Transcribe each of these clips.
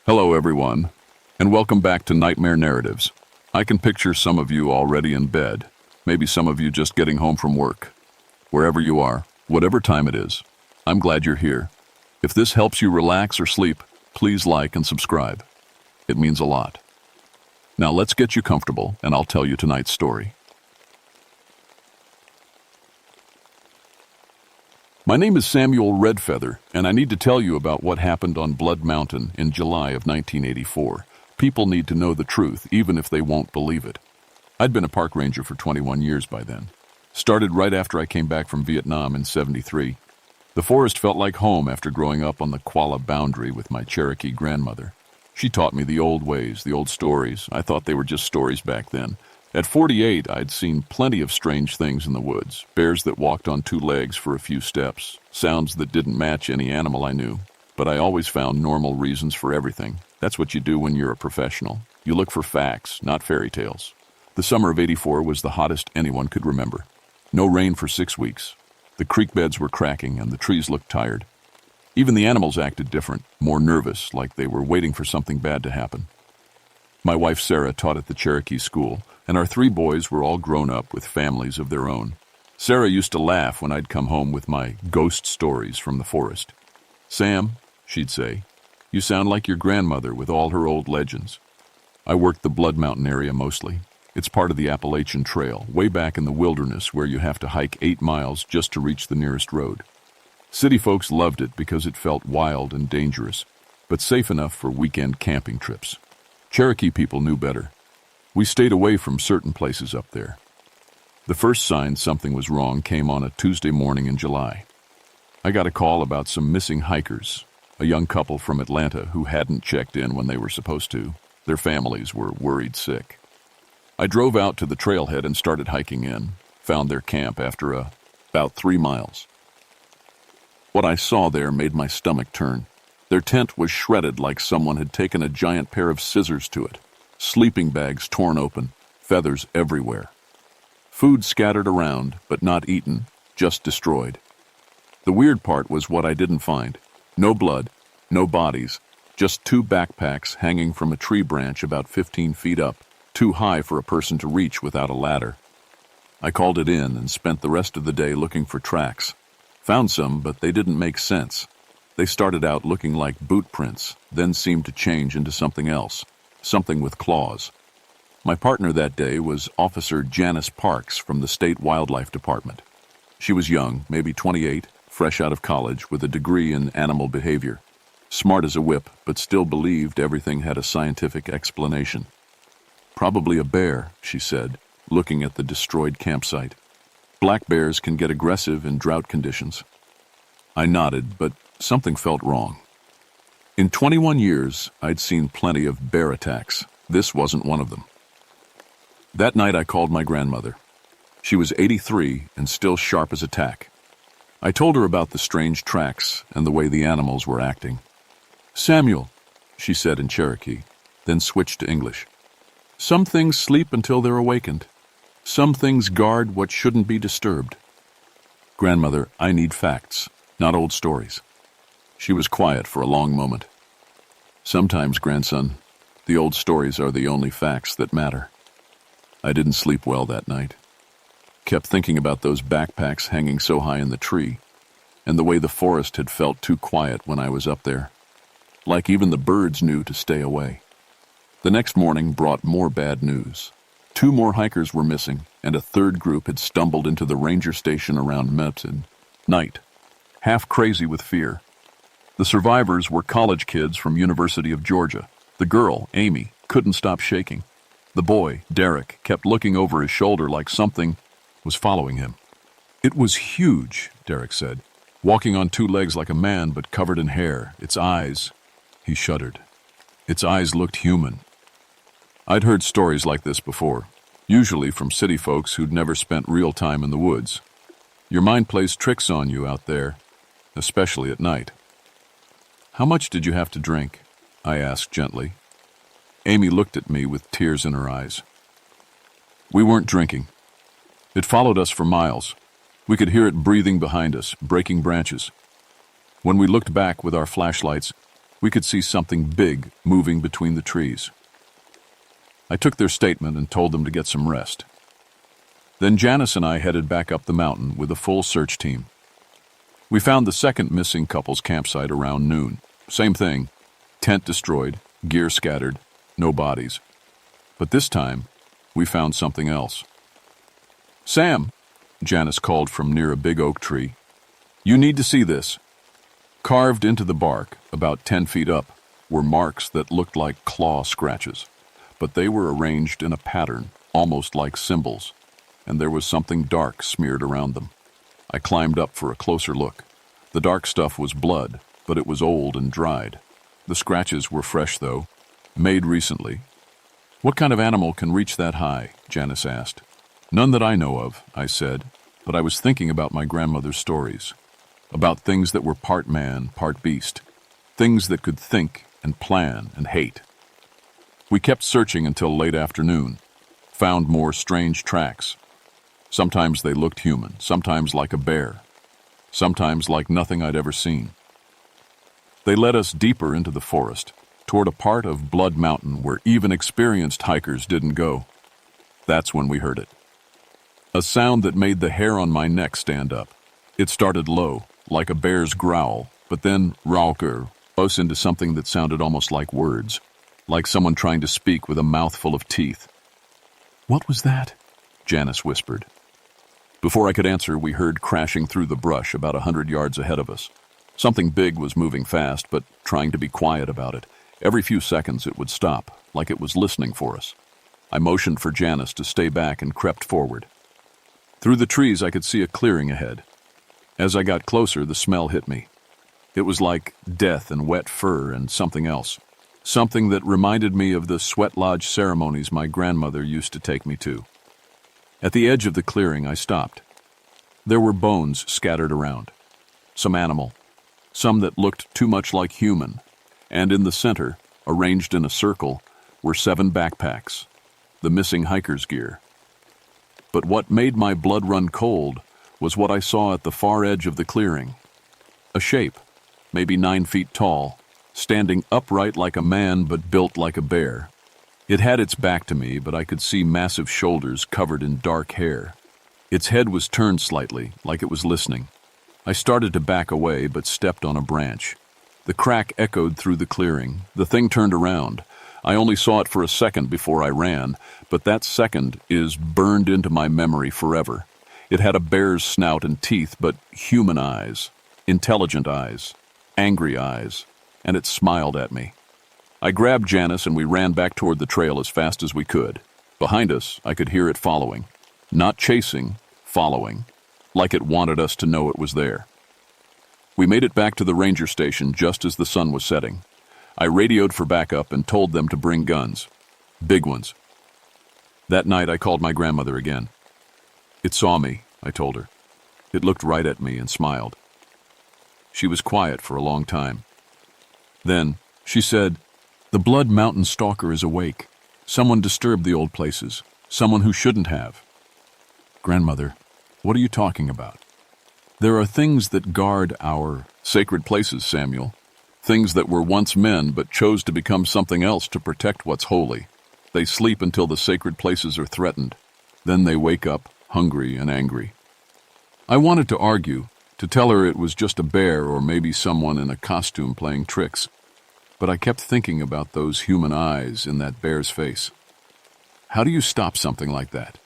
Hello, everyone, and welcome back to Nightmare Narratives. I can picture some of you already in bed, maybe some of you just getting home from work. Wherever you are, whatever time it is, I'm glad you're here. If this helps you relax or sleep, please like and subscribe. It means a lot. Now let's get you comfortable, and I'll tell you tonight's story. My name is Samuel Redfeather, and I need to tell you about what happened on Blood Mountain in July of 1984. People need to know the truth, even if they won't believe it. I'd been a park ranger for 21 years by then. Started right after I came back from Vietnam in '73. The forest felt like home after growing up on the Kuala boundary with my Cherokee grandmother. She taught me the old ways, the old stories. I thought they were just stories back then. At 48, I'd seen plenty of strange things in the woods. Bears that walked on two legs for a few steps, sounds that didn't match any animal I knew. But I always found normal reasons for everything. That's what you do when you're a professional. You look for facts, not fairy tales. The summer of '84 was the hottest anyone could remember. No rain for 6 weeks. The creek beds were cracking and the trees looked tired. Even the animals acted different, more nervous, like they were waiting for something bad to happen. My wife Sarah taught at the Cherokee school, and our 3 boys were all grown up with families of their own. Sarah used to laugh when I'd come home with my ghost stories from the forest. "Sam," she'd say, "you sound like your grandmother with all her old legends." I worked the Blood Mountain area mostly. It's part of the Appalachian Trail, way back in the wilderness where you have to hike 8 miles just to reach the nearest road. City folks loved it because it felt wild and dangerous, but safe enough for weekend camping trips. Cherokee people knew better. We stayed away from certain places up there. The first sign something was wrong came on a Tuesday morning in July. I got a call about some missing hikers, a young couple from Atlanta who hadn't checked in when they were supposed to. Their families were worried sick. I drove out to the trailhead and started hiking in, found their camp after about 3 miles. What I saw there made my stomach turn. Their tent was shredded like someone had taken a giant pair of scissors to it. Sleeping bags torn open, feathers everywhere. Food scattered around, but not eaten, just destroyed. The weird part was what I didn't find. No blood, no bodies, just 2 backpacks hanging from a tree branch about 15 feet up, too high for a person to reach without a ladder. I called it in and spent the rest of the day looking for tracks. Found some, but they didn't make sense. They started out looking like boot prints, then seemed to change into something else, something with claws. My partner that day was Officer Janice Parks from the State Wildlife Department. She was young, maybe 28, fresh out of college with a degree in animal behavior. Smart as a whip, but still believed everything had a scientific explanation. "Probably a bear," she said, looking at the destroyed campsite. "Black bears can get aggressive in drought conditions." I nodded, but something felt wrong. In 21 years, I'd seen plenty of bear attacks. This wasn't one of them. That night I called my grandmother. She was 83 and still sharp as a tack. I told her about the strange tracks and the way the animals were acting. "Samuel," she said in Cherokee, then switched to English. "Some things sleep until they're awakened. Some things guard what shouldn't be disturbed." "Grandmother, I need facts, not old stories." She was quiet for a long moment. "Sometimes, grandson, the old stories are the only facts that matter." I didn't sleep well that night. Kept thinking about those backpacks hanging so high in the tree, and the way the forest had felt too quiet when I was up there. Like even the birds knew to stay away. The next morning brought more bad news. 2 more hikers were missing, and a 3rd group had stumbled into the ranger station around midnight, half crazy with fear. The survivors were college kids from University of Georgia. The girl, Amy, couldn't stop shaking. The boy, Derek, kept looking over his shoulder like something was following him. "It was huge," Derek said, "walking on 2 legs like a man but covered in hair. Its eyes..." He shuddered. "Its eyes looked human." I'd heard stories like this before, usually from city folks who'd never spent real time in the woods. Your mind plays tricks on you out there, especially at night. "How much did you have to drink?" I asked gently. Amy looked at me with tears in her eyes. "We weren't drinking. It followed us for miles. We could hear it breathing behind us, breaking branches. When we looked back with our flashlights, We could see something big moving between the trees. I took their statement and told them to get some rest. Then Janice and I headed back up the mountain with a full search team. We found the second missing couple's campsite around noon. Same thing, tent destroyed, gear scattered, no bodies. But this time, we found something else. "Sam," Janice called from near a big oak tree, "you need to see this." Carved into the bark, about 10 feet up, were marks that looked like claw scratches, but they were arranged in a pattern, almost like symbols, and there was something dark smeared around them. I climbed up for a closer look. The dark stuff was blood, but it was old and dried. The scratches were fresh, though, made recently. "What kind of animal can reach that high?" Janice asked. "None that I know of," I said, but I was thinking about my grandmother's stories, about things that were part man, part beast, things that could think and plan and hate. We kept searching until late afternoon, found more strange tracks. Sometimes they looked human, sometimes like a bear, sometimes like nothing I'd ever seen. They led us deeper into the forest, toward a part of Blood Mountain where even experienced hikers didn't go. That's when we heard it. A sound that made the hair on my neck stand up. It started low, like a bear's growl, but then rauker rose into something that sounded almost like words, like someone trying to speak with a mouthful of teeth. "What was that?" Janice whispered. Before I could answer, we heard crashing through the brush about 100 yards ahead of us. Something big was moving fast, but trying to be quiet about it. Every few seconds it would stop, like it was listening for us. I motioned for Janice to stay back and crept forward. Through the trees I could see a clearing ahead. As I got closer, the smell hit me. It was like death and wet fur and something else. Something that reminded me of the sweat lodge ceremonies my grandmother used to take me to. At the edge of the clearing, I stopped. There were bones scattered around. Some animal. Some that looked too much like human. And in the center, arranged in a circle, were 7 backpacks. The missing hiker's gear. But what made my blood run cold was what I saw at the far edge of the clearing. A shape, maybe 9 feet tall, standing upright like a man but built like a bear. It had its back to me, but I could see massive shoulders covered in dark hair. Its head was turned slightly, like it was listening. I started to back away, but stepped on a branch. The crack echoed through the clearing. The thing turned around. I only saw it for a second before I ran, but that second is burned into my memory forever. It had a bear's snout and teeth, but human eyes, intelligent eyes, angry eyes, and it smiled at me. I grabbed Janice and we ran back toward the trail as fast as we could. Behind us, I could hear it following. Not chasing, following, like it wanted us to know it was there. We made it back to the ranger station just as the sun was setting. I radioed for backup and told them to bring guns. Big ones. That night, I called my grandmother again. "It saw me," I told her. It looked right at me and smiled. She was quiet for a long time. Then, she said, "The Blood Mountain stalker is awake. Someone disturbed the old places. Someone who shouldn't have." "Grandmother, what are you talking about?" "There are things that guard our sacred places, Samuel. Things that were once men but chose to become something else to protect what's holy. They sleep until the sacred places are threatened. Then they wake up, hungry and angry." I wanted to argue, to tell her it was just a bear or maybe someone in a costume playing tricks. But I kept thinking about those human eyes in that bear's face. How do you stop something like that?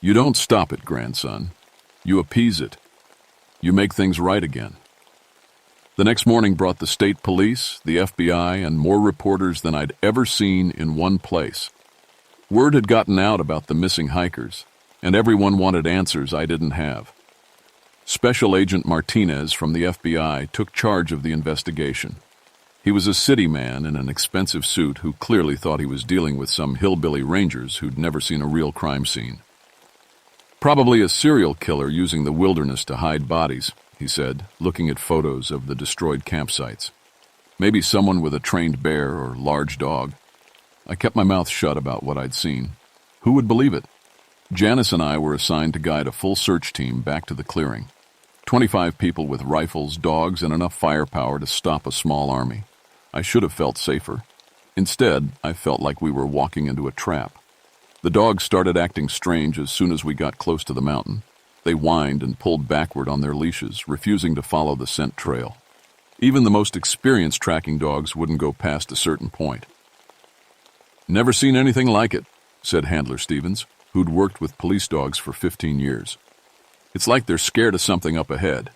You don't stop it, grandson. You appease it. You make things right again. The next morning brought the state police, the FBI, and more reporters than I'd ever seen in one place. Word had gotten out about the missing hikers, and everyone wanted answers I didn't have. Special Agent Martinez from the FBI took charge of the investigation. He was a city man in an expensive suit who clearly thought he was dealing with some hillbilly rangers who'd never seen a real crime scene. "Probably a serial killer using the wilderness to hide bodies," he said, looking at photos of the destroyed campsites. "Maybe someone with a trained bear or large dog." I kept my mouth shut about what I'd seen. Who would believe it? Janice and I were assigned to guide a full search team back to the clearing. 25 people with rifles, dogs, and enough firepower to stop a small army. I should have felt safer. Instead, I felt like we were walking into a trap. The dogs started acting strange as soon as we got close to the mountain. They whined and pulled backward on their leashes, refusing to follow the scent trail. Even the most experienced tracking dogs wouldn't go past a certain point. "Never seen anything like it," said Handler Stevens, who'd worked with police dogs for 15 years. "It's like they're scared of something up ahead."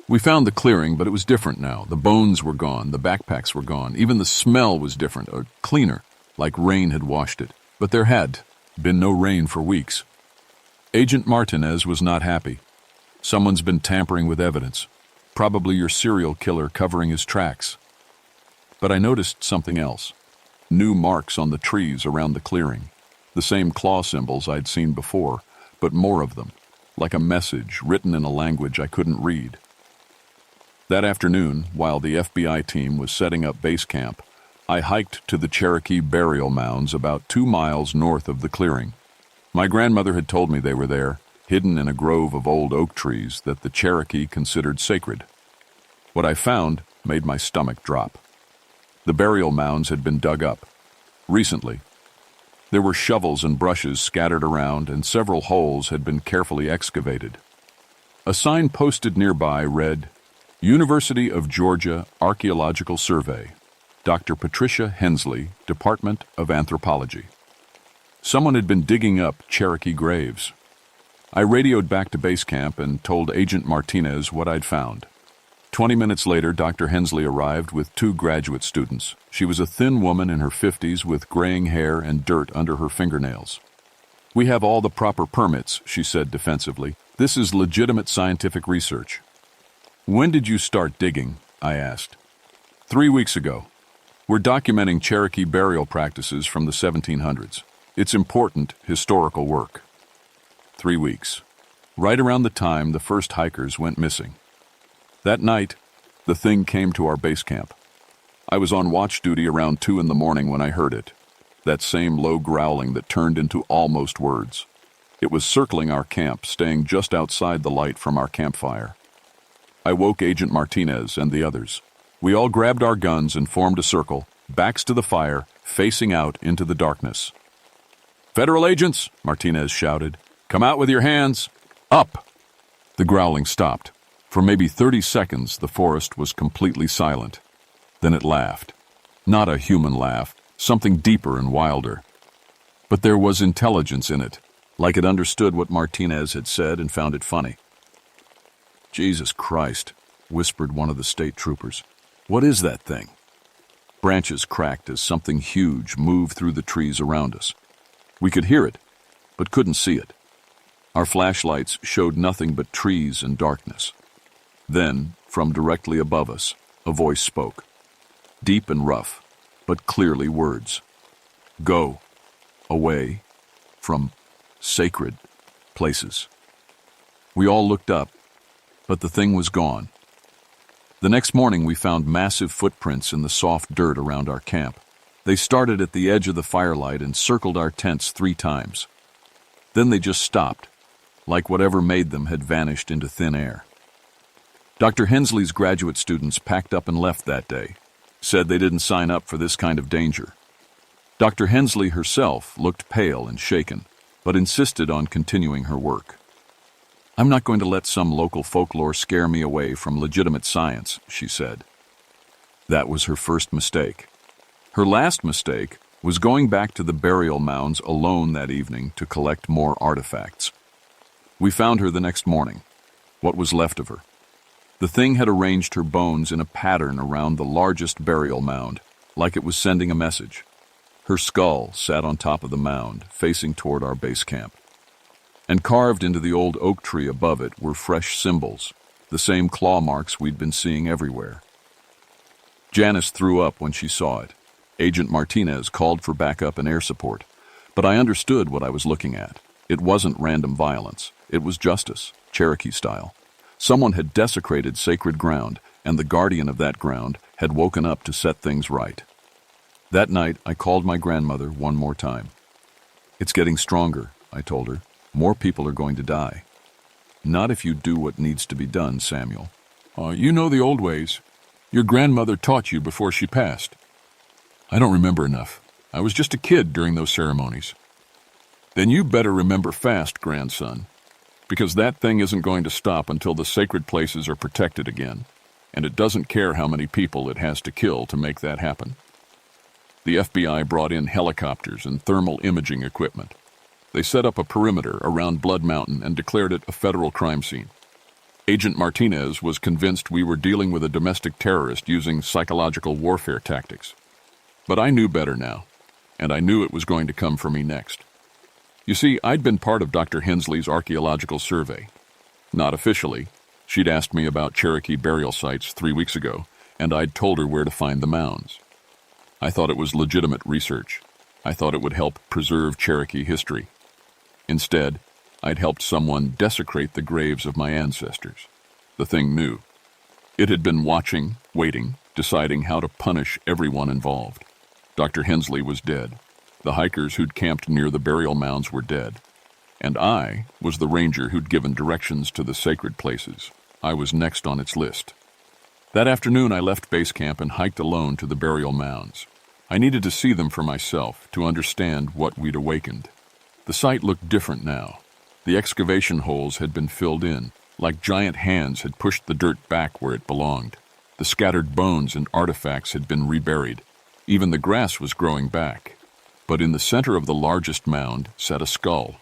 We found the clearing, but it was different now. The bones were gone, the backpacks were gone. Even the smell was different, or cleaner, like rain had washed it. But there had been no rain for weeks. Agent Martinez was not happy. "Someone's been tampering with evidence. Probably your serial killer covering his tracks." But I noticed something else. New marks on the trees around the clearing. The same claw symbols I'd seen before, but more of them, like a message written in a language I couldn't read. That afternoon, while the FBI team was setting up base camp, I hiked to the Cherokee burial mounds about 2 miles north of the clearing. My grandmother had told me they were there, hidden in a grove of old oak trees that the Cherokee considered sacred. What I found made my stomach drop. The burial mounds had been dug up. Recently. There were shovels and brushes scattered around, and several holes had been carefully excavated. A sign posted nearby read, "University of Georgia Archaeological Survey. Dr. Patricia Hensley, Department of Anthropology." Someone had been digging up Cherokee graves. I radioed back to base camp and told Agent Martinez what I'd found. 20 minutes later, Dr. Hensley arrived with 2 graduate students. She was a thin woman in her 50s with graying hair and dirt under her fingernails. "We have all the proper permits," she said defensively. "This is legitimate scientific research." "When did you start digging?" I asked. 3 weeks ago. We're documenting Cherokee burial practices from the 1700s. It's important historical work." 3 weeks. Right around the time the first hikers went missing. That night, the thing came to our base camp. I was on watch duty around 2 in the morning when I heard it. That same low growling that turned into almost words. It was circling our camp, staying just outside the light from our campfire. I woke Agent Martinez and the others. We all grabbed our guns and formed a circle, backs to the fire, facing out into the darkness. "Federal agents," Martinez shouted, "come out with your hands up." The growling stopped. For maybe 30 seconds, the forest was completely silent. Then it laughed. Not a human laugh, something deeper and wilder. But there was intelligence in it, like it understood what Martinez had said and found it funny. "Jesus Christ," whispered one of the state troopers. "What is that thing?" Branches cracked as something huge moved through the trees around us. We could hear it, but couldn't see it. Our flashlights showed nothing but trees and darkness. Then, from directly above us, a voice spoke. Deep and rough, but clearly words. "Go. Away. From sacred places." We all looked up, but the thing was gone. The next morning we found massive footprints in the soft dirt around our camp. They started at the edge of the firelight and circled our tents 3 times. Then they just stopped, like whatever made them had vanished into thin air. Dr. Hensley's graduate students packed up and left that day, said they didn't sign up for this kind of danger. Dr. Hensley herself looked pale and shaken, but insisted on continuing her work. "I'm not going to let some local folklore scare me away from legitimate science," she said. That was her first mistake. Her last mistake was going back to the burial mounds alone that evening to collect more artifacts. We found her the next morning, what was left of her. The thing had arranged her bones in a pattern around the largest burial mound, like it was sending a message. Her skull sat on top of the mound, facing toward our base camp. And carved into the old oak tree above it were fresh symbols, the same claw marks we'd been seeing everywhere. Janice threw up when she saw it. Agent Martinez called for backup and air support, but I understood what I was looking at. It wasn't random violence. It was justice, Cherokee style. Someone had desecrated sacred ground, and the guardian of that ground had woken up to set things right. That night, I called my grandmother one more time. "It's getting stronger," I told her. "More people are going to die." "Not if you do what needs to be done, Samuel." You know the old ways." Your grandmother taught you before she passed. I don't remember enough. I was just a kid during those ceremonies. Then you better remember fast, grandson, because that thing isn't going to stop until the sacred places are protected again, and it doesn't care how many people it has to kill to make that happen. The FBI brought in helicopters and thermal imaging equipment. They set up a perimeter around Blood Mountain and declared it a federal crime scene. Agent Martinez was convinced we were dealing with a domestic terrorist using psychological warfare tactics. But I knew better now, and I knew it was going to come for me next. You see, I'd been part of Dr. Hensley's archaeological survey. Not officially. She'd asked me about Cherokee burial sites 3 weeks ago, and I'd told her where to find the mounds. I thought it was legitimate research. I thought it would help preserve Cherokee history. Instead, I'd helped someone desecrate the graves of my ancestors. The thing knew. It had been watching, waiting, deciding how to punish everyone involved. Dr. Hensley was dead. The hikers who'd camped near the burial mounds were dead. And I was the ranger who'd given directions to the sacred places. I was next on its list. That afternoon, I left base camp and hiked alone to the burial mounds. I needed to see them for myself, to understand what we'd awakened. The site looked different now. The excavation holes had been filled in, like giant hands had pushed the dirt back where it belonged. The scattered bones and artifacts had been reburied. Even the grass was growing back. But in the center of the largest mound sat a skull.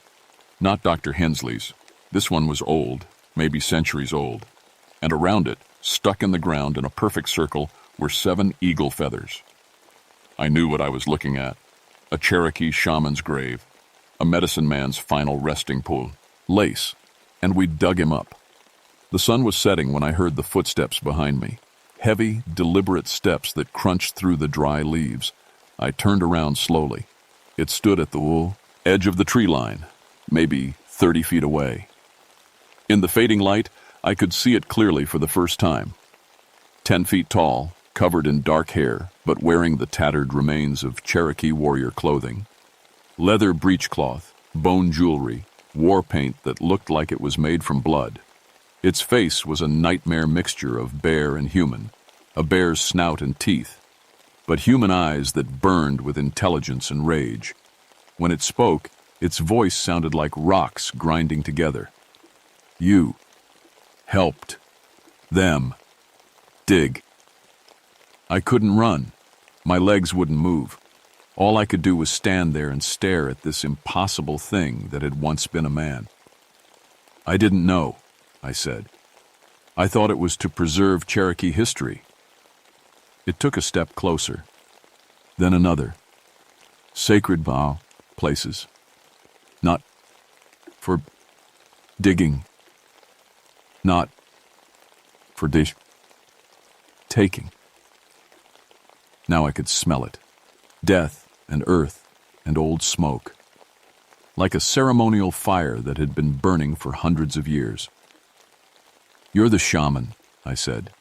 Not Dr. Hensley's. This one was old, maybe centuries old. And around it, stuck in the ground in a perfect circle, were 7 eagle feathers. I knew what I was looking at. A Cherokee shaman's grave. A medicine man's final resting pool. Lace. And we dug him up. The sun was setting when I heard the footsteps behind me. Heavy, deliberate steps that crunched through the dry leaves. I turned around slowly. It stood at the edge of the tree line, maybe 30 feet away. In the fading light, I could see it clearly for the first time. 10 feet tall, covered in dark hair, but wearing the tattered remains of Cherokee warrior clothing. Leather breechcloth, bone jewelry, war paint that looked like it was made from blood. Its face was a nightmare mixture of bear and human, a bear's snout and teeth, but human eyes that burned with intelligence and rage. When it spoke, its voice sounded like rocks grinding together. You helped them dig. I couldn't run. My legs wouldn't move. All I could do was stand there and stare at this impossible thing that had once been a man. I didn't know, I said. I thought it was to preserve Cherokee history. It took a step closer, then another. Sacred places. Not for digging. Not for taking. Now I could smell it. Death and earth and old smoke. Like a ceremonial fire that had been burning for hundreds of years. You're the shaman, I said.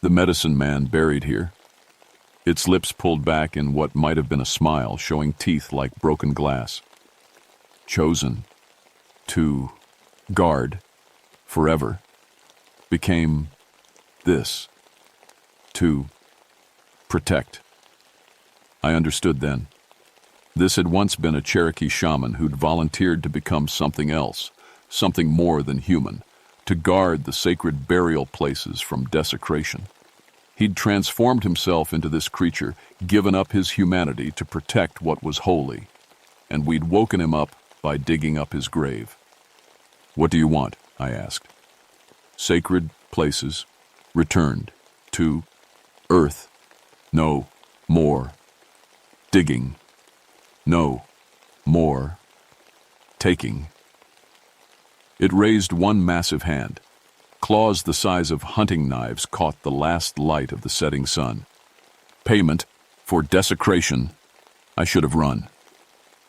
The medicine man buried here. Its lips pulled back in what might have been a smile, showing teeth like broken glass. Chosen to guard forever became this, to protect. I understood then. This had once been a Cherokee shaman who'd volunteered to become something else, something more than human, to guard the sacred burial places from desecration. He'd transformed himself into this creature, given up his humanity to protect what was holy, and we'd woken him up by digging up his grave. What do you want? I asked. Sacred places, returned to earth. No more digging. No more taking. It raised one massive hand. Claws the size of hunting knives caught the last light of the setting sun. Payment for desecration. I should have run.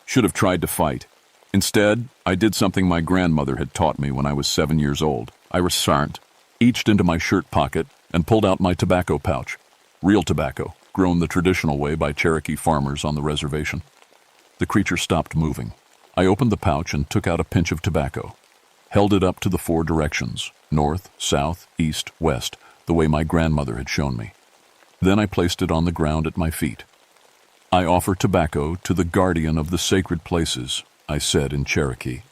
Should have tried to fight. Instead, I did something my grandmother had taught me when I was 7 years old. I reached into my shirt pocket and pulled out my tobacco pouch. Real tobacco, grown the traditional way by Cherokee farmers on the reservation. The creature stopped moving. I opened the pouch and took out a pinch of tobacco. Held it up to the 4 directions, north, south, east, west, the way my grandmother had shown me. Then I placed it on the ground at my feet. "I offer tobacco to the guardian of the sacred places," I said in Cherokee.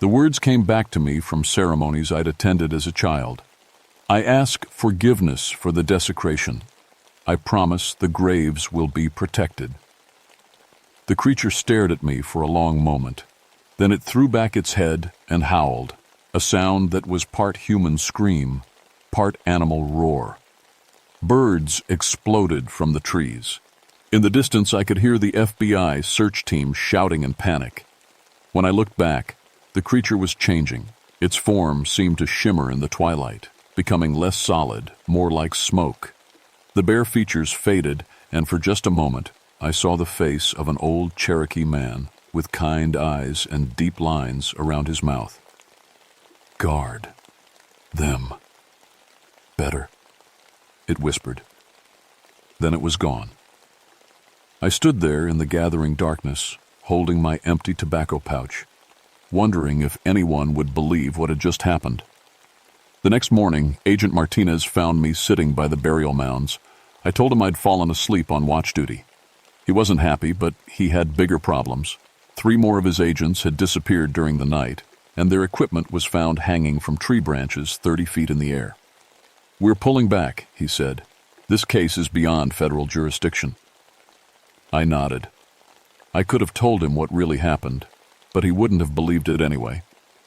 The words came back to me from ceremonies I'd attended as a child. "I ask forgiveness for the desecration. I promise the graves will be protected." The creature stared at me for a long moment. Then it threw back its head and howled, a sound that was part human scream, part animal roar. Birds exploded from the trees. In the distance, I could hear the FBI search team shouting in panic. When I looked back, the creature was changing. Its form seemed to shimmer in the twilight, becoming less solid, more like smoke. The bare features faded, and for just a moment, I saw the face of an old Cherokee man with kind eyes and deep lines around his mouth. "Guard them better," it whispered. Then it was gone. I stood there in the gathering darkness, holding my empty tobacco pouch, wondering if anyone would believe what had just happened. The next morning, Agent Martinez found me sitting by the burial mounds. I told him I'd fallen asleep on watch duty. He wasn't happy, but he had bigger problems. 3 more of his agents had disappeared during the night, and their equipment was found hanging from tree branches 30 feet in the air. "We're pulling back," he said. "This case is beyond federal jurisdiction." I nodded. I could have told him what really happened, but he wouldn't have believed it anyway.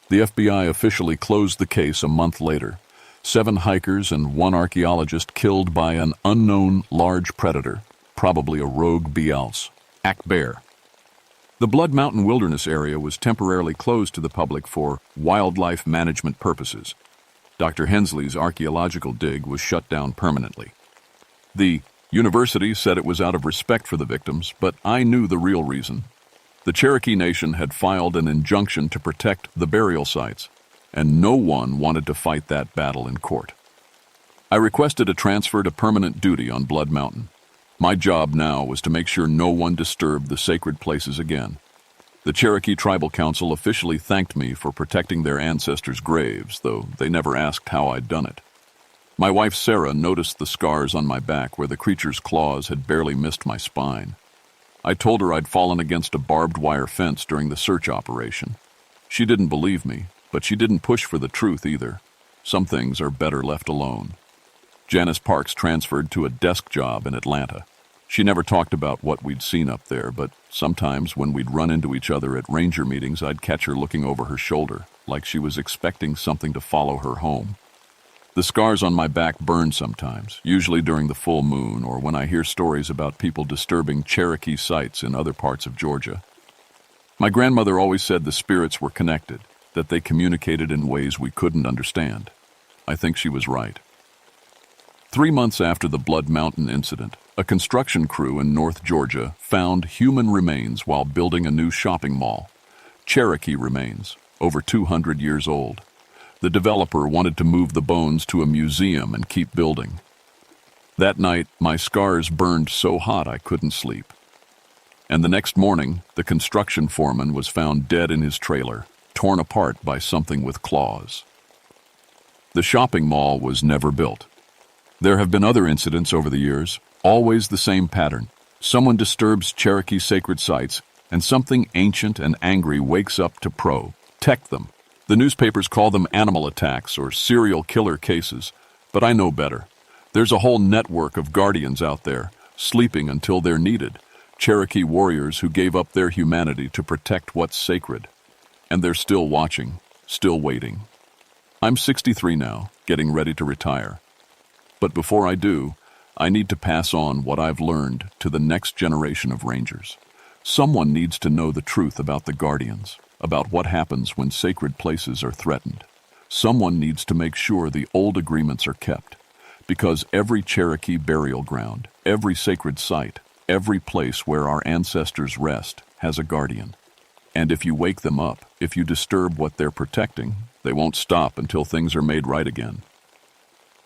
The FBI officially closed the case a month later. 7 hikers and 1 archaeologist killed by an unknown large predator, probably a rogue Beals, bear. The Blood Mountain Wilderness area was temporarily closed to the public for wildlife management purposes. Dr. Hensley's archaeological dig was shut down permanently. The university said it was out of respect for the victims, but I knew the real reason. The Cherokee Nation had filed an injunction to protect the burial sites, and no one wanted to fight that battle in court. I requested a transfer to permanent duty on Blood Mountain. My job now was to make sure no one disturbed the sacred places again. The Cherokee Tribal Council officially thanked me for protecting their ancestors' graves, though they never asked how I'd done it. My wife Sarah noticed the scars on my back where the creature's claws had barely missed my spine. I told her I'd fallen against a barbed wire fence during the search operation. She didn't believe me, but she didn't push for the truth either. Some things are better left alone. Janice Parks transferred to a desk job in Atlanta. She never talked about what we'd seen up there, but sometimes when we'd run into each other at ranger meetings, I'd catch her looking over her shoulder, like she was expecting something to follow her home. The scars on my back burn sometimes, usually during the full moon or when I hear stories about people disturbing Cherokee sites in other parts of Georgia. My grandmother always said the spirits were connected, that they communicated in ways we couldn't understand. I think she was right. 3 months after the Blood Mountain incident, a construction crew in North Georgia found human remains while building a new shopping mall. Cherokee remains, over 200 years old. The developer wanted to move the bones to a museum and keep building. That night, my scars burned so hot I couldn't sleep. And the next morning, the construction foreman was found dead in his trailer, torn apart by something with claws. The shopping mall was never built. There have been other incidents over the years, always the same pattern. Someone disturbs Cherokee sacred sites, and something ancient and angry wakes up to protect them. The newspapers call them animal attacks or serial killer cases, but I know better. There's a whole network of guardians out there, sleeping until they're needed, Cherokee warriors who gave up their humanity to protect what's sacred. And they're still watching, still waiting. I'm 63 now, getting ready to retire. But before I do, I need to pass on what I've learned to the next generation of rangers. Someone needs to know the truth about the guardians, about what happens when sacred places are threatened. Someone needs to make sure the old agreements are kept, because every Cherokee burial ground, every sacred site, every place where our ancestors rest has a guardian. And if you wake them up, if you disturb what they're protecting, they won't stop until things are made right again.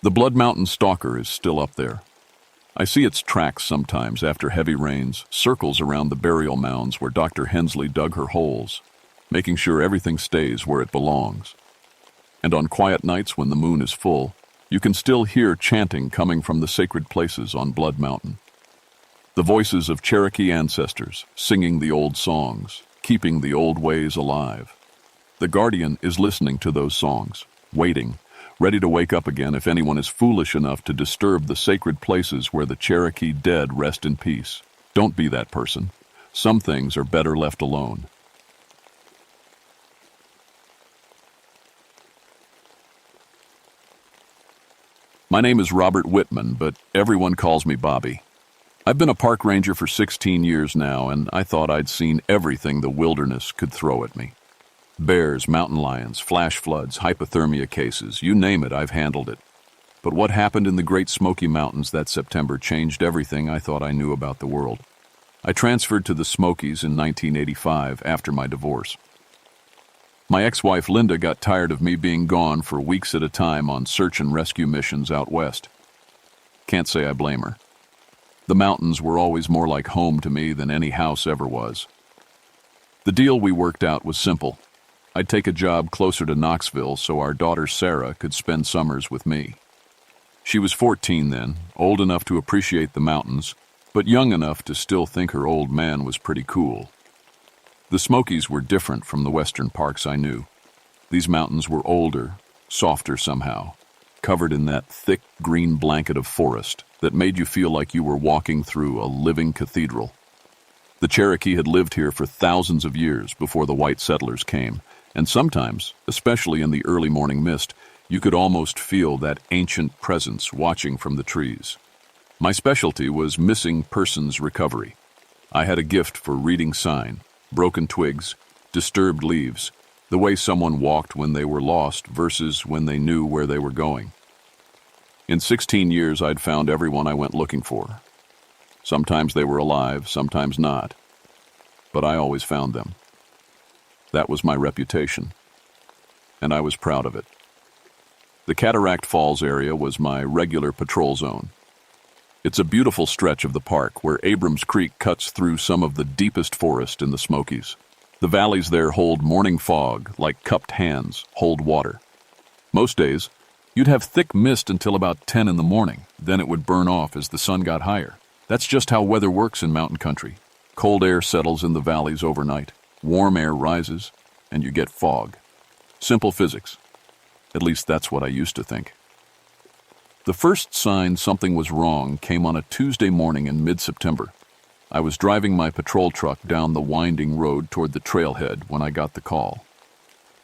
The Blood Mountain Stalker is still up there. I see its tracks sometimes after heavy rains, circles around the burial mounds where Dr. Hensley dug her holes, making sure everything stays where it belongs. And on quiet nights when the moon is full, You can still hear chanting coming from the sacred places on Blood Mountain. The voices of Cherokee ancestors singing the old songs, keeping the old ways alive. The Guardian is listening to those songs, waiting, ready to wake up again if anyone is foolish enough to disturb the sacred places where the Cherokee dead rest in peace. Don't be that person. Some things are better left alone. My name is Robert Whitman, but everyone calls me Bobby. I've been a park ranger for 16 years now, and I thought I'd seen everything the wilderness could throw at me. Bears, mountain lions, flash floods, hypothermia cases, you name it, I've handled it. But what happened in the Great Smoky Mountains that September changed everything I thought I knew about the world. I transferred to the Smokies in 1985 after my divorce. My ex-wife Linda got tired of me being gone for weeks at a time on search and rescue missions out west. Can't say I blame her. The mountains were always more like home to me than any house ever was. The deal we worked out was simple. I'd take a job closer to Knoxville so our daughter Sarah could spend summers with me. She was 14 then, old enough to appreciate the mountains, but young enough to still think her old man was pretty cool. The Smokies were different from the western parks I knew. These mountains were older, softer somehow, covered in that thick green blanket of forest that made you feel like you were walking through a living cathedral. The Cherokee had lived here for thousands of years before the white settlers came, and sometimes, especially in the early morning mist, you could almost feel that ancient presence watching from the trees. My specialty was missing persons recovery. I had a gift for reading sign, broken twigs, disturbed leaves, the way someone walked when they were lost versus when they knew where they were going. In 16 years, I'd found everyone I went looking for. Sometimes they were alive, sometimes not, but I always found them. That was my reputation, and I was proud of it. The Cataract Falls area was my regular patrol zone. It's a beautiful stretch of the park where Abrams Creek cuts through some of the deepest forest in the Smokies. The valleys there hold morning fog, like cupped hands hold water. Most days, you'd have thick mist until about 10 in the morning, then it would burn off as the sun got higher. That's just how weather works in mountain country. Cold air settles in the valleys overnight. Warm air rises, and you get fog. Simple physics. At least that's what I used to think. The first sign something was wrong came on a Tuesday morning in mid-September. I was driving my patrol truck down the winding road toward the trailhead when I got the call.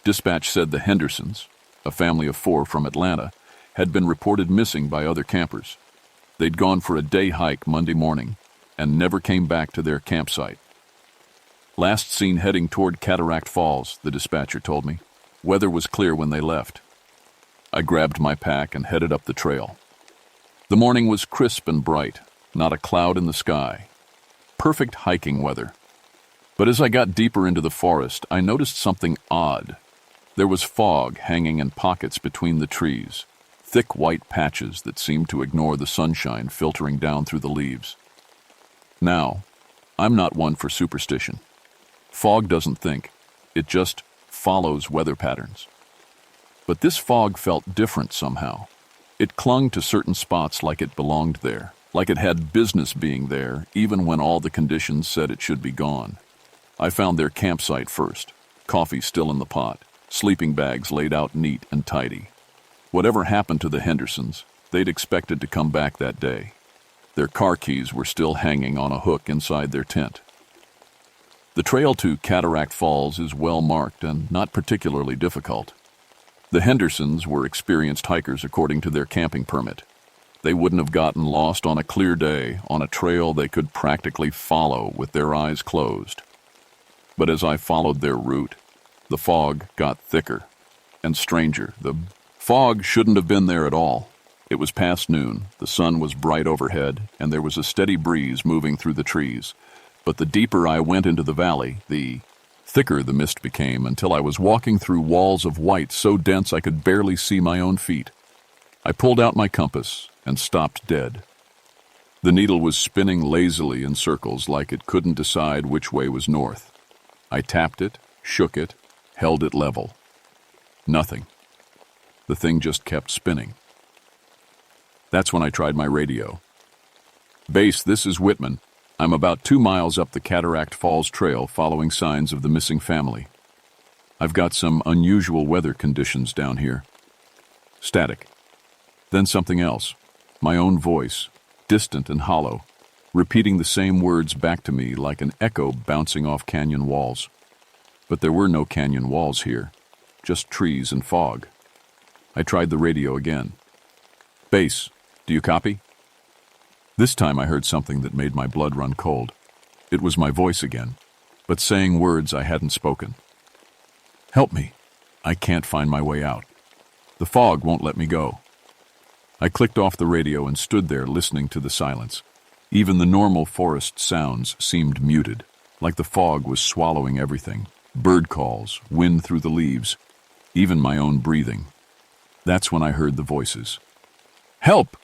Dispatch said the Hendersons, a family of 4 from Atlanta, had been reported missing by other campers. They'd gone for a day hike Monday morning and never came back to their campsite. Last seen heading toward Cataract Falls, the dispatcher told me. Weather was clear when they left. I grabbed my pack and headed up the trail. The morning was crisp and bright, not a cloud in the sky. Perfect hiking weather. But as I got deeper into the forest, I noticed something odd. There was fog hanging in pockets between the trees, thick white patches that seemed to ignore the sunshine filtering down through the leaves. Now, I'm not one for superstition. Fog doesn't think, it just follows weather patterns. But this fog felt different somehow. It clung to certain spots like it belonged there, like it had business being there, even when all the conditions said it should be gone. I found their campsite first, coffee still in the pot, sleeping bags laid out neat and tidy. Whatever happened to the Hendersons, they'd expected to come back that day. Their car keys were still hanging on a hook inside their tent. The trail to Cataract Falls is well marked and not particularly difficult. The Hendersons were experienced hikers according to their camping permit. They wouldn't have gotten lost on a clear day on a trail they could practically follow with their eyes closed. But as I followed their route, the fog got thicker and stranger. The fog shouldn't have been there at all. It was past noon, the sun was bright overhead, and there was a steady breeze moving through the trees. But the deeper I went into the valley, the thicker the mist became until I was walking through walls of white so dense I could barely see my own feet. I pulled out my compass and stopped dead. The needle was spinning lazily in circles like it couldn't decide which way was north. I tapped it, shook it, held it level. Nothing. The thing just kept spinning. That's when I tried my radio. "Base, this is Whitman. I'm about 2 miles up the Cataract Falls Trail following signs of the missing family. I've got some unusual weather conditions down here." Static. Then something else. My own voice, distant and hollow, repeating the same words back to me like an echo bouncing off canyon walls. But there were no canyon walls here, just trees and fog. I tried the radio again. "Base, do you copy?" This time I heard something that made my blood run cold. It was my voice again, but saying words I hadn't spoken. "Help me. I can't find my way out. The fog won't let me go." I clicked off the radio and stood there listening to the silence. Even the normal forest sounds seemed muted, like the fog was swallowing everything. Bird calls, wind through the leaves, even my own breathing. That's when I heard the voices. "Help!"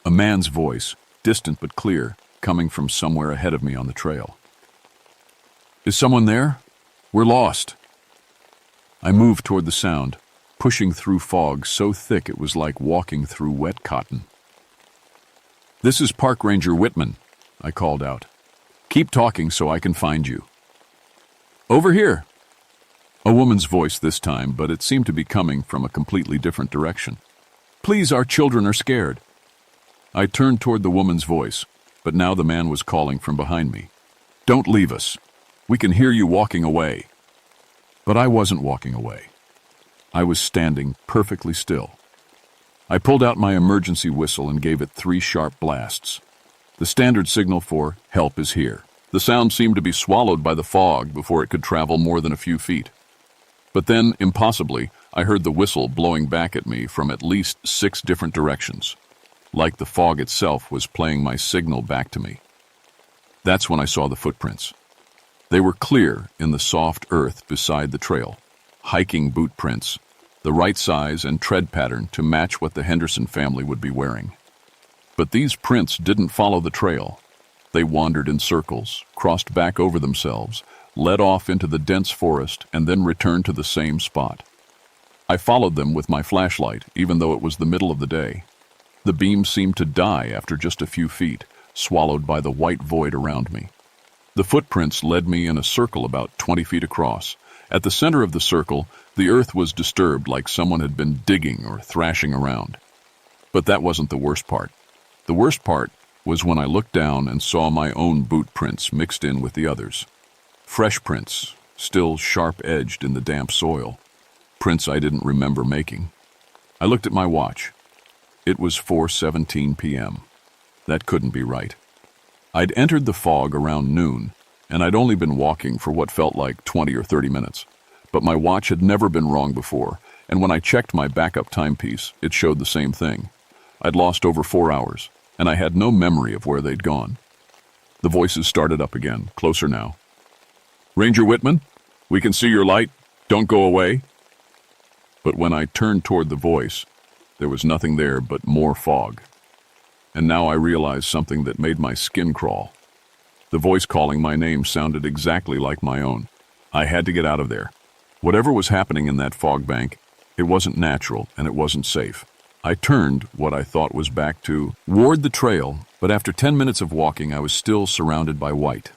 A man's voice, distant but clear, coming from somewhere ahead of me on the trail. "Is someone there? We're lost." I moved toward the sound, pushing through fog so thick it was like walking through wet cotton. "This is Park Ranger Whitman," I called out. "Keep talking so I can find you." "Over here." A woman's voice this time, but it seemed to be coming from a completely different direction. "Please, our children are scared." I turned toward the woman's voice, but now the man was calling from behind me. "Don't leave us. We can hear you walking away." But I wasn't walking away. I was standing perfectly still. I pulled out my emergency whistle and gave it 3 sharp blasts. The standard signal for "help is here." The sound seemed to be swallowed by the fog before it could travel more than a few feet. But then, impossibly, I heard the whistle blowing back at me from at least 6 different directions, like the fog itself was playing my signal back to me. That's when I saw the footprints. They were clear in the soft earth beside the trail, hiking boot prints, the right size and tread pattern to match what the Henderson family would be wearing. But these prints didn't follow the trail. They wandered in circles, crossed back over themselves, led off into the dense forest, and then returned to the same spot. I followed them with my flashlight, even though it was the middle of the day. The beam seemed to die after just a few feet, swallowed by the white void around me. The footprints led me in a circle about 20 feet across. At the center of the circle, the earth was disturbed like someone had been digging or thrashing around. But that wasn't the worst part. The worst part was when I looked down and saw my own boot prints mixed in with the others. Fresh prints, still sharp-edged in the damp soil. Prints I didn't remember making. I looked at my watch. It was 4:17 p.m. That couldn't be right. I'd entered the fog around noon, and I'd only been walking for what felt like 20 or 30 minutes. But my watch had never been wrong before, and when I checked my backup timepiece, it showed the same thing. I'd lost over 4 hours, and I had no memory of where they'd gone. The voices started up again, closer now. "Ranger Whitman, we can see your light. Don't go away." But when I turned toward the voice, there was nothing there but more fog. And now I realized something that made my skin crawl. The voice calling my name sounded exactly like my own. I had to get out of there. Whatever was happening in that fog bank, it wasn't natural and it wasn't safe. I turned what I thought was back toward the trail, but after 10 minutes of walking, I was still surrounded by white.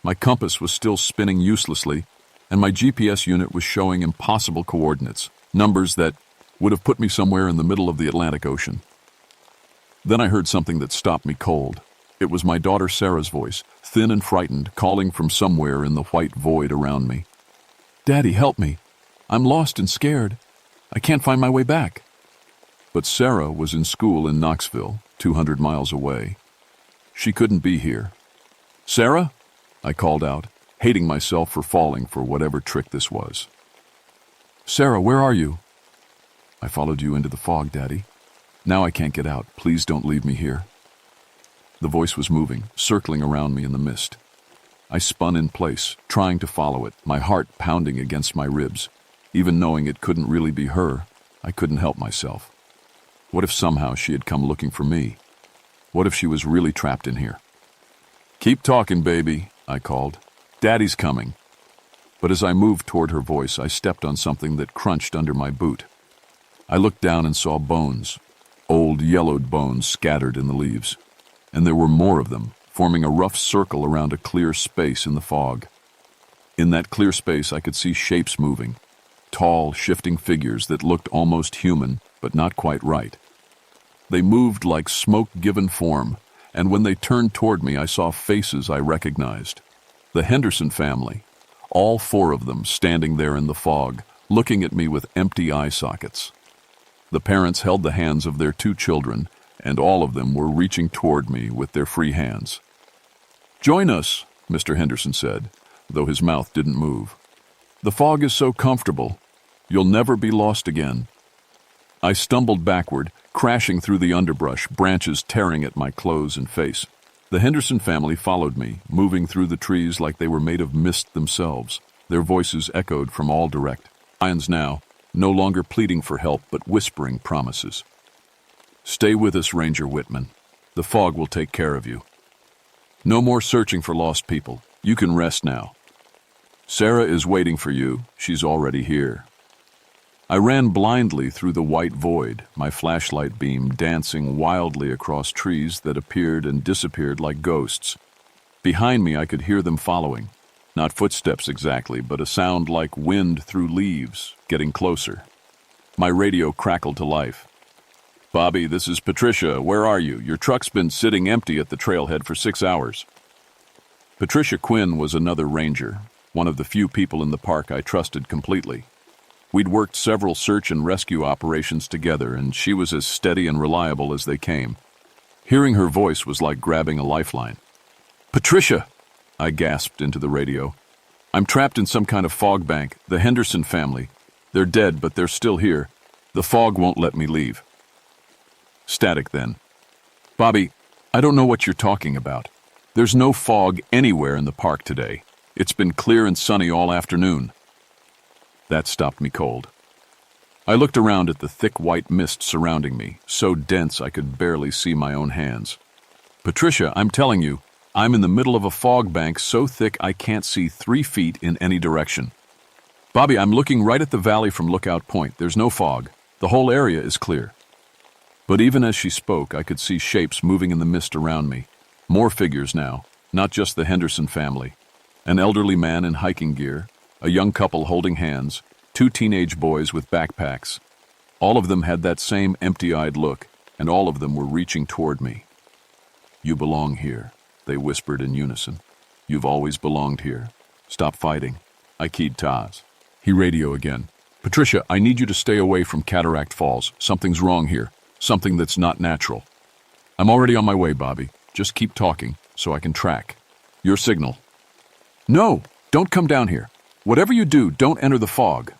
My compass was still spinning uselessly, and my GPS unit was showing impossible coordinates, numbers that would have put me somewhere in the middle of the Atlantic Ocean. Then I heard something that stopped me cold. It was my daughter Sarah's voice, thin and frightened, calling from somewhere in the white void around me. "Daddy, help me. I'm lost and scared. I can't find my way back." But Sarah was in school in Knoxville, 200 miles away. She couldn't be here. "Sarah?" I called out, hating myself for falling for whatever trick this was. "Sarah, where are you?" "I followed you into the fog, Daddy. Now I can't get out. Please don't leave me here." The voice was moving, circling around me in the mist. I spun in place, trying to follow it, my heart pounding against my ribs. Even knowing it couldn't really be her, I couldn't help myself. What if somehow she had come looking for me? What if she was really trapped in here? "Keep talking, baby," I called. "Daddy's coming." But as I moved toward her voice, I stepped on something that crunched under my boot. I looked down and saw bones. old yellowed bones scattered in the leaves. And there were more of them, forming a rough circle around a clear space in the fog. In that clear space I could see shapes moving, tall, shifting figures that looked almost human, but not quite right. They moved like smoke given form, and when they turned toward me I saw faces I recognized. The Henderson family, all four of them standing there in the fog, looking at me with empty eye sockets. The parents held the hands of their two children, and all of them were reaching toward me with their free hands. "Join us," Mr. Henderson said, though his mouth didn't move. "The fog is so comfortable. You'll never be lost again." I stumbled backward, crashing through the underbrush, branches tearing at my clothes and face. The Henderson family followed me, moving through the trees like they were made of mist themselves. Their voices echoed from all directions now, no longer pleading for help but whispering promises. "Stay with us, Ranger Whitman. The fog will take care of you. No more searching for lost people. You can rest now. Sarah is waiting for you. She's already here." I ran blindly through the white void, my flashlight beam dancing wildly across trees that appeared and disappeared like ghosts. Behind me I could hear them following. Not footsteps exactly, but a sound like wind through leaves, getting closer. My radio crackled to life. "Bobby, this is Patricia. Where are you? Your truck's been sitting empty at the trailhead for 6 hours. Patricia Quinn was another ranger, one of the few people in the park I trusted completely. We'd worked several search and rescue operations together, and she was as steady and reliable as they came. Hearing her voice was like grabbing a lifeline. "Patricia!" I gasped into the radio. "I'm trapped in some kind of fog bank. The Henderson family. They're dead, but they're still here. The fog won't let me leave." Static then. "Bobby, I don't know what you're talking about. There's no fog anywhere in the park today. It's been clear and sunny all afternoon." That stopped me cold. I looked around at the thick white mist surrounding me, so dense I could barely see my own hands. "Patricia, I'm telling you, I'm in the middle of a fog bank so thick I can't see 3 feet in any direction. Bobby, I'm looking right at the valley from Lookout Point. There's no fog. The whole area is clear." But even as she spoke, I could see shapes moving in the mist around me. More figures now, not just the Henderson family. An elderly man in hiking gear, a young couple holding hands, 2 teenage boys with backpacks. All of them had that same empty-eyed look, and all of them were reaching toward me. "You belong here," they whispered in unison. "You've always belonged here. Stop fighting." I keyed Taz. He radio again. "Patricia, I need you to stay away from Cataract Falls. Something's wrong here. Something that's not natural." "I'm already on my way, Bobby. Just keep talking, so I can track. Your signal." "No, don't come down here. Whatever you do, don't enter the fog."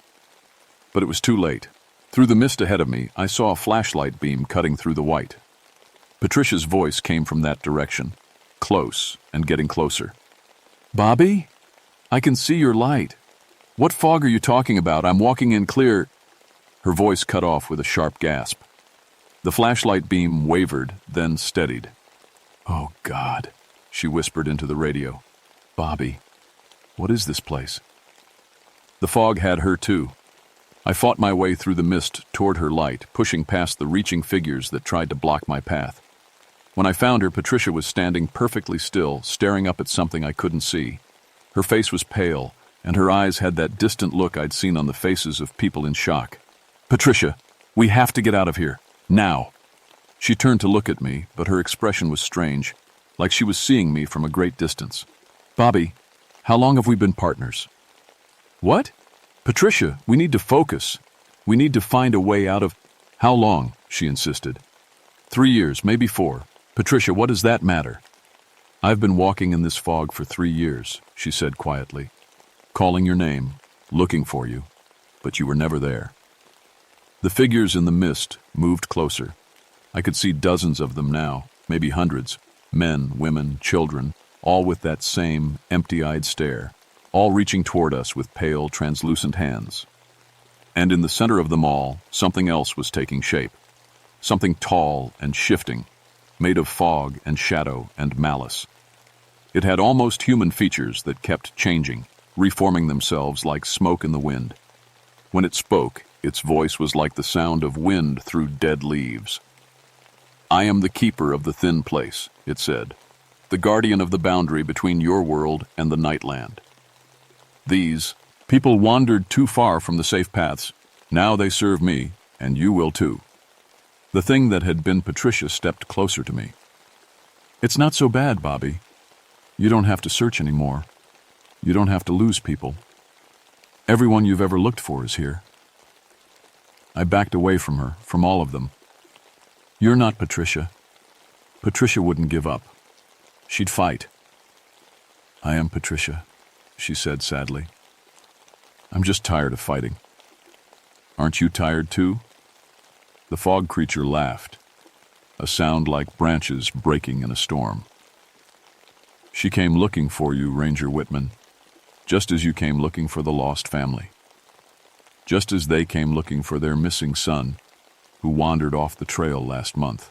But it was too late. Through the mist ahead of me, I saw a flashlight beam cutting through the white. Patricia's voice came from that direction, close and getting closer. "Bobby? I can see your light. What fog are you talking about? I'm walking in clear." Her voice cut off with a sharp gasp. The flashlight beam wavered, then steadied. "Oh, God," she whispered into the radio. "Bobby, what is this place?" The fog had her too. I fought my way through the mist toward her light, pushing past the reaching figures that tried to block my path. When I found her, Patricia was standing perfectly still, staring up at something I couldn't see. Her face was pale, and her eyes had that distant look I'd seen on the faces of people in shock. "Patricia, we have to get out of here. Now." She turned to look at me, but her expression was strange, like she was seeing me from a great distance. "Bobby, how long have we been partners?" "What?" "Patricia, we need to focus. We need to find a way out of—" "How long?" she insisted. 3 years, maybe 4. "Patricia, what does that matter?" "I've been walking in this fog for 3 years, she said quietly. "Calling your name, looking for you, but you were never there." The figures in the mist moved closer. I could see dozens of them now, maybe hundreds, men, women, children, all with that same empty-eyed stare, all reaching toward us with pale, translucent hands. And in the center of them all, something else was taking shape. Something tall and shifting, made of fog and shadow and malice. It had almost human features that kept changing, reforming themselves like smoke in the wind. When it spoke, its voice was like the sound of wind through dead leaves. I am the keeper of the thin place, it said, the guardian of the boundary between your world and the Nightland. These people wandered too far from the safe paths. Now they serve me, and you will too. The thing that had been Patricia stepped closer to me. It's not so bad, Bobby. You don't have to search anymore. You don't have to lose people. Everyone you've ever looked for is here. I backed away from her, from all of them. You're not Patricia. Patricia wouldn't give up. She'd fight. I am Patricia, she said sadly. I'm just tired of fighting. Aren't you tired too? The fog creature laughed, a sound like branches breaking in a storm. She came looking for you, Ranger Whitman, just as you came looking for the lost family. Just as they came looking for their missing son, who wandered off the trail last month.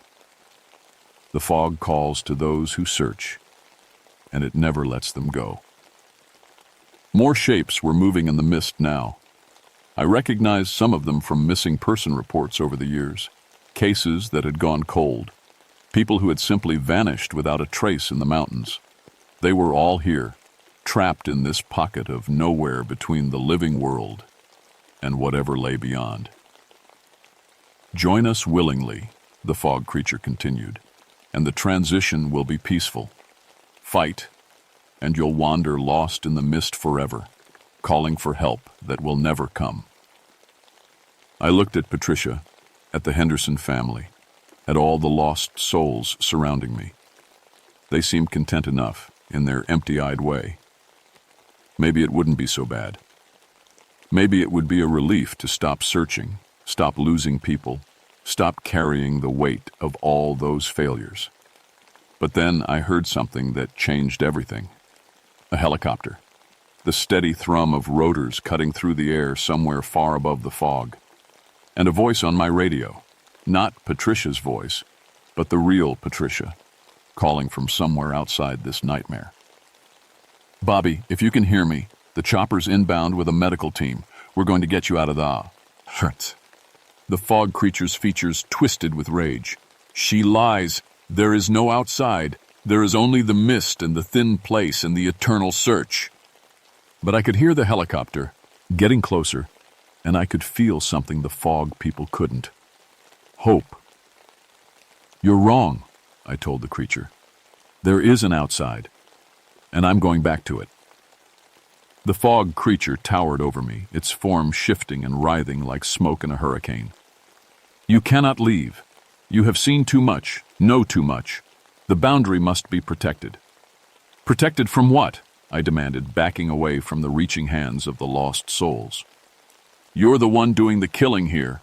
The fog calls to those who search, and it never lets them go. More shapes were moving in the mist now. I recognized some of them from missing person reports over the years, cases that had gone cold, people who had simply vanished without a trace in the mountains. They were all here, trapped in this pocket of nowhere between the living world and whatever lay beyond. Join us willingly, the fog creature continued, and the transition will be peaceful. Fight, and you'll wander lost in the mist forever, calling for help that will never come. I looked at Patricia, at the Henderson family, at all the lost souls surrounding me. They seemed content enough, in their empty-eyed way. Maybe it wouldn't be so bad. Maybe it would be a relief to stop searching, stop losing people, stop carrying the weight of all those failures. But then I heard something that changed everything. A helicopter. The steady thrum of rotors cutting through the air somewhere far above the fog. And a voice on my radio. Not Patricia's voice, but the real Patricia, calling from somewhere outside this nightmare. Bobby, if you can hear me, the chopper's inbound with a medical team. We're going to get you out of the hurt. The fog creature's features twisted with rage. She lies. There is no outside. There is only the mist and the thin place and the eternal search. But I could hear the helicopter, getting closer, and I could feel something the fog people couldn't. Hope. You're wrong, I told the creature. There is an outside, and I'm going back to it. The fog creature towered over me, its form shifting and writhing like smoke in a hurricane. You cannot leave. You have seen too much, know too much. The boundary must be protected. Protected from what? I demanded, backing away from the reaching hands of the lost souls. You're the one doing the killing here.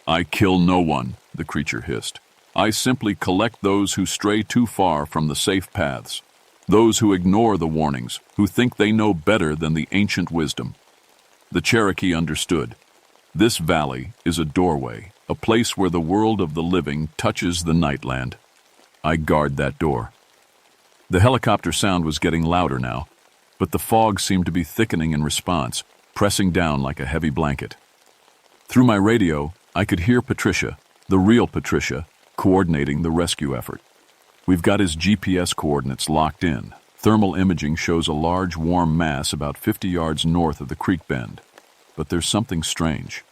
I kill no one, the creature hissed. I simply collect those who stray too far from the safe paths, those who ignore the warnings, who think they know better than the ancient wisdom. The Cherokee understood. This valley is a doorway, a place where the world of the living touches the Nightland. I guard that door. The helicopter sound was getting louder now, but the fog seemed to be thickening in response, pressing down like a heavy blanket. Through my radio, I could hear Patricia, the real Patricia, coordinating the rescue effort. We've got his GPS coordinates locked in. Thermal imaging shows a large warm mass about 50 yards north of the creek bend. But there's something strange.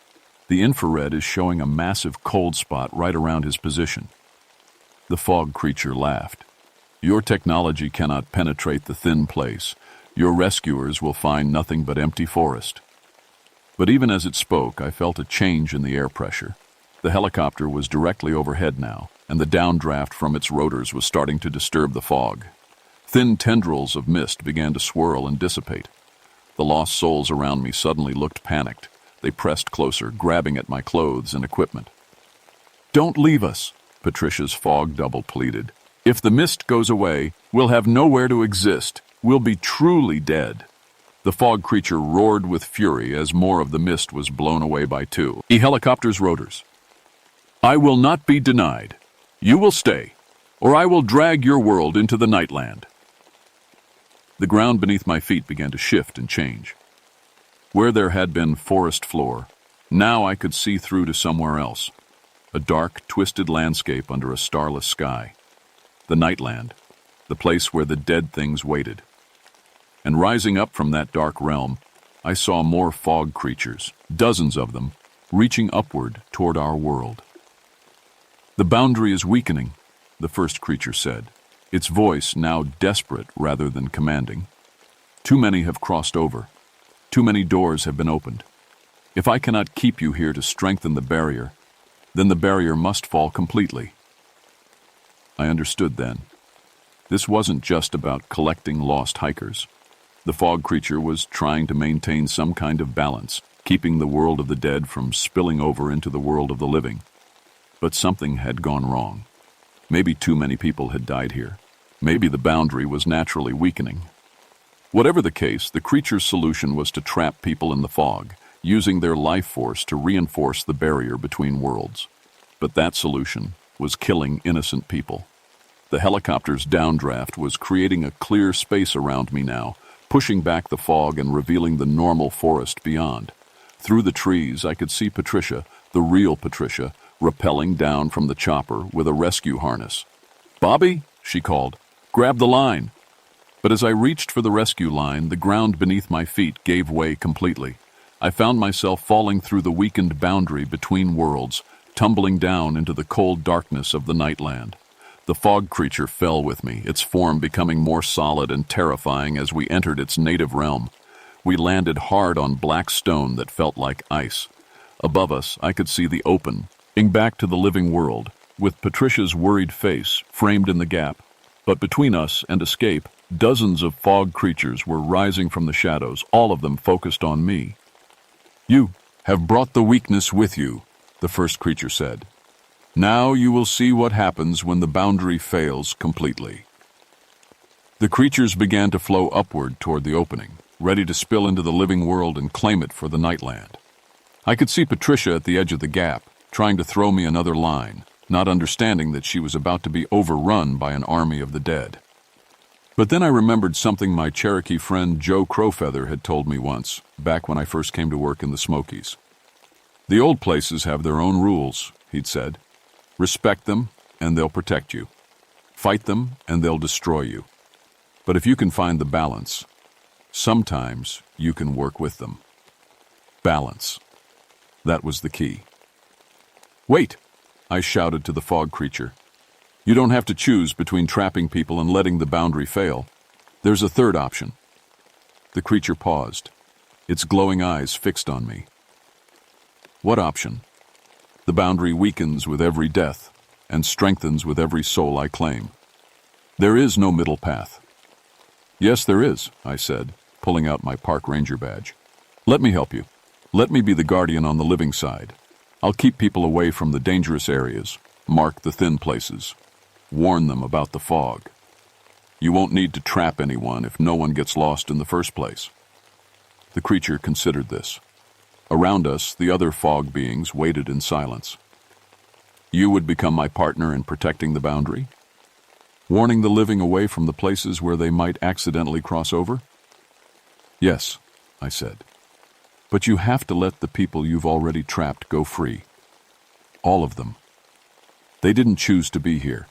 The infrared is showing a massive cold spot right around his position. The fog creature laughed. Your technology cannot penetrate the thin place. Your rescuers will find nothing but empty forest. But even as it spoke, I felt a change in the air pressure. The helicopter was directly overhead now, and the downdraft from its rotors was starting to disturb the fog. Thin tendrils of mist began to swirl and dissipate. The lost souls around me suddenly looked panicked. They pressed closer, grabbing at my clothes and equipment. Don't leave us, Patricia's fog double pleaded. If the mist goes away, we'll have nowhere to exist. We'll be truly dead. The fog creature roared with fury as more of the mist was blown away by two. The helicopter's rotors. I will not be denied. You will stay, or I will drag your world into the Nightland. The ground beneath my feet began to shift and change. Where there had been forest floor, now I could see through to somewhere else. a dark, twisted landscape under a starless sky. The Nightland, the place where the dead things waited. And rising up from that dark realm, I saw more fog creatures, dozens of them, reaching upward toward our world. "The boundary is weakening," the first creature said, its voice now desperate rather than commanding. "Too many have crossed over. Too many doors have been opened. If I cannot keep you here to strengthen the barrier, then the barrier must fall completely." I understood then. This wasn't just about collecting lost hikers. The fog creature was trying to maintain some kind of balance, keeping the world of the dead from spilling over into the world of the living. But something had gone wrong. Maybe too many people had died here. Maybe the boundary was naturally weakening. Whatever the case, the creature's solution was to trap people in the fog, using their life force to reinforce the barrier between worlds. But that solution was killing innocent people. The helicopter's downdraft was creating a clear space around me now, pushing back the fog and revealing the normal forest beyond. Through the trees, I could see Patricia, the real Patricia, rappelling down from the chopper with a rescue harness. "Bobby," she called, "grab the line." But as I reached for the rescue line, the ground beneath my feet gave way completely. I found myself falling through the weakened boundary between worlds, tumbling down into the cold darkness of the Nightland. The fog creature fell with me, its form becoming more solid and terrifying as we entered its native realm. We landed hard on black stone that felt like ice. Above us, I could see the open, back to the living world, with Patricia's worried face framed in the gap. But between us and escape, dozens of fog creatures were rising from the shadows, all of them focused on me. "You have brought the weakness with you," the first creature said. "Now you will see what happens when the boundary fails completely." The creatures began to flow upward toward the opening, ready to spill into the living world and claim it for the Nightland. I could see Patricia at the edge of the gap, trying to throw me another line, not understanding that she was about to be overrun by an army of the dead. But then I remembered something my Cherokee friend Joe Crowfeather had told me once, back when I first came to work in the Smokies. "The old places have their own rules," he'd said. "Respect them, and they'll protect you. Fight them, and they'll destroy you. But if you can find the balance, sometimes you can work with them." Balance. That was the key. "Wait!" I shouted to the fog creature. "You don't have to choose between trapping people and letting the boundary fail. There's a third option." The creature paused, its glowing eyes fixed on me. "What option?" "The boundary weakens with every death and strengthens with every soul I claim. There is no middle path." "Yes, there is," I said, pulling out my park ranger badge. "Let me help you. Let me be the guardian on the living side. I'll keep people away from the dangerous areas, mark the thin places, warn them about the fog. You won't need to trap anyone if no one gets lost in the first place." The creature considered this. Around us, the other fog beings waited in silence. "You would become my partner in protecting the boundary? Warning the living away from the places where they might accidentally cross over?" "Yes," I said. "But you have to let the people you've already trapped go free. All of them. They didn't choose to be here,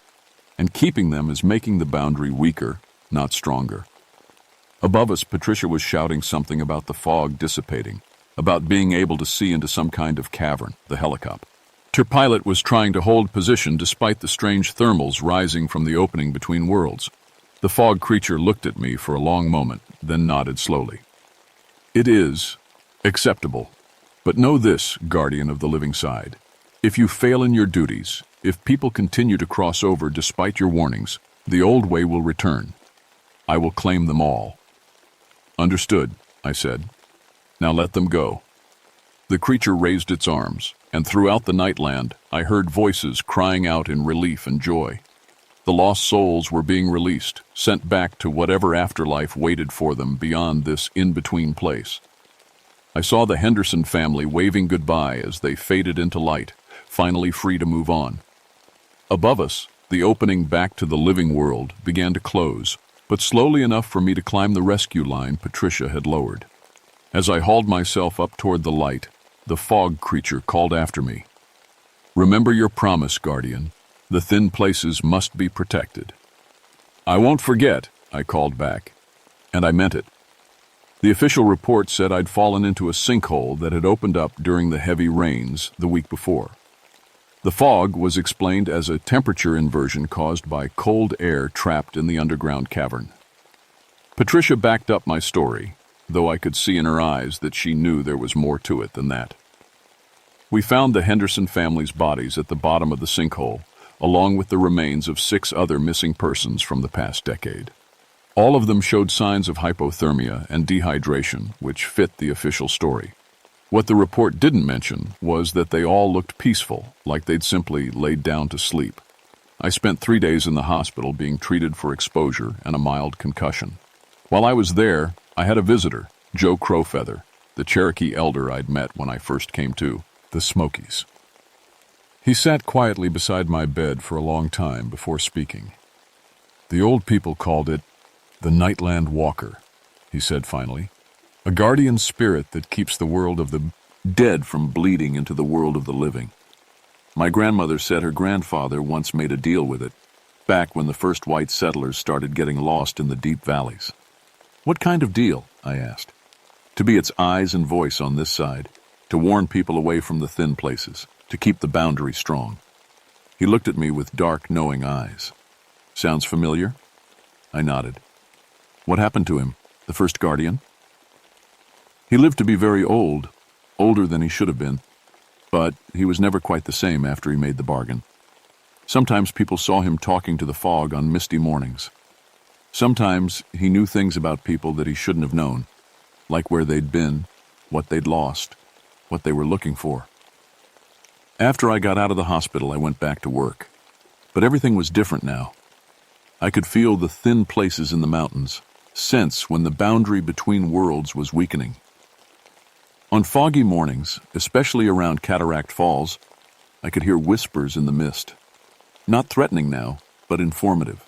and keeping them is making the boundary weaker, not stronger." Above us, Patricia was shouting something about the fog dissipating, about being able to see into some kind of cavern, the helicopter. Her pilot was trying to hold position despite the strange thermals rising from the opening between worlds. The fog creature looked at me for a long moment, then nodded slowly. "It is acceptable. But know this, guardian of the living side. If you fail in your duties, if people continue to cross over despite your warnings, the old way will return. I will claim them all." "Understood," I said. "Now let them go." The creature raised its arms, and throughout the Nightland, I heard voices crying out in relief and joy. The lost souls were being released, sent back to whatever afterlife waited for them beyond this in-between place. I saw the Henderson family waving goodbye as they faded into light, finally free to move on. Above us, the opening back to the living world began to close, but slowly enough for me to climb the rescue line Patricia had lowered. As I hauled myself up toward the light, the fog creature called after me. Remember your promise, Guardian. The thin places must be protected. I won't forget, I called back. And I meant it. The official report said I'd fallen into a sinkhole that had opened up during the heavy rains the week before. The fog was explained as a temperature inversion caused by cold air trapped in the underground cavern. Patricia backed up my story, though I could see in her eyes that she knew there was more to it than that. We found the Henderson family's bodies at the bottom of the sinkhole, along with the remains of 6 other missing persons from the past decade. All of them showed signs of hypothermia and dehydration, which fit the official story. What the report didn't mention was that they all looked peaceful, like they'd simply laid down to sleep. I spent 3 days in the hospital being treated for exposure and a mild concussion. While I was there, I had a visitor, Joe Crowfeather, the Cherokee elder I'd met when I first came to the Smokies. He sat quietly beside my bed for a long time before speaking. The old people called it the Nightland Walker, he said finally. A guardian spirit that keeps the world of the dead from bleeding into the world of the living. My grandmother said her grandfather once made a deal with it, back when the first white settlers started getting lost in the deep valleys. What kind of deal? I asked. To be its eyes and voice on this side, to warn people away from the thin places, to keep the boundary strong. He looked at me with dark, knowing eyes. Sounds familiar? I nodded. What happened to him, the first guardian? He lived to be very old, older than he should have been, but he was never quite the same after he made the bargain. Sometimes people saw him talking to the fog on misty mornings. Sometimes he knew things about people that he shouldn't have known, like where they'd been, what they'd lost, what they were looking for. After I got out of the hospital, I went back to work. But everything was different now. I could feel the thin places in the mountains, sense when the boundary between worlds was weakening. On foggy mornings, especially around Cataract Falls, I could hear whispers in the mist. Not threatening now, but informative.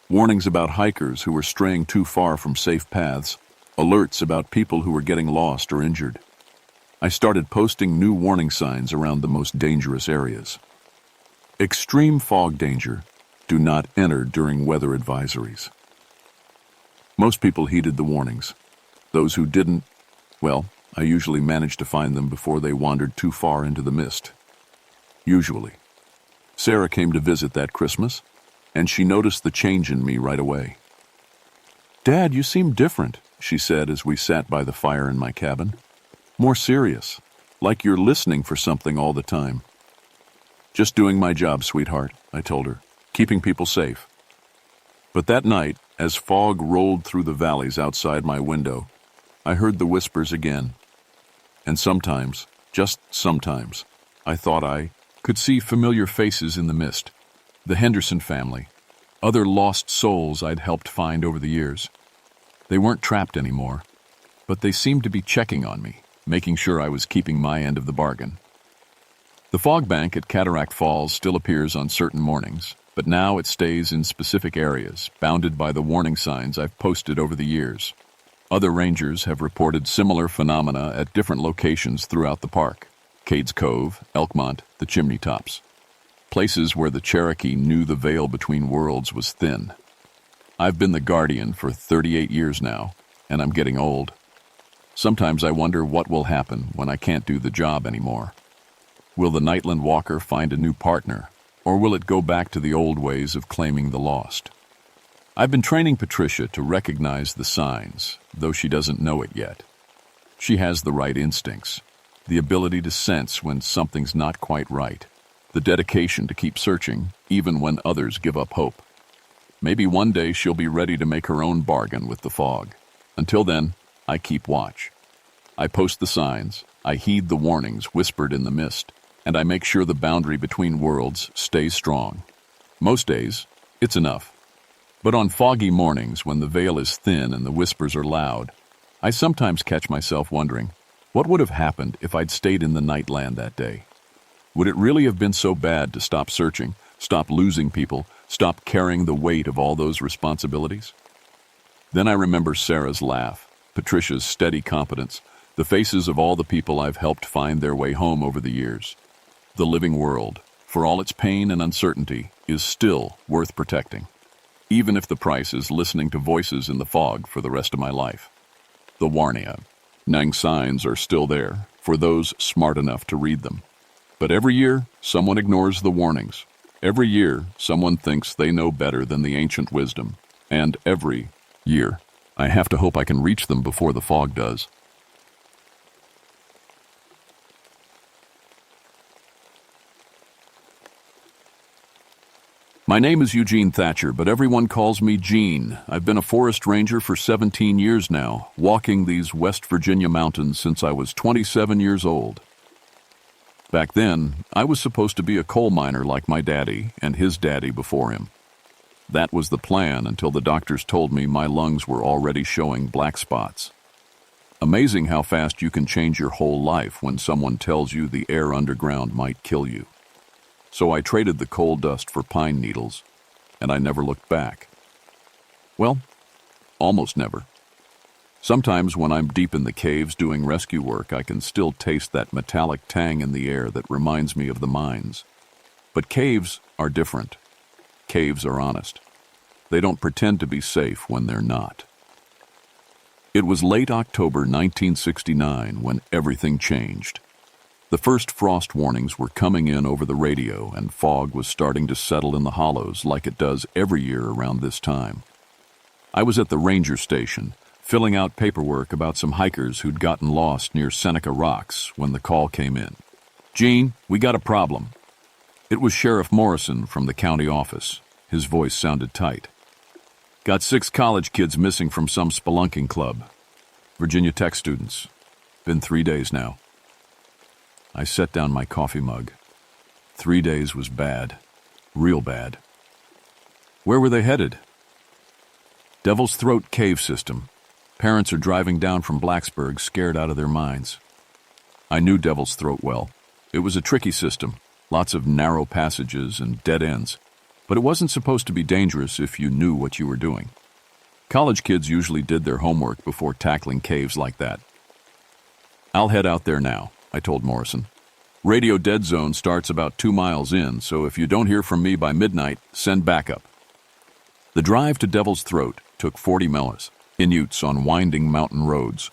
Warnings about hikers who were straying too far from safe paths, alerts about people who were getting lost or injured. I started posting new warning signs around the most dangerous areas. Extreme fog danger. Do not enter during weather advisories. Most people heeded the warnings. Those who didn't, well, I usually managed to find them before they wandered too far into the mist. Usually. Sarah came to visit that Christmas, and she noticed the change in me right away. "Dad, you seem different," she said as we sat by the fire in my cabin. "More serious, like you're listening for something all the time." "Just doing my job, sweetheart," I told her, "keeping people safe." But that night, as fog rolled through the valleys outside my window, I heard the whispers again. And sometimes, just sometimes, I thought I could see familiar faces in the mist. The Henderson family, other lost souls I'd helped find over the years. They weren't trapped anymore, but they seemed to be checking on me, making sure I was keeping my end of the bargain. The fog bank at Cataract Falls still appears on certain mornings, but now it stays in specific areas, bounded by the warning signs I've posted over the years. Other rangers have reported similar phenomena at different locations throughout the park. Cades Cove, Elkmont, the Chimney Tops. Places where the Cherokee knew the veil between worlds was thin. I've been the guardian for 38 years now, and I'm getting old. Sometimes I wonder what will happen when I can't do the job anymore. Will the Nightland Walker find a new partner, or will it go back to the old ways of claiming the lost? I've been training Patricia to recognize the signs, though she doesn't know it yet. She has the right instincts, the ability to sense when something's not quite right, the dedication to keep searching, even when others give up hope. Maybe one day she'll be ready to make her own bargain with the fog. Until then, I keep watch. I post the signs, I heed the warnings whispered in the mist, and I make sure the boundary between worlds stays strong. Most days, it's enough. But on foggy mornings when the veil is thin and the whispers are loud, I sometimes catch myself wondering, what would have happened if I'd stayed in the Nightland that day? Would it really have been so bad to stop searching, stop losing people, stop carrying the weight of all those responsibilities? Then I remember Sarah's laugh, Patricia's steady competence, the faces of all the people I've helped find their way home over the years. The living world, for all its pain and uncertainty, is still worth protecting, even if the price is listening to voices in the fog for the rest of my life. The warning signs are still there for those smart enough to read them. But every year, someone ignores the warnings. Every year, someone thinks they know better than the ancient wisdom. And every year, I have to hope I can reach them before the fog does. My name is Eugene Thatcher, but everyone calls me Gene. I've been a forest ranger for 17 years now, walking these West Virginia mountains since I was 27 years old. Back then, I was supposed to be a coal miner like my daddy and his daddy before him. That was the plan until the doctors told me my lungs were already showing black spots. Amazing how fast you can change your whole life when someone tells you the air underground might kill you. So I traded the coal dust for pine needles, and I never looked back. Well, almost never. Sometimes when I'm deep in the caves doing rescue work, I can still taste that metallic tang in the air that reminds me of the mines. But caves are different. Caves are honest. They don't pretend to be safe when they're not. It was late October 1969 when everything changed. The first frost warnings were coming in over the radio, and fog was starting to settle in the hollows like it does every year around this time. I was at the ranger station, filling out paperwork about some hikers who'd gotten lost near Seneca Rocks when the call came in. "Gene, we got a problem." It was Sheriff Morrison from the county office. His voice sounded tight. "Got 6 college kids missing from some spelunking club. Virginia Tech students. Been 3 days now." I set down my coffee mug. 3 days was bad. Real bad. "Where were they headed?" "Devil's Throat Cave System. Parents are driving down from Blacksburg scared out of their minds." I knew Devil's Throat well. It was a tricky system, lots of narrow passages and dead ends. But it wasn't supposed to be dangerous if you knew what you were doing. College kids usually did their homework before tackling caves like that. "I'll head out there now," I told Morrison. "Radio dead zone starts about 2 miles in, so if you don't hear from me by midnight, send backup." The drive to Devil's Throat took 40 minutes on winding mountain roads.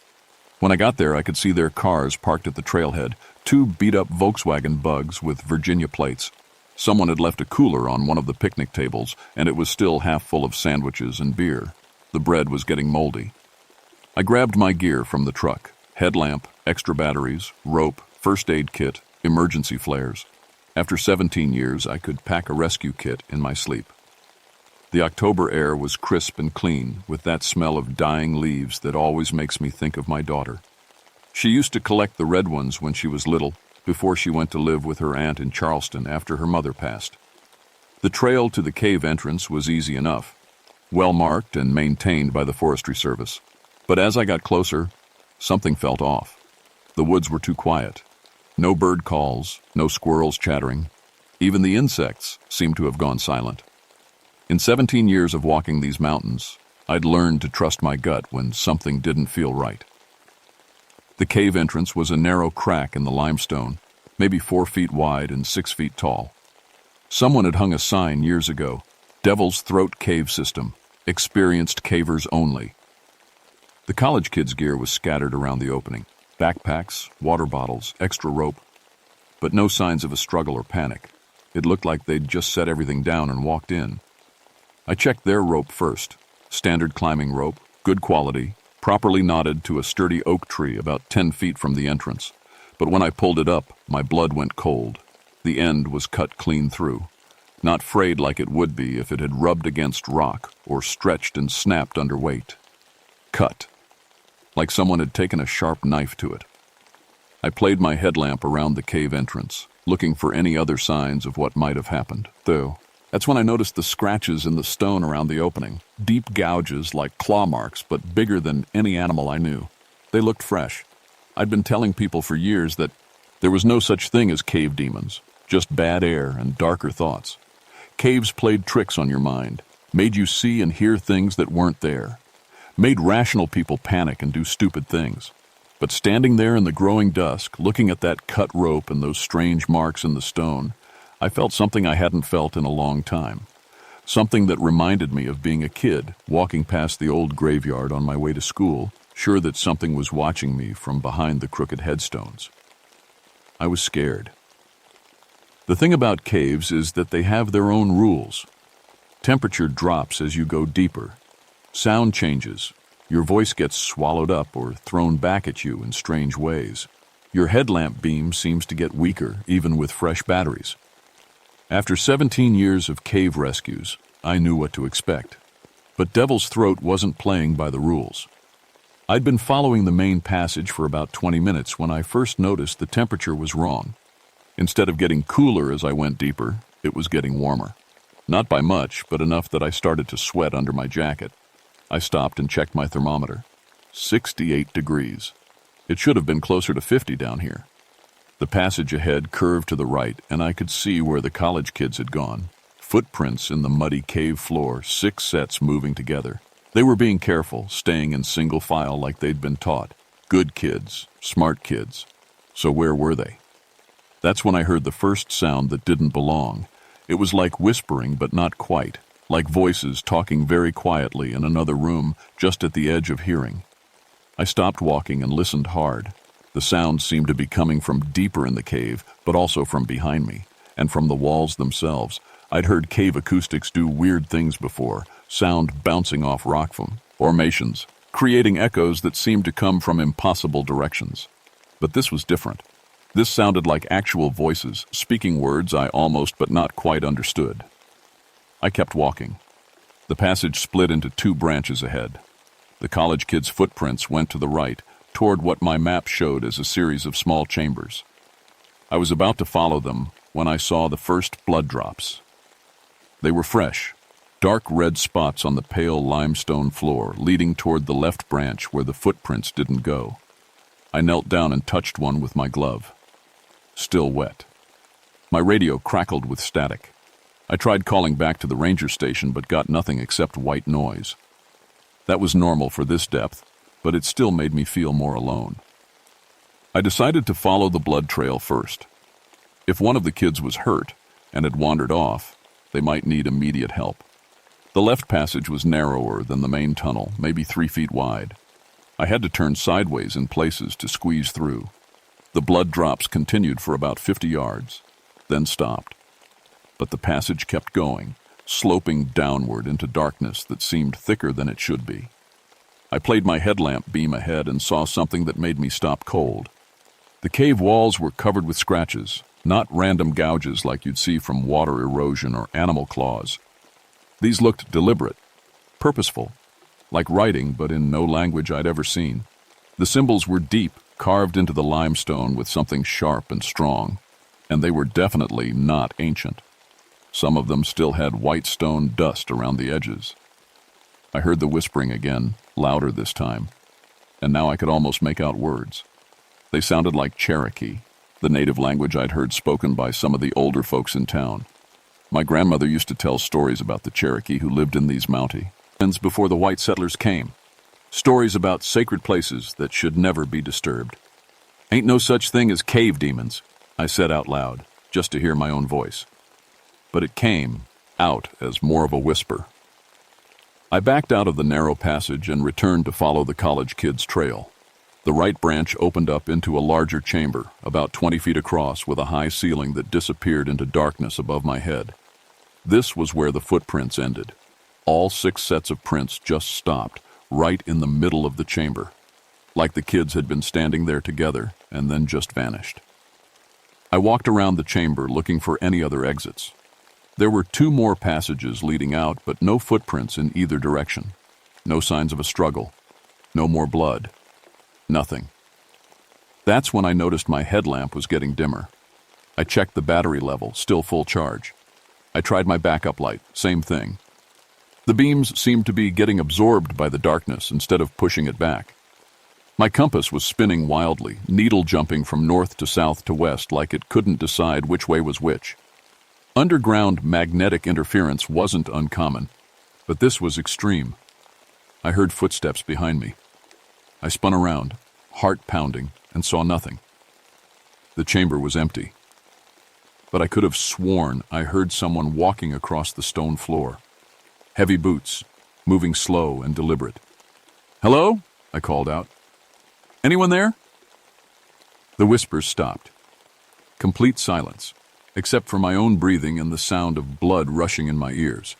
When I got there, I could see their cars parked at the trailhead, 2 beat-up Volkswagen Bugs with Virginia plates. Someone had left a cooler on one of the picnic tables, and it was still half full of sandwiches and beer. The bread was getting moldy. I grabbed my gear from the truck: headlamp, extra batteries, rope, first aid kit, emergency flares. After 17 years, I could pack a rescue kit in my sleep. The October air was crisp and clean, with that smell of dying leaves that always makes me think of my daughter. She used to collect the red ones when she was little, before she went to live with her aunt in Charleston after her mother passed. The trail to the cave entrance was easy enough, well marked and maintained by the Forestry Service. But as I got closer, something felt off. The woods were too quiet. No bird calls, no squirrels chattering. Even the insects seemed to have gone silent. In 17 years of walking these mountains, I'd learned to trust my gut when something didn't feel right. The cave entrance was a narrow crack in the limestone, maybe 4 feet wide and 6 feet tall. Someone had hung a sign years ago: Devil's Throat Cave System, experienced cavers only. The college kids' gear was scattered around the opening: backpacks, water bottles, extra rope, but no signs of a struggle or panic. It looked like they'd just set everything down and walked in. I checked their rope first: standard climbing rope, good quality, properly knotted to a sturdy oak tree about 10 feet from the entrance. But when I pulled it up, my blood went cold. The end was cut clean through, not frayed like it would be if it had rubbed against rock or stretched and snapped under weight. Cut, like someone had taken a sharp knife to it. I played my headlamp around the cave entrance, looking for any other signs of what might have happened, though. That's when I noticed the scratches in the stone around the opening, deep gouges like claw marks, but bigger than any animal I knew. They looked fresh. I'd been telling people for years that there was no such thing as cave demons, just bad air and darker thoughts. Caves played tricks on your mind, made you see and hear things that weren't there, made rational people panic and do stupid things. But standing there in the growing dusk, looking at that cut rope and those strange marks in the stone, I felt something I hadn't felt in a long time. Something that reminded me of being a kid, walking past the old graveyard on my way to school, sure that something was watching me from behind the crooked headstones. I was scared. The thing about caves is that they have their own rules. Temperature drops as you go deeper. Sound changes. Your voice gets swallowed up or thrown back at you in strange ways. Your headlamp beam seems to get weaker, even with fresh batteries. After 17 years of cave rescues, I knew what to expect. But Devil's Throat wasn't playing by the rules. I'd been following the main passage for about 20 minutes when I first noticed the temperature was wrong. Instead of getting cooler as I went deeper, it was getting warmer. Not by much, but enough that I started to sweat under my jacket. I stopped and checked my thermometer. 68 degrees. It should have been closer to 50 down here. The passage ahead curved to the right, and I could see where the college kids had gone. Footprints in the muddy cave floor, 6 sets moving together. They were being careful, staying in single file like they'd been taught. Good kids, smart kids. So where were they? That's when I heard the first sound that didn't belong. It was like whispering, but not quite. Like voices talking very quietly in another room, just at the edge of hearing. I stopped walking and listened hard. The sounds seemed to be coming from deeper in the cave, but also from behind me, and from the walls themselves. I'd heard cave acoustics do weird things before, sound bouncing off rock formations, creating echoes that seemed to come from impossible directions. But this was different. This sounded like actual voices, speaking words I almost but not quite understood. I kept walking. The passage split into 2 branches ahead. The college kids' footprints went to the right, toward what my map showed as a series of small chambers. I was about to follow them when I saw the first blood drops. They were fresh, dark red spots on the pale limestone floor leading toward the left branch where the footprints didn't go. I knelt down and touched one with my glove. Still wet. My radio crackled with static. I tried calling back to the ranger station but got nothing except white noise. That was normal for this depth, but it still made me feel more alone. I decided to follow the blood trail first. If one of the kids was hurt and had wandered off, they might need immediate help. The left passage was narrower than the main tunnel, maybe 3 feet wide. I had to turn sideways in places to squeeze through. The blood drops continued for about 50 yards, then stopped. But the passage kept going, sloping downward into darkness that seemed thicker than it should be. I played my headlamp beam ahead and saw something that made me stop cold. The cave walls were covered with scratches, not random gouges like you'd see from water erosion or animal claws. These looked deliberate, purposeful, like writing but in no language I'd ever seen. The symbols were deep, carved into the limestone with something sharp and strong, and they were definitely not ancient. Some of them still had white stone dust around the edges. I heard the whispering again, louder this time, and now I could almost make out words. They sounded like Cherokee, the native language I'd heard spoken by some of the older folks in town. My grandmother used to tell stories about the Cherokee who lived in these mountains before the white settlers came. Stories about sacred places that should never be disturbed. "Ain't no such thing as cave demons," I said out loud, just to hear my own voice. But it came out as more of a whisper. I backed out of the narrow passage and returned to follow the college kids' trail. The right branch opened up into a larger chamber, about 20 feet across, with a high ceiling that disappeared into darkness above my head. This was where the footprints ended. All 6 sets of prints just stopped, right in the middle of the chamber, like the kids had been standing there together and then just vanished. I walked around the chamber looking for any other exits. There were 2 more passages leading out, but no footprints in either direction. No signs of a struggle. No more blood. Nothing. That's when I noticed my headlamp was getting dimmer. I checked the battery level, still full charge. I tried my backup light, same thing. The beams seemed to be getting absorbed by the darkness instead of pushing it back. My compass was spinning wildly, needle jumping from north to south to west like it couldn't decide which way was which. Underground magnetic interference wasn't uncommon, but this was extreme. I heard footsteps behind me. I spun around, heart pounding, and saw nothing. The chamber was empty. But I could have sworn I heard someone walking across the stone floor. Heavy boots, moving slow and deliberate. "Hello?" I called out. "Anyone there?" The whispers stopped. Complete silence, except for my own breathing and the sound of blood rushing in my ears.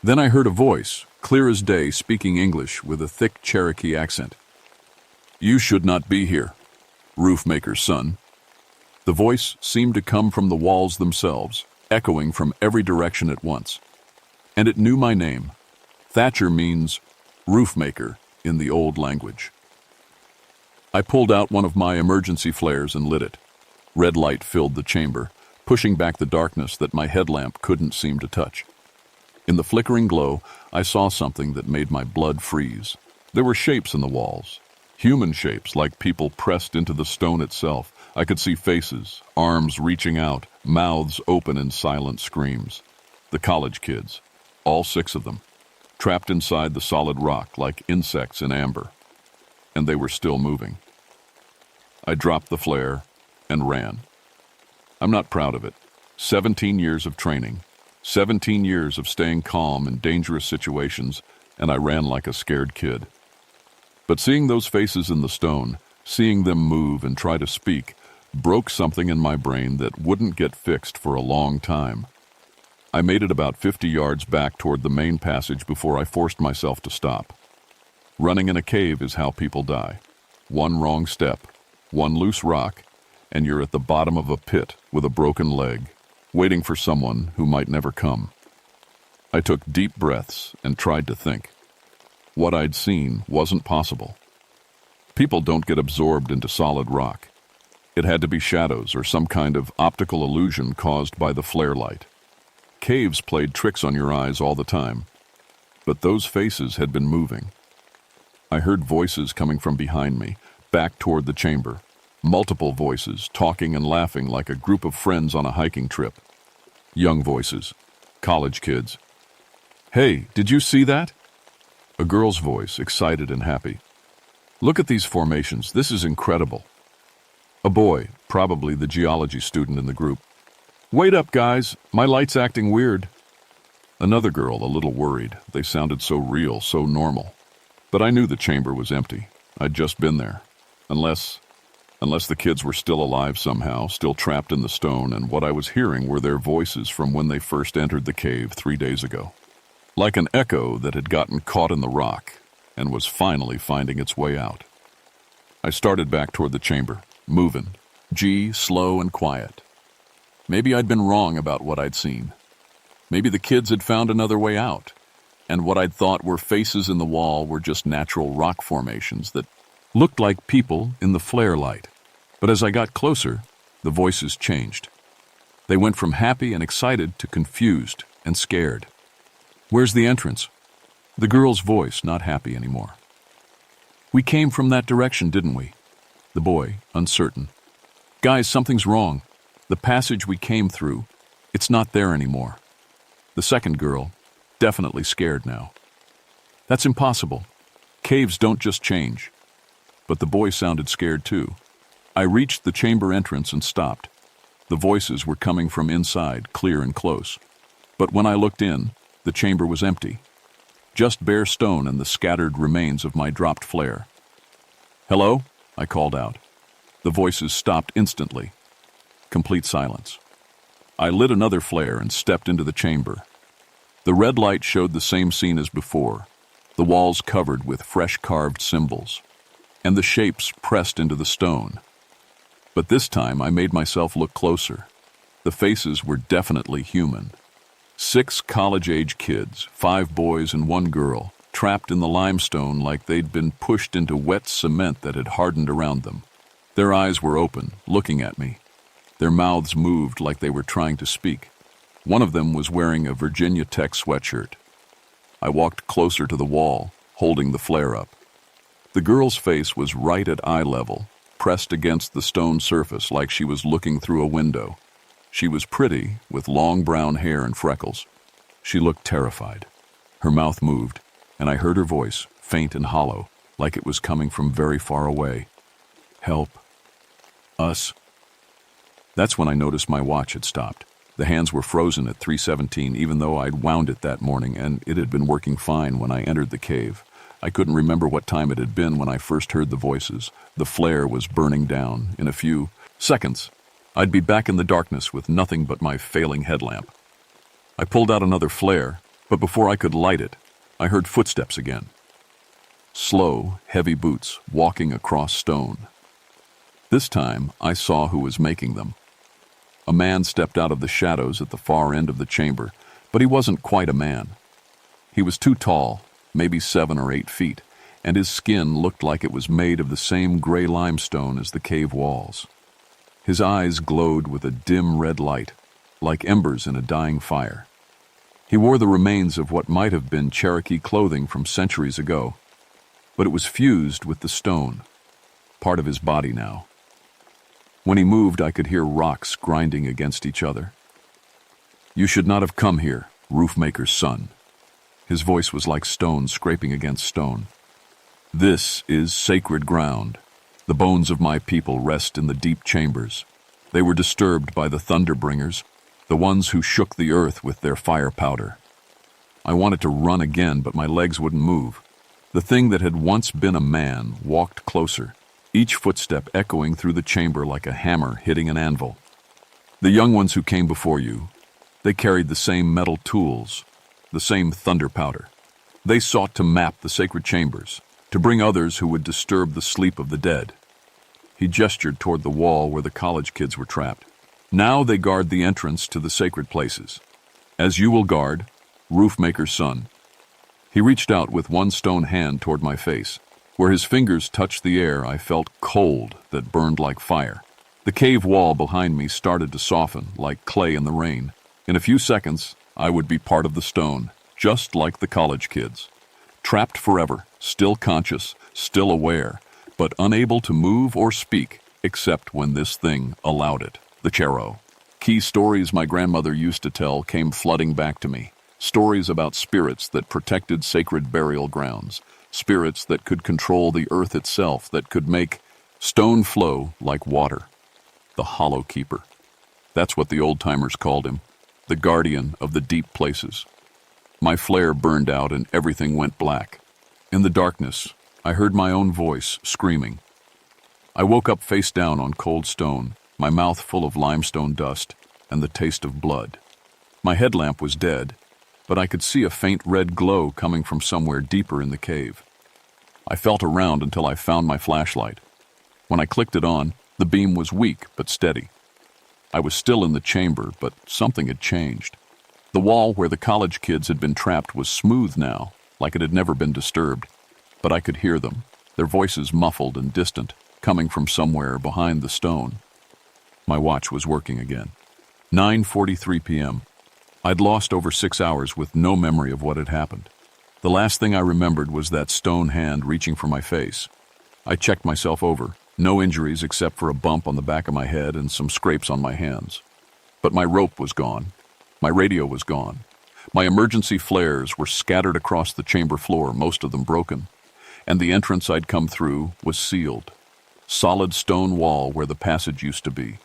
Then I heard a voice, clear as day, speaking English with a thick Cherokee accent. "You should not be here, roofmaker's son." The voice seemed to come from the walls themselves, echoing from every direction at once. And it knew my name. Thatcher means roofmaker in the old language. I pulled out one of my emergency flares and lit it. Red light filled the chamber, pushing back the darkness that my headlamp couldn't seem to touch. In the flickering glow, I saw something that made my blood freeze. There were shapes in the walls. Human shapes, like people pressed into the stone itself. I could see faces, arms reaching out, mouths open in silent screams. The college kids, all 6 of them, trapped inside the solid rock like insects in amber. And they were still moving. I dropped the flare and ran. I'm not proud of it. 17 years of training, 17 years of staying calm in dangerous situations, and I ran like a scared kid. But seeing those faces in the stone, seeing them move and try to speak, broke something in my brain that wouldn't get fixed for a long time. I made it about 50 yards back toward the main passage before I forced myself to stop. Running in a cave is how people die. One wrong step, one loose rock, and you're at the bottom of a pit with a broken leg, waiting for someone who might never come. I took deep breaths and tried to think. What I'd seen wasn't possible. People don't get absorbed into solid rock. It had to be shadows or some kind of optical illusion caused by the flare light. Caves played tricks on your eyes all the time, but those faces had been moving. I heard voices coming from behind me, back toward the chamber. Multiple voices, talking and laughing like a group of friends on a hiking trip. Young voices, college kids. "Hey, did you see that?" A girl's voice, excited and happy. "Look at these formations, this is incredible." A boy, probably the geology student in the group. "Wait up, guys, my light's acting weird." Another girl, a little worried. They sounded so real, so normal. But I knew the chamber was empty. I'd just been there. Unless the kids were still alive somehow, still trapped in the stone, and what I was hearing were their voices from when they first entered the cave 3 days ago. Like an echo that had gotten caught in the rock and was finally finding its way out. I started back toward the chamber, moving, slow and quiet. Maybe I'd been wrong about what I'd seen. Maybe the kids had found another way out, and what I'd thought were faces in the wall were just natural rock formations that looked like people in the flare light. But as I got closer, the voices changed. They went from happy and excited to confused and scared. "Where's the entrance?" The girl's voice, not happy anymore. "We came from that direction, didn't we?" The boy, uncertain. "Guys, something's wrong. The passage we came through, it's not there anymore." The second girl, definitely scared now. "That's impossible. Caves don't just change." But the boy sounded scared too. I reached the chamber entrance and stopped. The voices were coming from inside, clear and close. But when I looked in, the chamber was empty. Just bare stone and the scattered remains of my dropped flare. "Hello?" I called out. The voices stopped instantly. Complete silence. I lit another flare and stepped into the chamber. The red light showed the same scene as before, the walls covered with fresh carved symbols, and the shapes pressed into the stone. But this time I made myself look closer. The faces were definitely human. 6 college-age kids, 5 boys and 1 girl, trapped in the limestone like they'd been pushed into wet cement that had hardened around them. Their eyes were open, looking at me. Their mouths moved like they were trying to speak. One of them was wearing a Virginia Tech sweatshirt. I walked closer to the wall, holding the flare up. The girl's face was right at eye level, pressed against the stone surface like she was looking through a window. She was pretty, with long brown hair and freckles. She looked terrified. Her mouth moved, and I heard her voice, faint and hollow. like it was coming from very far away. Help. Us. That's when I noticed my watch had stopped. The hands were frozen at 3:17, even though I'd wound it that morning, and it had been working fine when I entered the cave. I couldn't remember what time it had been when I first heard the voices. The flare was burning down. In a few seconds, I'd be back in the darkness with nothing but my failing headlamp. I pulled out another flare, but before I could light it, I heard footsteps again. Slow, heavy boots walking across stone. This time, I saw who was making them. A man stepped out of the shadows at the far end of the chamber, but he wasn't quite a man. He was too tall, maybe 7 or 8 feet, and his skin looked like it was made of the same gray limestone as the cave walls. His eyes glowed with a dim red light, like embers in a dying fire. He wore the remains of what might have been Cherokee clothing from centuries ago, but it was fused with the stone, part of his body now. When he moved, I could hear rocks grinding against each other. "You should not have come here, Roofmaker's son." His voice was like stone scraping against stone. "This is sacred ground. The bones of my people rest in the deep chambers. They were disturbed by the Thunderbringers, the ones who shook the earth with their fire powder." I wanted to run again, but my legs wouldn't move. The thing that had once been a man walked closer, each footstep echoing through the chamber like a hammer hitting an anvil. "The young ones who came before you, they carried the same metal tools, the same thunder powder. They sought to map the sacred chambers, to bring others who would disturb the sleep of the dead." He gestured toward the wall where the college kids were trapped. "Now they guard the entrance to the sacred places, as you will guard, Roofmaker's son." He reached out with one stone hand toward my face. Where his fingers touched the air, I felt cold that burned like fire. The cave wall behind me started to soften, like clay in the rain. In a few seconds, I would be part of the stone, just like the college kids. Trapped forever, still conscious, still aware, but unable to move or speak, except when this thing allowed it. The Chero. Key stories my grandmother used to tell came flooding back to me. Stories about spirits that protected sacred burial grounds. Spirits that could control the earth itself, that could make stone flow like water. The Hollow Keeper. That's what the old-timers called him, the guardian of the deep places. My flare burned out and everything went black. In the darkness, I heard my own voice screaming. I woke up face down on cold stone, my mouth full of limestone dust and the taste of blood. My headlamp was dead, but I could see a faint red glow coming from somewhere deeper in the cave. I felt around until I found my flashlight. When I clicked it on, the beam was weak but steady. I was still in the chamber, but something had changed. The wall where the college kids had been trapped was smooth now, like it had never been disturbed. But I could hear them, their voices muffled and distant, coming from somewhere behind the stone. My watch was working again. 9:43 p.m. I'd lost over 6 hours with no memory of what had happened. The last thing I remembered was that stone hand reaching for my face. I checked myself over, no injuries except for a bump on the back of my head and some scrapes on my hands. But my rope was gone. My radio was gone. My emergency flares were scattered across the chamber floor, most of them broken. And the entrance I'd come through was sealed. Solid stone wall where the passage used to be.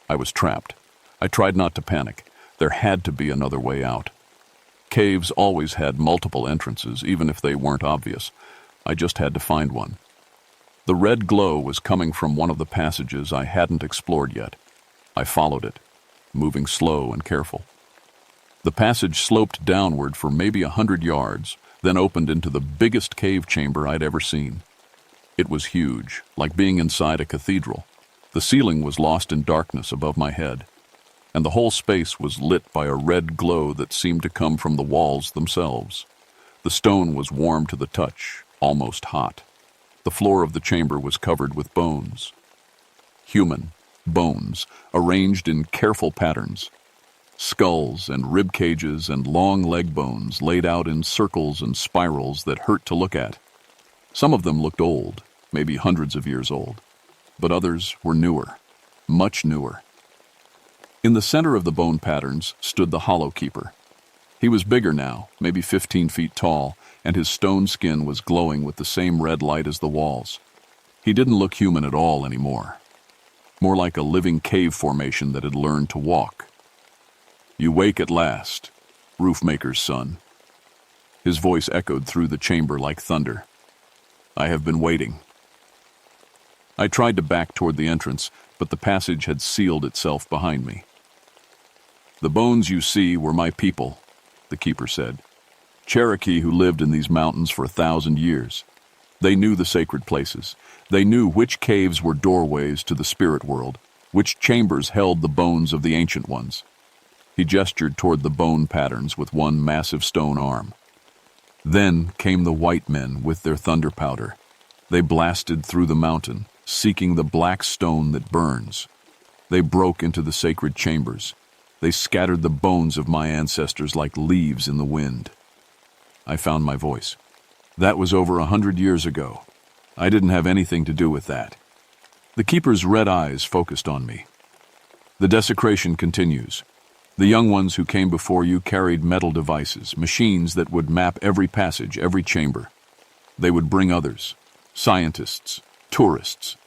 I was trapped. I tried not to panic. There had to be another way out. Caves always had multiple entrances, even if they weren't obvious. I just had to find one. The red glow was coming from one of the passages I hadn't explored yet. I followed it, moving slow and careful. The passage sloped downward for maybe 100 yards, then opened into the biggest cave chamber I'd ever seen. It was huge, like being inside a cathedral. The ceiling was lost in darkness above my head, and the whole space was lit by a red glow that seemed to come from the walls themselves. The stone was warm to the touch, almost hot. The floor of the chamber was covered with bones. Human bones, arranged in careful patterns. Skulls and rib cages and long leg bones laid out in circles and spirals that hurt to look at. Some of them looked old, maybe hundreds of years old, but others were newer, much newer. In the center of the bone patterns stood the Hollow Keeper. He was bigger now, maybe 15 feet tall, and his stone skin was glowing with the same red light as the walls. He didn't look human at all anymore. More like a living cave formation that had learned to walk. "You wake at last, Roofmaker's son." His voice echoed through the chamber like thunder. "I have been waiting." I tried to back toward the entrance, but the passage had sealed itself behind me. "The bones you see were my people," the keeper said. "Cherokee who lived in these mountains for 1,000 years. They knew the sacred places. They knew which caves were doorways to the spirit world, which chambers held the bones of the ancient ones." He gestured toward the bone patterns with one massive stone arm. Then came the white men with their thunder powder. They blasted through the mountain, seeking the black stone that burns. They broke into the sacred chambers. They scattered the bones of my ancestors like leaves in the wind. I found my voice. "That was over 100 years ago. I didn't have anything to do with that." The keeper's red eyes focused on me. "The desecration continues. The young ones who came before you carried metal devices, machines that would map every passage, every chamber. They would bring others, scientists, tourists.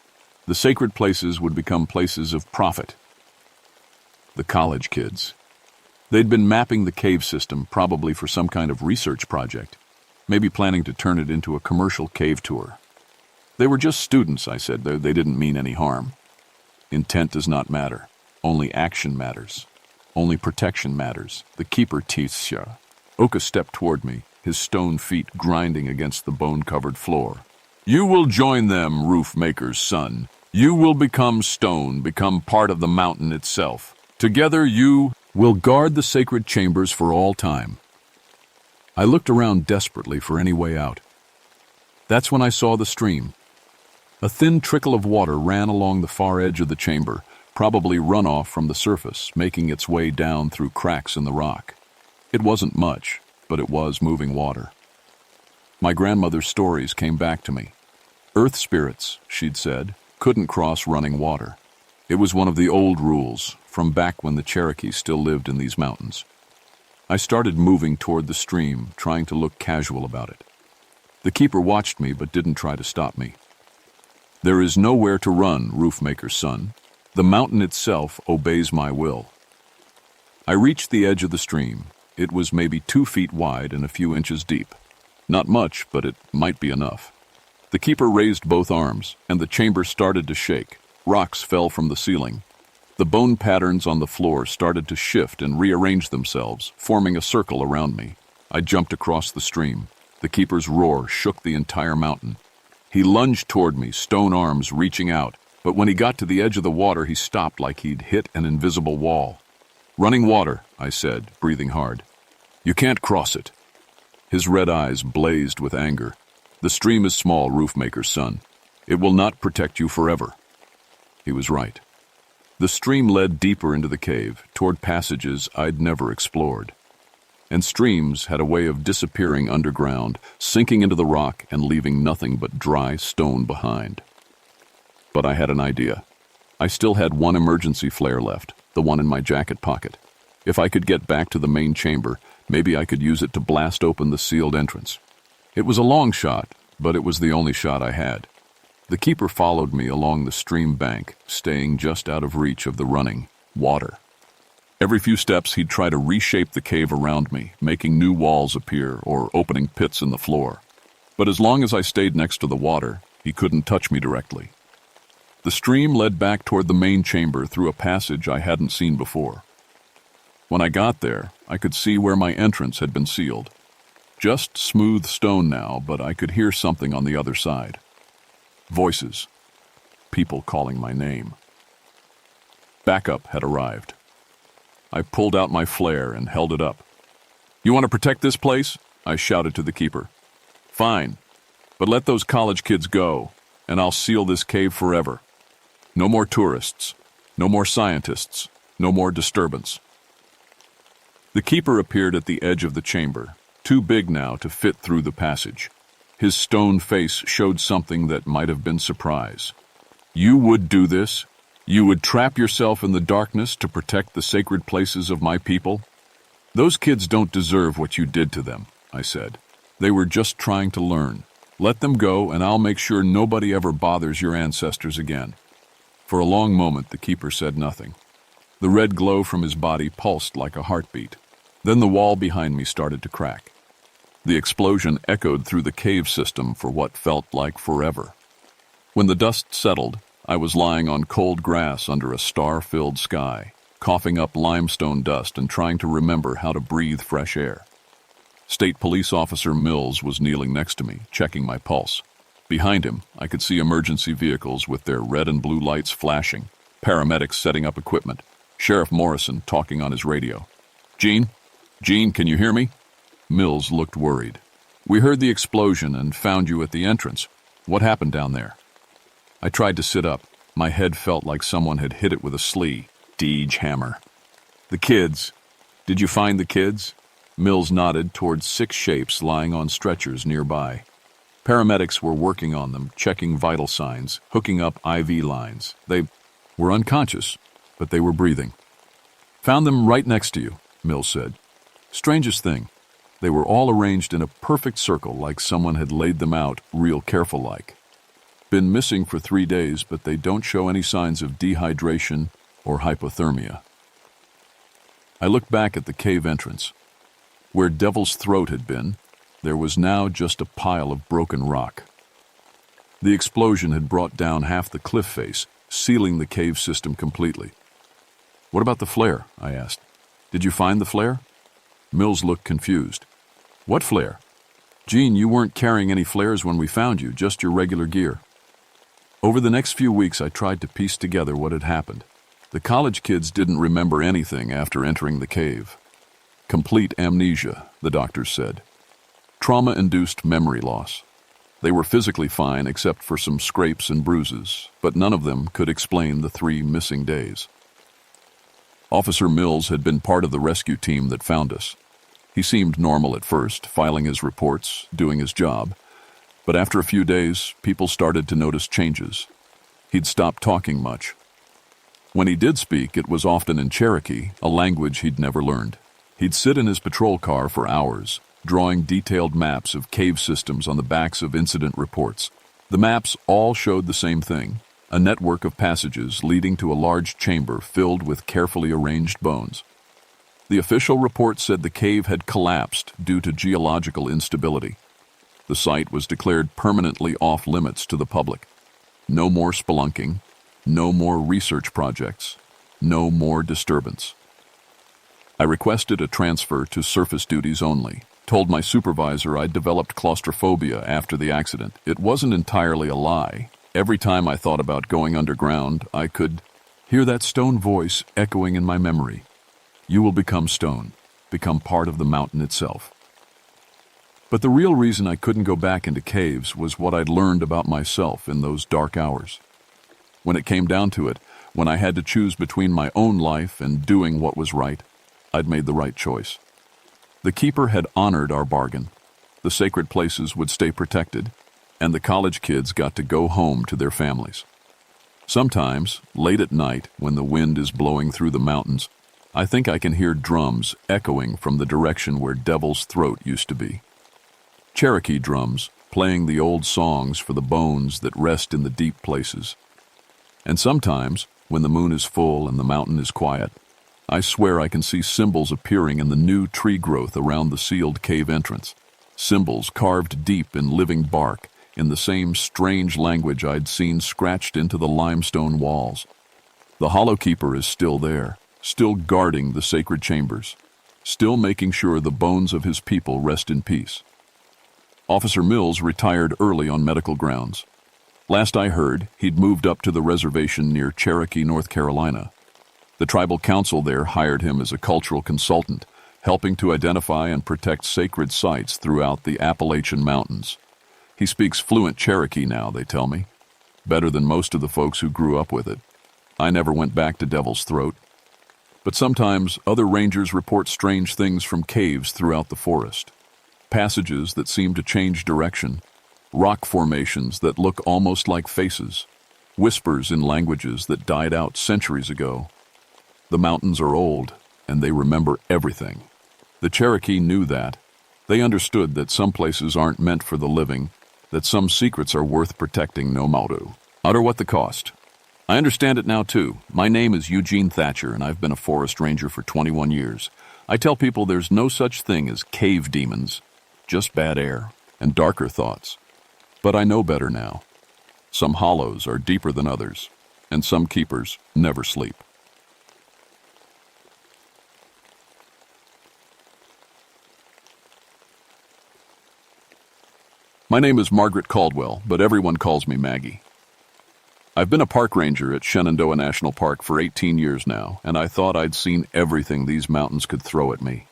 The sacred places would become places of profit." The college kids. They'd been mapping the cave system, probably for some kind of research project, maybe planning to turn it into a commercial cave tour. "They were just students," I said. They didn't mean any harm. "Intent does not matter. Only action matters. Only protection matters." The keeper teased. Oka stepped toward me, his stone feet grinding against the bone-covered floor. "You will join them, Roofmaker's son. You will become stone, become part of the mountain itself. Together you will guard the sacred chambers for all time." I looked around desperately for any way out. That's when I saw the stream. A thin trickle of water ran along the far edge of the chamber, probably runoff from the surface, making its way down through cracks in the rock. It wasn't much, but it was moving water. My grandmother's stories came back to me. Earth spirits, she'd said, couldn't cross running water. It was one of the old rules, from back when the Cherokee still lived in these mountains. I started moving toward the stream, trying to look casual about it. The keeper watched me but didn't try to stop me. "There is nowhere to run, Roofmaker's son. The mountain itself obeys my will." I reached the edge of the stream. It was maybe 2 feet wide and a few inches deep. Not much, but it might be enough. The keeper raised both arms, and the chamber started to shake. Rocks fell from the ceiling. The bone patterns on the floor started to shift and rearrange themselves, forming a circle around me. I jumped across the stream. The keeper's roar shook the entire mountain. He lunged toward me, stone arms reaching out, but when he got to the edge of the water, he stopped like he'd hit an invisible wall. "Running water," I said, breathing hard. "You can't cross it." His red eyes blazed with anger. "The stream is small, Roofmaker's son. It will not protect you forever." He was right. The stream led deeper into the cave, toward passages I'd never explored. And streams had a way of disappearing underground, sinking into the rock and leaving nothing but dry stone behind. But I had an idea. I still had one emergency flare left, the one in my jacket pocket. If I could get back to the main chamber, maybe I could use it to blast open the sealed entrance. It was a long shot, but it was the only shot I had. The keeper followed me along the stream bank, staying just out of reach of the running water. Every few steps, he'd try to reshape the cave around me, making new walls appear or opening pits in the floor. But as long as I stayed next to the water, he couldn't touch me directly. The stream led back toward the main chamber through a passage I hadn't seen before. When I got there, I could see where my entrance had been sealed. Just smooth stone now, but I could hear something on the other side. Voices. People calling my name. Backup had arrived. I pulled out my flare and held it up. "You want to protect this place?" I shouted to the keeper. "Fine, but let those college kids go, and I'll seal this cave forever. No more tourists, no more scientists, no more disturbance." The keeper appeared at the edge of the chamber, too big now to fit through the passage. His stone face showed something that might have been surprise. "You would do this? You would trap yourself in the darkness to protect the sacred places of my people?" Those kids don't deserve what you did to them, I said. They were just trying to learn. Let them go, and I'll make sure nobody ever bothers your ancestors again. For a long moment, the keeper said nothing. The red glow from his body pulsed like a heartbeat. Then the wall behind me started to crack. The explosion echoed through the cave system for what felt like forever. When the dust settled, I was lying on cold grass under a star-filled sky, coughing up limestone dust and trying to remember how to breathe fresh air. State Police Officer Mills was kneeling next to me, checking my pulse. Behind him, I could see emergency vehicles with their red and blue lights flashing, paramedics setting up equipment, Sheriff Morrison talking on his radio. Gene, can you hear me? Mills looked worried. We heard the explosion and found you at the entrance. What happened down there? I tried to sit up. My head felt like someone had hit it with a sledgehammer. The kids. Did you find the kids? Mills nodded towards 6 shapes lying on stretchers nearby. Paramedics were working on them, checking vital signs, hooking up IV lines. They were unconscious, but they were breathing. Found them right next to you, Mills said. Strangest thing, they were all arranged in a perfect circle like someone had laid them out real careful-like. Been missing for 3 days, but they don't show any signs of dehydration or hypothermia. I looked back at the cave entrance. Where Devil's Throat had been, there was now just a pile of broken rock. The explosion had brought down half the cliff face, sealing the cave system completely. What about the flare? I asked. Did you find the flare? Mills looked confused. What flare? Gene, you weren't carrying any flares when we found you, just your regular gear. Over the next few weeks, I tried to piece together what had happened. The college kids didn't remember anything after entering the cave. Complete amnesia, the doctors said. Trauma-induced memory loss. They were physically fine except for some scrapes and bruises, but none of them could explain the 3 missing days. Officer Mills had been part of the rescue team that found us. He seemed normal at first, filing his reports, doing his job. But after a few days, people started to notice changes. He'd stopped talking much. When he did speak, it was often in Cherokee, a language he'd never learned. He'd sit in his patrol car for hours, drawing detailed maps of cave systems on the backs of incident reports. The maps all showed the same thing, a network of passages leading to a large chamber filled with carefully arranged bones. The official report said the cave had collapsed due to geological instability. The site was declared permanently off-limits to the public. No more spelunking, no more research projects, no more disturbance. I requested a transfer to surface duties only, told my supervisor I'd developed claustrophobia after the accident. It wasn't entirely a lie. Every time I thought about going underground, I could hear that stone voice echoing in my memory. You will become stone, become part of the mountain itself. But the real reason I couldn't go back into caves was what I'd learned about myself in those dark hours. When it came down to it, when I had to choose between my own life and doing what was right, I'd made the right choice. The keeper had honored our bargain. The sacred places would stay protected, and the college kids got to go home to their families. Sometimes, late at night, when the wind is blowing through the mountains, I think I can hear drums echoing from the direction where Devil's Throat used to be. Cherokee drums, playing the old songs for the bones that rest in the deep places. And sometimes, when the moon is full and the mountain is quiet, I swear I can see symbols appearing in the new tree growth around the sealed cave entrance. Symbols carved deep in living bark, in the same strange language I'd seen scratched into the limestone walls. The Hollow Keeper is still there, still guarding the sacred chambers, still making sure the bones of his people rest in peace. Officer Mills retired early on medical grounds. Last I heard, he'd moved up to the reservation near Cherokee, North Carolina. The tribal council there hired him as a cultural consultant, helping to identify and protect sacred sites throughout the Appalachian Mountains. He speaks fluent Cherokee now, they tell me. Better than most of the folks who grew up with it. I never went back to Devil's Throat. But sometimes other rangers report strange things from caves throughout the forest. Passages that seem to change direction, rock formations that look almost like faces, whispers in languages that died out centuries ago. The mountains are old, and they remember everything. The Cherokee knew that. They understood that some places aren't meant for the living, that some secrets are worth protecting no matter what the cost. I understand it now too. My name is Eugene Thatcher, and I've been a forest ranger for 21 years. I tell people there's no such thing as cave demons, just bad air and darker thoughts. But I know better now. Some hollows are deeper than others, and some keepers never sleep. My name is Margaret Caldwell, but everyone calls me Maggie. I've been a park ranger at Shenandoah National Park for 18 years now, and I thought I'd seen everything these mountains could throw at me.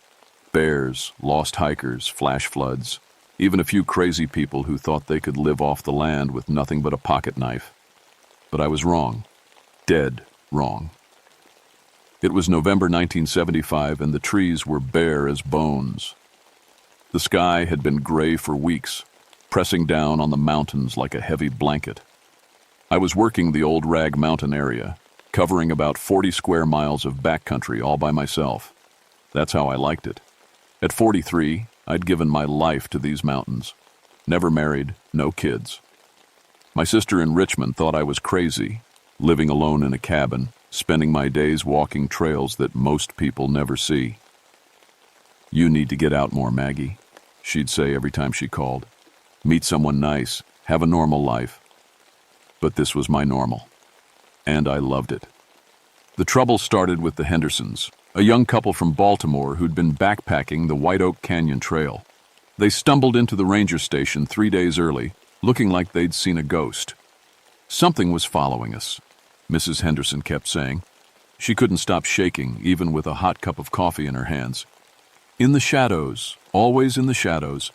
Bears, lost hikers, flash floods, even a few crazy people who thought they could live off the land with nothing but a pocket knife. But I was wrong. Dead wrong. It was November 1975, and the trees were bare as bones. The sky had been gray for weeks, pressing down on the mountains like a heavy blanket. I was working the Old Rag Mountain area, covering about 40 square miles of backcountry all by myself. That's how I liked it. At 43, I'd given my life to these mountains. Never married, no kids. My sister in Richmond thought I was crazy, living alone in a cabin, spending my days walking trails that most people never see. "You need to get out more, Maggie," she'd say every time she called. "Meet someone nice, have a normal life." But this was my normal, and I loved it. The trouble started with the Hendersons, a young couple from Baltimore who'd been backpacking the White Oak Canyon Trail. They stumbled into the ranger station 3 days early, looking like they'd seen a ghost. "Something was following us," Mrs. Henderson kept saying. She couldn't stop shaking, even with a hot cup of coffee in her hands. "In the shadows, always in the shadows."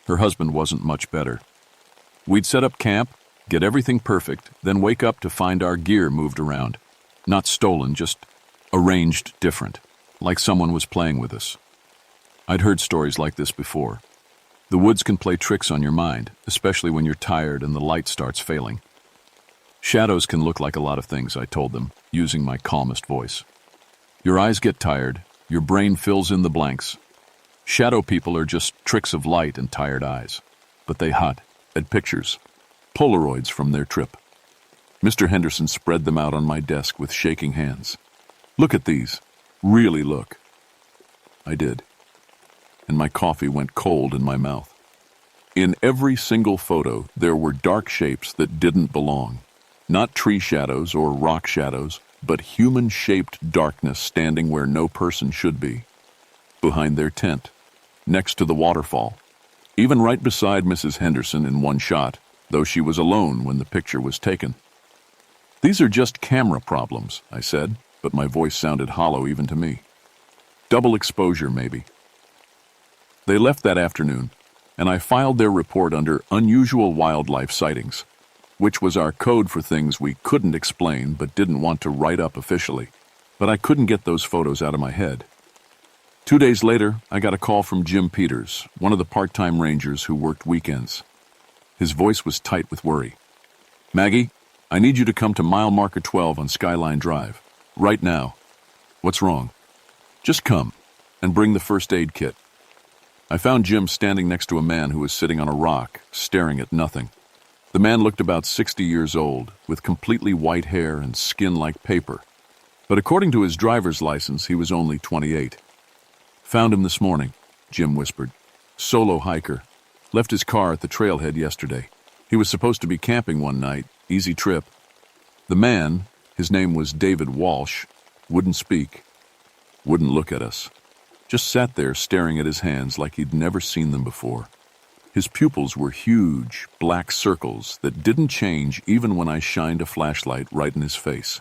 Her husband wasn't much better. We'd set up camp, get everything perfect, then wake up to find our gear moved around. Not stolen, just arranged different, like someone was playing with us. I'd heard stories like this before. The woods can play tricks on your mind, especially when you're tired and the light starts failing. "Shadows can look like a lot of things," I told them, using my calmest voice. "Your eyes get tired, your brain fills in the blanks. Shadow people are just tricks of light and tired eyes. But they had pictures, Polaroids from their trip." Mr. Henderson spread them out on my desk with shaking hands. "Look at these. Really look." I did, and my coffee went cold in my mouth. In every single photo, there were dark shapes that didn't belong. Not tree shadows or rock shadows, but human-shaped darkness standing where no person should be. Behind their tent, next to the waterfall, even right beside Mrs. Henderson in one shot, though she was alone when the picture was taken. "These are just camera problems," I said, but my voice sounded hollow even to me. "Double exposure, maybe." They left that afternoon, and I filed their report under unusual wildlife sightings, which was our code for things we couldn't explain but didn't want to write up officially. But I couldn't get those photos out of my head. 2 days later, I got a call from Jim Peters, one of the part-time rangers who worked weekends. His voice was tight with worry. "Maggie, I need you to come to mile marker 12 on Skyline Drive. Right now." "What's wrong?" "Just come, and bring the first aid kit." I found Jim standing next to a man who was sitting on a rock, staring at nothing. The man looked about 60 years old, with completely white hair and skin like paper. But according to his driver's license, he was only 28. "Found him this morning," Jim whispered. "Solo hiker. Left his car at the trailhead yesterday. He was supposed to be camping one night. Easy trip." The man, his name was David Walsh, wouldn't speak, wouldn't look at us. Just sat there staring at his hands like he'd never seen them before. His pupils were huge, black circles that didn't change even when I shined a flashlight right in his face.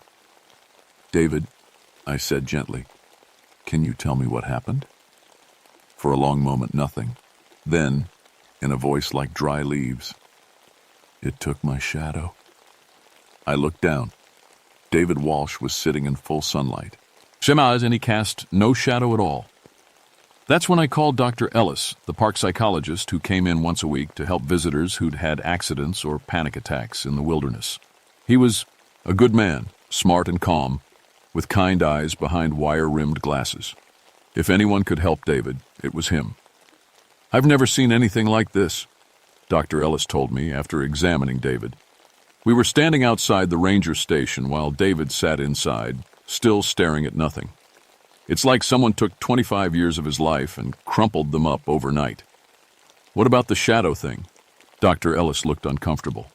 "David," I said gently, "can you tell me what happened?" For a long moment, nothing. Then, in a voice like dry leaves, "It took my shadow." I looked down. David Walsh was sitting in full sunlight. And he cast no shadow at all. That's when I called Dr. Ellis, the park psychologist who came in once a week to help visitors who'd had accidents or panic attacks in the wilderness. He was a good man, smart and calm, with kind eyes behind wire-rimmed glasses. If anyone could help David, it was him. "I've never seen anything like this," Dr. Ellis told me after examining David. We were standing outside the ranger station while David sat inside, still staring at nothing. It's like someone took 25 years of his life and crumpled them up overnight. "What about the shadow thing?" Dr. Ellis looked uncomfortable.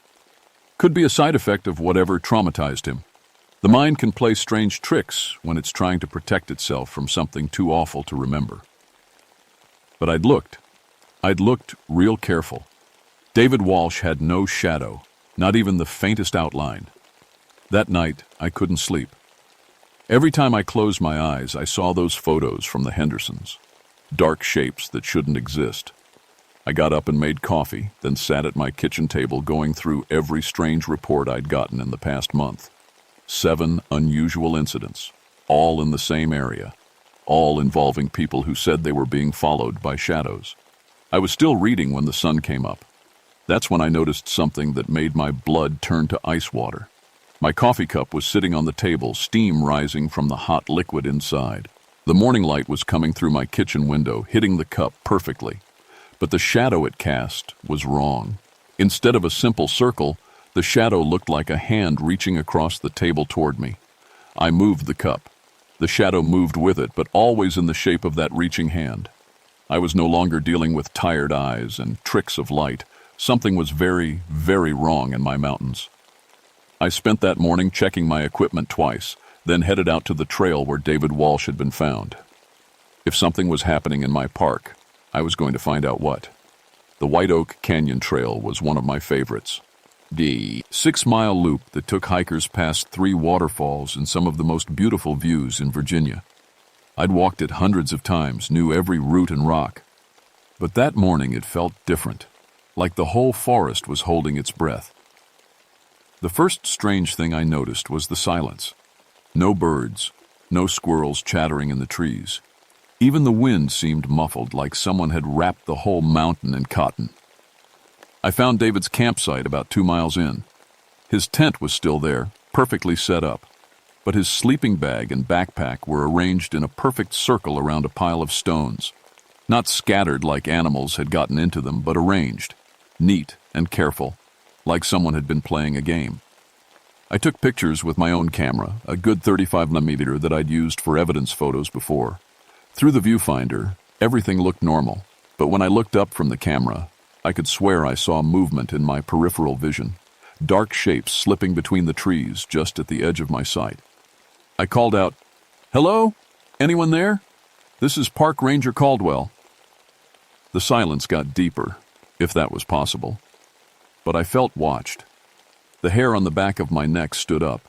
"Could be a side effect of whatever traumatized him. The mind can play strange tricks when it's trying to protect itself from something too awful to remember." But I'd looked real careful. David Walsh had no shadow, not even the faintest outline. That night, I couldn't sleep. Every time I closed my eyes, I saw those photos from the Hendersons. Dark shapes that shouldn't exist. I got up and made coffee, then sat at my kitchen table going through every strange report I'd gotten in the past month. 7 unusual incidents, all in the same area, all involving people who said they were being followed by shadows. I was still reading when the sun came up. That's when I noticed something that made my blood turn to ice water. My coffee cup was sitting on the table, steam rising from the hot liquid inside. The morning light was coming through my kitchen window, hitting the cup perfectly. But the shadow it cast was wrong. Instead of a simple circle, the shadow looked like a hand reaching across the table toward me. I moved the cup. The shadow moved with it, but always in the shape of that reaching hand. I was no longer dealing with tired eyes and tricks of light. Something was very, very wrong in my mountains. I spent that morning checking my equipment twice, then headed out to the trail where David Walsh had been found. If something was happening in my park, I was going to find out what. The White Oak Canyon Trail was one of my favorites. The 6-mile loop that took hikers past 3 waterfalls and some of the most beautiful views in Virginia. I'd walked it hundreds of times, knew every root and rock. But that morning it felt different, like the whole forest was holding its breath. The first strange thing I noticed was the silence. No birds, no squirrels chattering in the trees. Even the wind seemed muffled, like someone had wrapped the whole mountain in cotton. I found David's campsite about 2 miles in. His tent was still there, perfectly set up, but his sleeping bag and backpack were arranged in a perfect circle around a pile of stones. Not scattered like animals had gotten into them, but arranged, neat and careful, like someone had been playing a game. I took pictures with my own camera, a good 35mm that I'd used for evidence photos before. Through the viewfinder, everything looked normal, but when I looked up from the camera, I could swear I saw movement in my peripheral vision, dark shapes slipping between the trees just at the edge of my sight. I called out, "Hello? Anyone there? This is Park Ranger Caldwell." The silence got deeper, if that was possible, but I felt watched. The hair on the back of my neck stood up,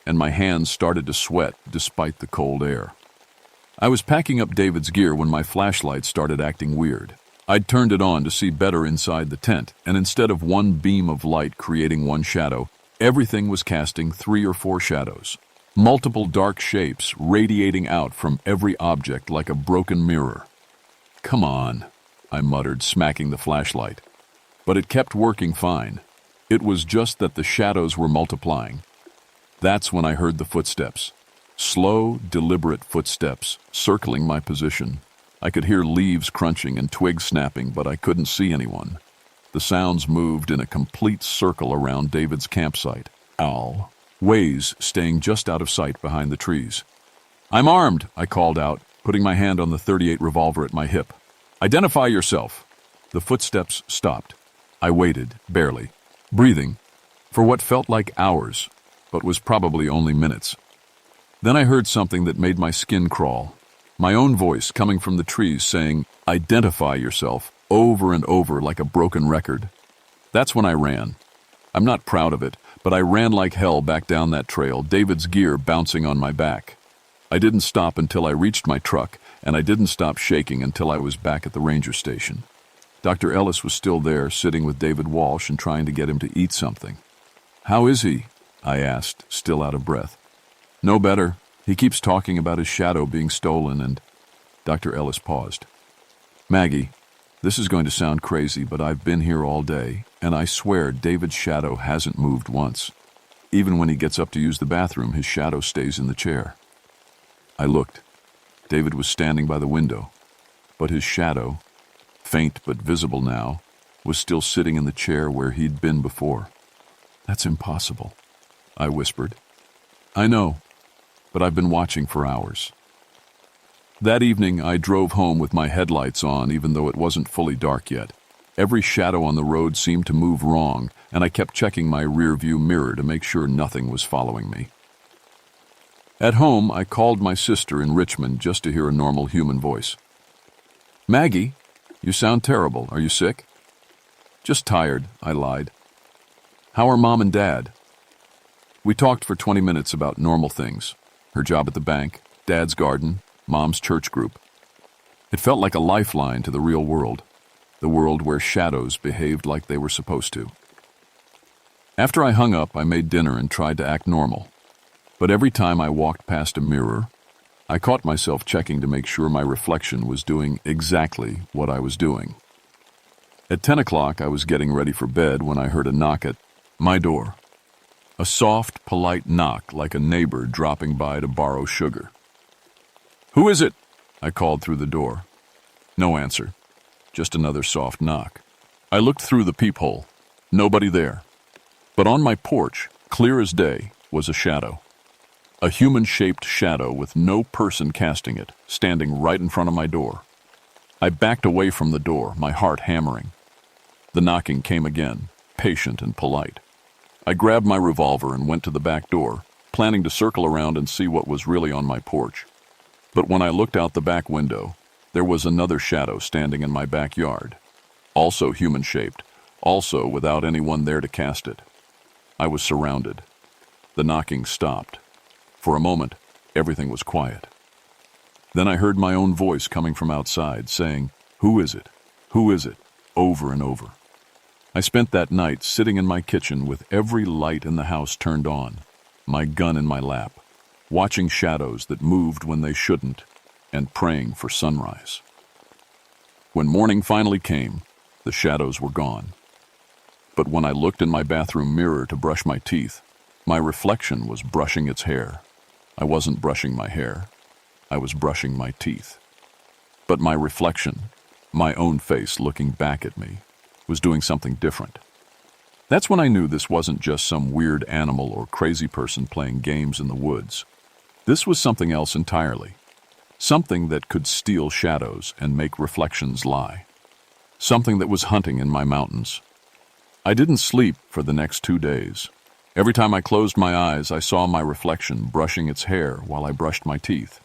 and my hands started to sweat despite the cold air. I was packing up David's gear when my flashlight started acting weird. I'd turned it on to see better inside the tent, and instead of one beam of light creating one shadow, everything was casting 3 or 4 shadows. Multiple dark shapes radiating out from every object like a broken mirror. "Come on," I muttered, smacking the flashlight. But it kept working fine. It was just that the shadows were multiplying. That's when I heard the footsteps. Slow, deliberate footsteps circling my position. I could hear leaves crunching and twigs snapping, but I couldn't see anyone. The sounds moved in a complete circle around David's campsite. Owl. Ways staying just out of sight behind the trees. "I'm armed," I called out, putting my hand on the .38 revolver at my hip. "Identify yourself." The footsteps stopped. I waited, barely, breathing, for what felt like hours, but was probably only minutes. Then I heard something that made my skin crawl. My own voice coming from the trees saying, "Identify yourself," over and over like a broken record. That's when I ran. I'm not proud of it, but I ran like hell back down that trail, David's gear bouncing on my back. I didn't stop until I reached my truck, and I didn't stop shaking until I was back at the ranger station. Dr. Ellis was still there, sitting with David Walsh and trying to get him to eat something. "How is he?" I asked, still out of breath. "No better. He keeps talking about his shadow being stolen and—" Dr. Ellis paused. "Maggie, this is going to sound crazy, but I've been here all day, and I swear David's shadow hasn't moved once. Even when he gets up to use the bathroom, his shadow stays in the chair." I looked. David was standing by the window, but his shadow, faint but visible now, was still sitting in the chair where he'd been before. "That's impossible," I whispered. "I know, but I've been watching for hours." That evening, I drove home with my headlights on, even though it wasn't fully dark yet. Every shadow on the road seemed to move wrong, and I kept checking my rear-view mirror to make sure nothing was following me. At home, I called my sister in Richmond just to hear a normal human voice. "Maggie, you sound terrible. Are you sick?" "Just tired," I lied. "How are Mom and Dad?" We talked for 20 minutes about normal things. Her job at the bank, Dad's garden, Mom's church group. It felt like a lifeline to the real world, the world where shadows behaved like they were supposed to. After I hung up, I made dinner and tried to act normal. But every time I walked past a mirror, I caught myself checking to make sure my reflection was doing exactly what I was doing. At 10 o'clock, I was getting ready for bed when I heard a knock at my door. A soft, polite knock like a neighbor dropping by to borrow sugar. "Who is it?" I called through the door. No answer. Just another soft knock. I looked through the peephole. Nobody there. But on my porch, clear as day, was a shadow. A human-shaped shadow with no person casting it, standing right in front of my door. I backed away from the door, my heart hammering. The knocking came again, patient and polite. I grabbed my revolver and went to the back door, planning to circle around and see what was really on my porch. But when I looked out the back window, there was another shadow standing in my backyard. Also human-shaped, also without anyone there to cast it. I was surrounded. The knocking stopped. For a moment, everything was quiet. Then I heard my own voice coming from outside, saying, "Who is it? Who is it?" over and over. I spent that night sitting in my kitchen with every light in the house turned on, my gun in my lap, watching shadows that moved when they shouldn't, and praying for sunrise. When morning finally came, the shadows were gone. But when I looked in my bathroom mirror to brush my teeth, my reflection was brushing its hair. I wasn't brushing my hair. I was brushing my teeth. But my reflection, my own face looking back at me, was doing something different. That's when I knew this wasn't just some weird animal or crazy person playing games in the woods. This was something else entirely. Something that could steal shadows and make reflections lie. Something that was hunting in my mountains. I didn't sleep for the next 2 days. Every time I closed my eyes, I saw my reflection brushing its hair while I brushed my teeth.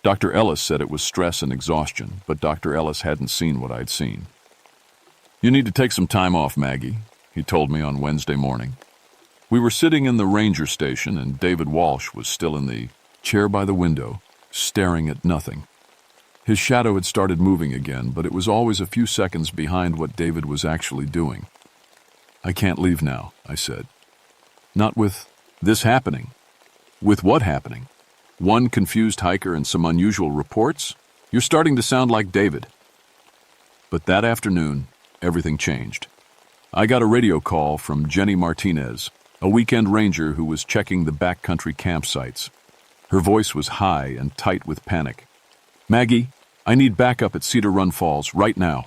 Dr. Ellis said it was stress and exhaustion, but Dr. Ellis hadn't seen what I'd seen. "You need to take some time off, Maggie," he told me on Wednesday morning. We were sitting in the ranger station, and David Walsh was still in the chair by the window, staring at nothing. His shadow had started moving again, but it was always a few seconds behind what David was actually doing. "I can't leave now," I said. "Not with this happening." "With what happening? One confused hiker and some unusual reports? You're starting to sound like David." But that afternoon, everything changed. I got a radio call from Jenny Martinez, a weekend ranger who was checking the backcountry campsites. Her voice was high and tight with panic. "Maggie, I need backup at Cedar Run Falls right now."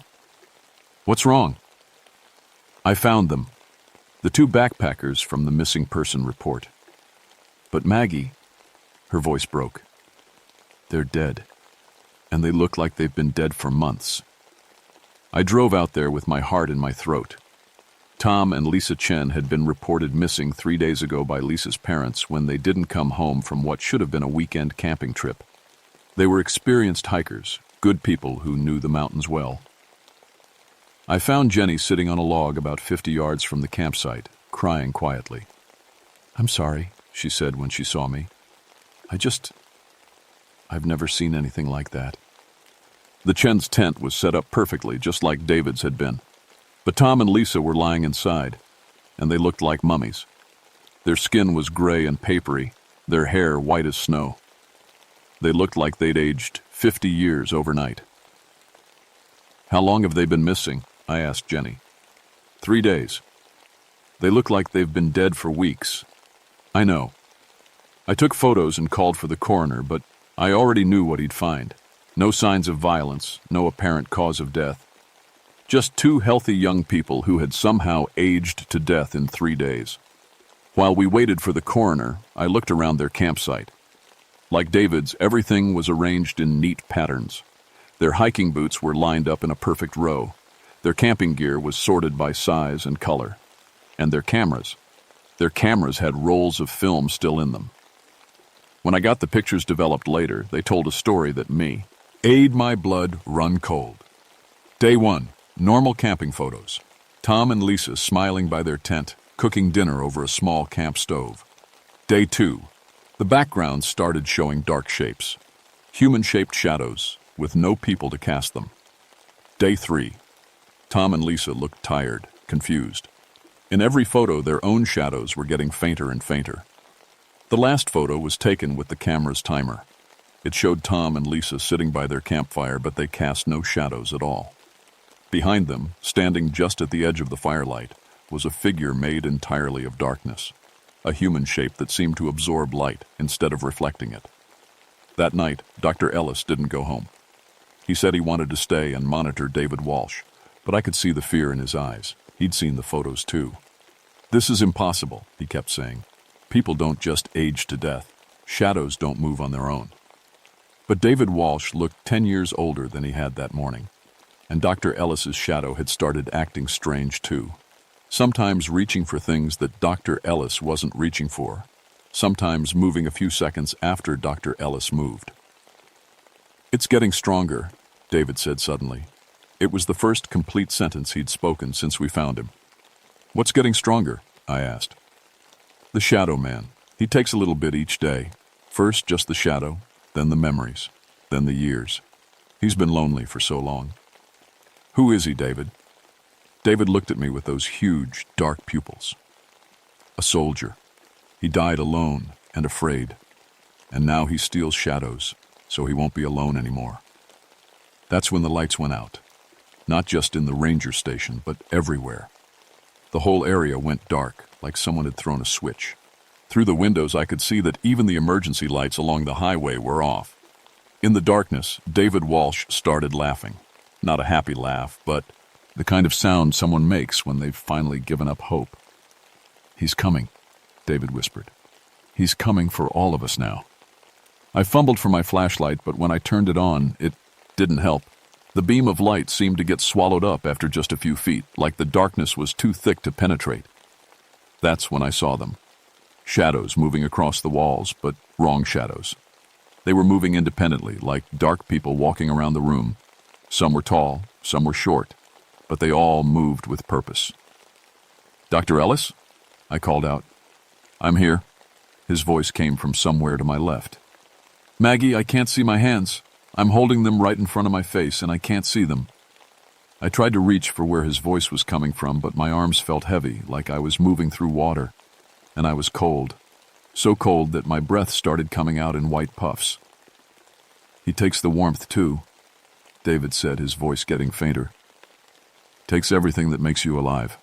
"What's wrong?" "I found them. The 2 backpackers from the missing person report." "But Maggie," her voice broke. "They're dead, and they look like they've been dead for months." I drove out there with my heart in my throat. Tom and Lisa Chen had been reported missing 3 days ago by Lisa's parents when they didn't come home from what should have been a weekend camping trip. They were experienced hikers, good people who knew the mountains well. I found Jenny sitting on a log about 50 yards from the campsite, crying quietly. "I'm sorry," she said when she saw me. I've never seen anything like that." The Chen's tent was set up perfectly, just like David's had been. But Tom and Lisa were lying inside, and they looked like mummies. Their skin was gray and papery, their hair white as snow. They looked like they'd aged 50 years overnight. "How long have they been missing?" I asked Jenny. 3 days. "They look like they've been dead for weeks." "I know. I took photos and called for the coroner, but I already knew what he'd find. No signs of violence, no apparent cause of death. Just two healthy young people who had somehow aged to death in 3 days. While we waited for the coroner, I looked around their campsite. Like David's, everything was arranged in neat patterns. Their hiking boots were lined up in a perfect row. Their camping gear was sorted by size and color. And their cameras had rolls of film still in them. When I got the pictures developed later, they told a story that made my blood run cold. Day 1, normal camping photos. Tom and Lisa smiling by their tent, cooking dinner over a small camp stove. Day 2, the background started showing dark shapes, human-shaped shadows with no people to cast them. Day 3, Tom and Lisa looked tired, confused. In every photo, their own shadows were getting fainter and fainter. The last photo was taken with the camera's timer. It showed Tom and Lisa sitting by their campfire, but they cast no shadows at all. Behind them, standing just at the edge of the firelight, was a figure made entirely of darkness, a human shape that seemed to absorb light instead of reflecting it. That night, Dr. Ellis didn't go home. He said he wanted to stay and monitor David Walsh, but I could see the fear in his eyes. He'd seen the photos too. "This is impossible," he kept saying. "People don't just age to death. Shadows don't move on their own." But David Walsh looked 10 years older than he had that morning, and Dr. Ellis's shadow had started acting strange too, sometimes reaching for things that Dr. Ellis wasn't reaching for, sometimes moving a few seconds after Dr. Ellis moved. "It's getting stronger," David said suddenly. It was the first complete sentence he'd spoken since we found him. "What's getting stronger?" I asked. "The shadow man. He takes a little bit each day. First just the shadow, then the memories, then the years. He's been lonely for so long." "Who is he, David?" David looked at me with those huge, dark pupils. "A soldier. He died alone and afraid. And now he steals shadows, so he won't be alone anymore." That's when the lights went out. Not just in the ranger station, but everywhere. The whole area went dark, like someone had thrown a switch. Through the windows, I could see that even the emergency lights along the highway were off. In the darkness, David Walsh started laughing. Not a happy laugh, but the kind of sound someone makes when they've finally given up hope. "He's coming," David whispered. "He's coming for all of us now." I fumbled for my flashlight, but when I turned it on, it didn't help. The beam of light seemed to get swallowed up after just a few feet, like the darkness was too thick to penetrate. That's when I saw them. Shadows moving across the walls, but wrong shadows. They were moving independently, like dark people walking around the room. Some were tall, some were short, but they all moved with purpose. "Dr. Ellis?" I called out. "I'm here." His voice came from somewhere to my left. "Maggie, I can't see my hands. I'm holding them right in front of my face, and I can't see them." I tried to reach for where his voice was coming from, but my arms felt heavy, like I was moving through water, and I was cold. So cold that my breath started coming out in white puffs. "He takes the warmth too," David said, his voice getting fainter. "Takes everything that makes you alive."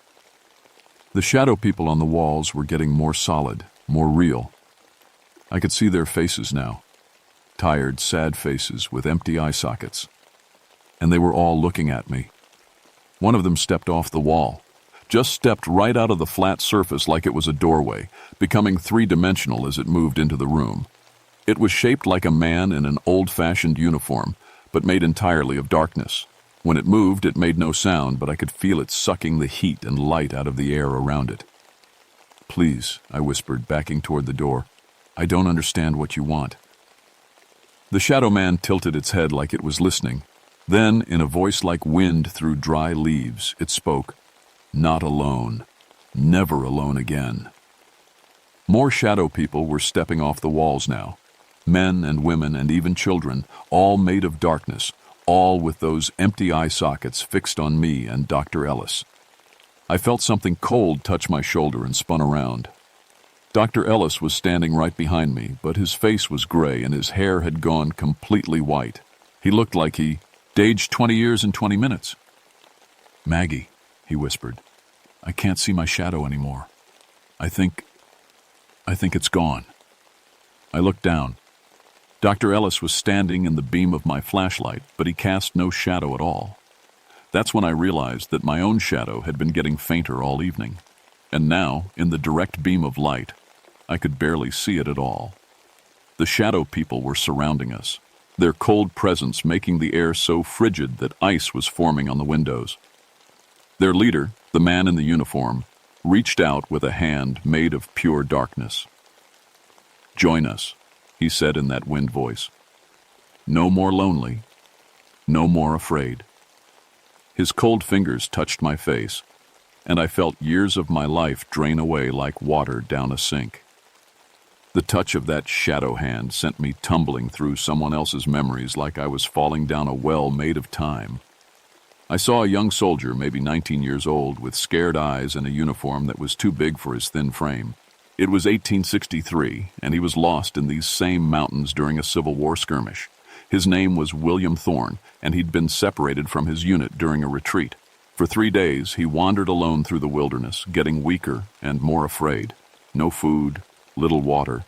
The shadow people on the walls were getting more solid, more real. I could see their faces now. Tired, sad faces with empty eye sockets. And they were all looking at me. One of them stepped off the wall, just stepped right out of the flat surface like it was a doorway, becoming three-dimensional as it moved into the room. It was shaped like a man in an old-fashioned uniform, but made entirely of darkness. When it moved, it made no sound, but I could feel it sucking the heat and light out of the air around it. "Please," I whispered, backing toward the door. "I don't understand what you want." The shadow man tilted its head like it was listening. Then, in a voice like wind through dry leaves, it spoke. "Not alone. Never alone again." More shadow people were stepping off the walls now. Men and women and even children, all made of darkness, all with those empty eye sockets fixed on me and Dr. Ellis. I felt something cold touch my shoulder and spun around. Dr. Ellis was standing right behind me, but his face was gray and his hair had gone completely white. He looked like he'd aged 20 years in 20 minutes. "Maggie," he whispered, "I can't see my shadow anymore. I think it's gone." I looked down. Dr. Ellis was standing in the beam of my flashlight, but he cast no shadow at all. That's when I realized that my own shadow had been getting fainter all evening. And now, in the direct beam of light, I could barely see it at all. The shadow people were surrounding us, their cold presence making the air so frigid that ice was forming on the windows. Their leader, the man in the uniform, reached out with a hand made of pure darkness. "Join us," he said in that wind voice. "No more lonely, no more afraid." His cold fingers touched my face, and I felt years of my life drain away like water down a sink. The touch of that shadow hand sent me tumbling through someone else's memories like I was falling down a well made of time. I saw a young soldier, maybe 19 years old, with scared eyes and a uniform that was too big for his thin frame. It was 1863, and he was lost in these same mountains during a Civil War skirmish. His name was William Thorne, and he'd been separated from his unit during a retreat. For 3 days, he wandered alone through the wilderness, getting weaker and more afraid. No food, little water,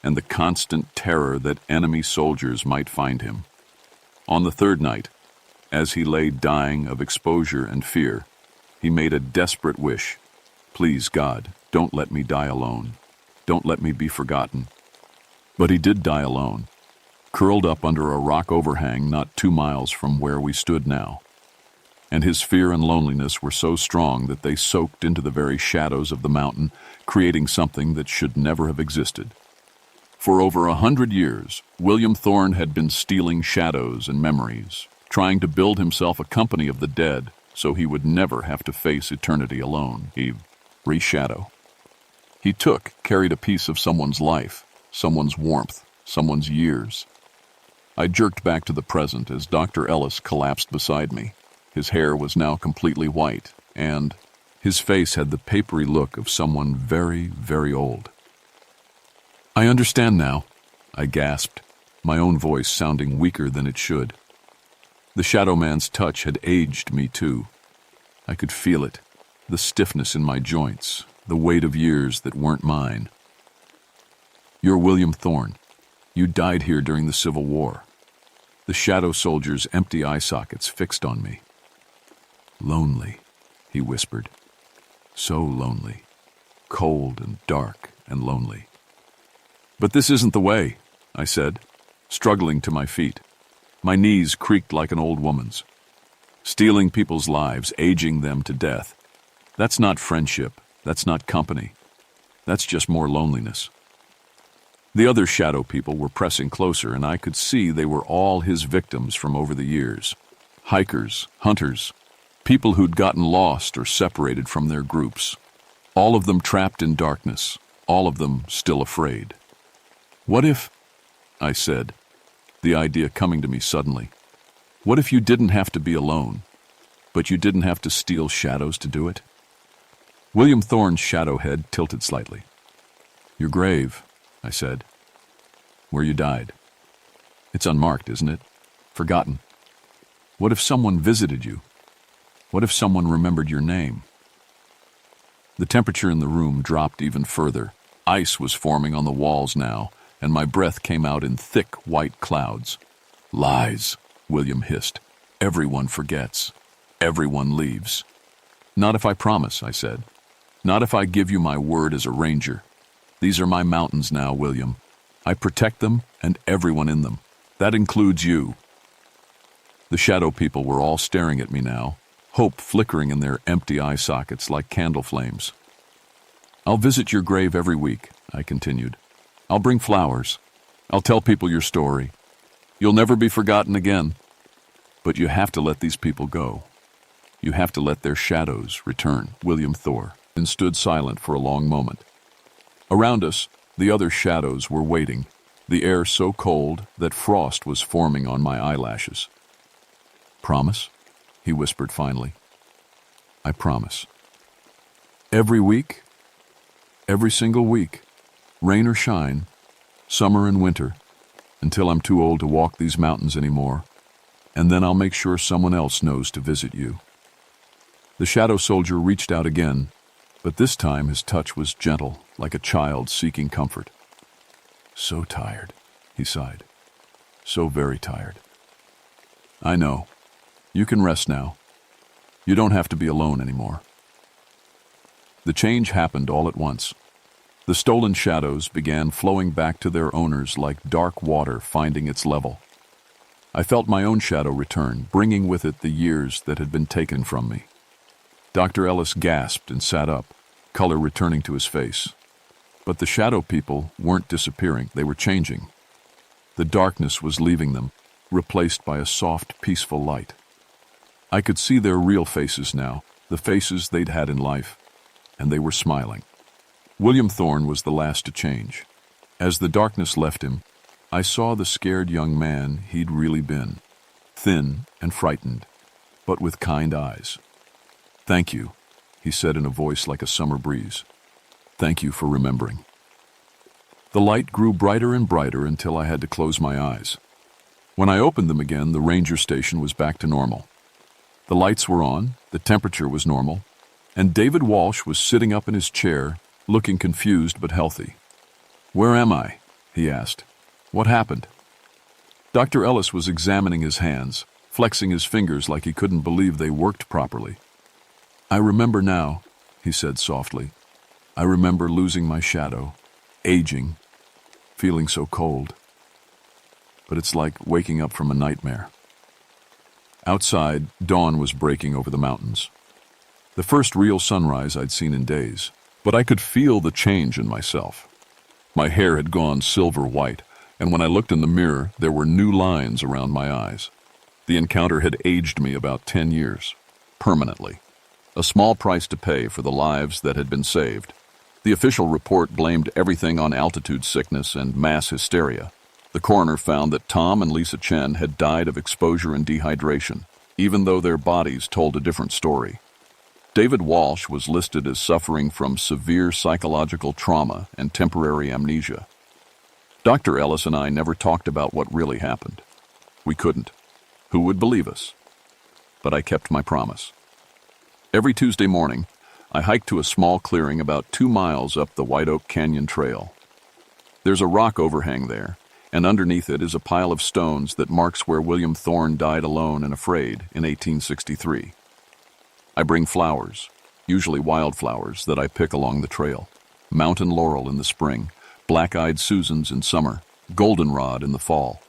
and the constant terror that enemy soldiers might find him. On the 3rd night, as he lay dying of exposure and fear, he made a desperate wish. "Please, God, don't let me die alone. Don't let me be forgotten." But he did die alone, curled up under a rock overhang not 2 miles from where we stood now. And his fear and loneliness were so strong that they soaked into the very shadows of the mountain, creating something that should never have existed. For over 100 years, William Thorne had been stealing shadows and memories, trying to build himself a company of the dead so he would never have to face eternity alone. He reshadow. He carried a piece of someone's life, someone's warmth, someone's years. I jerked back to the present as Dr. Ellis collapsed beside me. His hair was now completely white, and his face had the papery look of someone very, very old. "I understand now," I gasped, my own voice sounding weaker than it should. The shadow man's touch had aged me too. I could feel it, the stiffness in my joints, the weight of years that weren't mine. "You're William Thorne. You died here during the Civil War." The shadow soldier's empty eye sockets fixed on me. "Lonely," he whispered. "So lonely. Cold and dark and lonely." "But this isn't the way," I said, struggling to my feet. My knees creaked like an old woman's. "Stealing people's lives, aging them to death. That's not friendship. That's not company. That's just more loneliness." The other shadow people were pressing closer, and I could see they were all his victims from over the years. Hikers, hunters, people who'd gotten lost or separated from their groups. All of them trapped in darkness, all of them still afraid. "What if," I said, the idea coming to me suddenly, "what if you didn't have to be alone, but you didn't have to steal shadows to do it?" William Thorne's shadow head tilted slightly. "Your grave," I said, "where you died. It's unmarked, isn't it? Forgotten. What if someone visited you? What if someone remembered your name?" The temperature in the room dropped even further. Ice was forming on the walls now, and my breath came out in thick white clouds. "Lies," William hissed. "Everyone forgets. Everyone leaves." "Not if I promise," I said. "Not if I give you my word as a ranger. These are my mountains now, William. I protect them and everyone in them. That includes you." The shadow people were all staring at me now, hope flickering in their empty eye sockets like candle flames. "I'll visit your grave every week," I continued. "I'll bring flowers. I'll tell people your story. You'll never be forgotten again. But you have to let these people go. You have to let their shadows return." William Thorne and stood silent for a long moment. Around us, the other shadows were waiting, the air so cold that frost was forming on my eyelashes. "Promise?" he whispered finally. "I promise." "Every week? Every single week, rain or shine, summer and winter, until I'm too old to walk these mountains anymore, and then I'll make sure someone else knows to visit you." The shadow soldier reached out again, but this time his touch was gentle, like a child seeking comfort. "So tired," he sighed. so very tired. I know. You can rest now. You don't have to be alone anymore. The change happened all at once. The stolen shadows began flowing back to their owners like dark water finding its level. I felt my own shadow return, bringing with it the years that had been taken from me. Dr. Ellis gasped and sat up, color returning to his face. But the shadow people weren't disappearing, they were changing. The darkness was leaving them, replaced by a soft, peaceful light. I could see their real faces now, the faces they'd had in life, and they were smiling. William Thorne was the last to change. As the darkness left him, I saw the scared young man he'd really been, thin and frightened, but with kind eyes. "Thank you," he said in a voice like a summer breeze. "Thank you for remembering." The light grew brighter and brighter until I had to close my eyes. When I opened them again, the ranger station was back to normal. The lights were on, the temperature was normal, and David Walsh was sitting up in his chair, looking confused but healthy. "Where am I?" he asked. "What happened?" Dr. Ellis was examining his hands, flexing his fingers like he couldn't believe they worked properly. "I remember now," he said softly. "I remember losing my shadow, aging, feeling so cold. But it's like waking up from a nightmare." Outside, dawn was breaking over the mountains. The first real sunrise I'd seen in days, but I could feel the change in myself. My hair had gone silver white, and when I looked in the mirror, there were new lines around my eyes. The encounter had aged me about 10 years, permanently. A small price to pay for the lives that had been saved. The official report blamed everything on altitude sickness and mass hysteria. The coroner found that Tom and Lisa Chen had died of exposure and dehydration, even though their bodies told a different story. David Walsh was listed as suffering from severe psychological trauma and temporary amnesia. Dr. Ellis and I never talked about what really happened. We couldn't. Who would believe us? But I kept my promise. Every Tuesday morning, I hiked to a small clearing about 2 miles up the White Oak Canyon Trail. There's a rock overhang there, and underneath it is a pile of stones that marks where William Thorne died alone and afraid in 1863. I bring flowers, usually wildflowers, that I pick along the trail. Mountain laurel in the spring, black-eyed Susans in summer, goldenrod in the fall.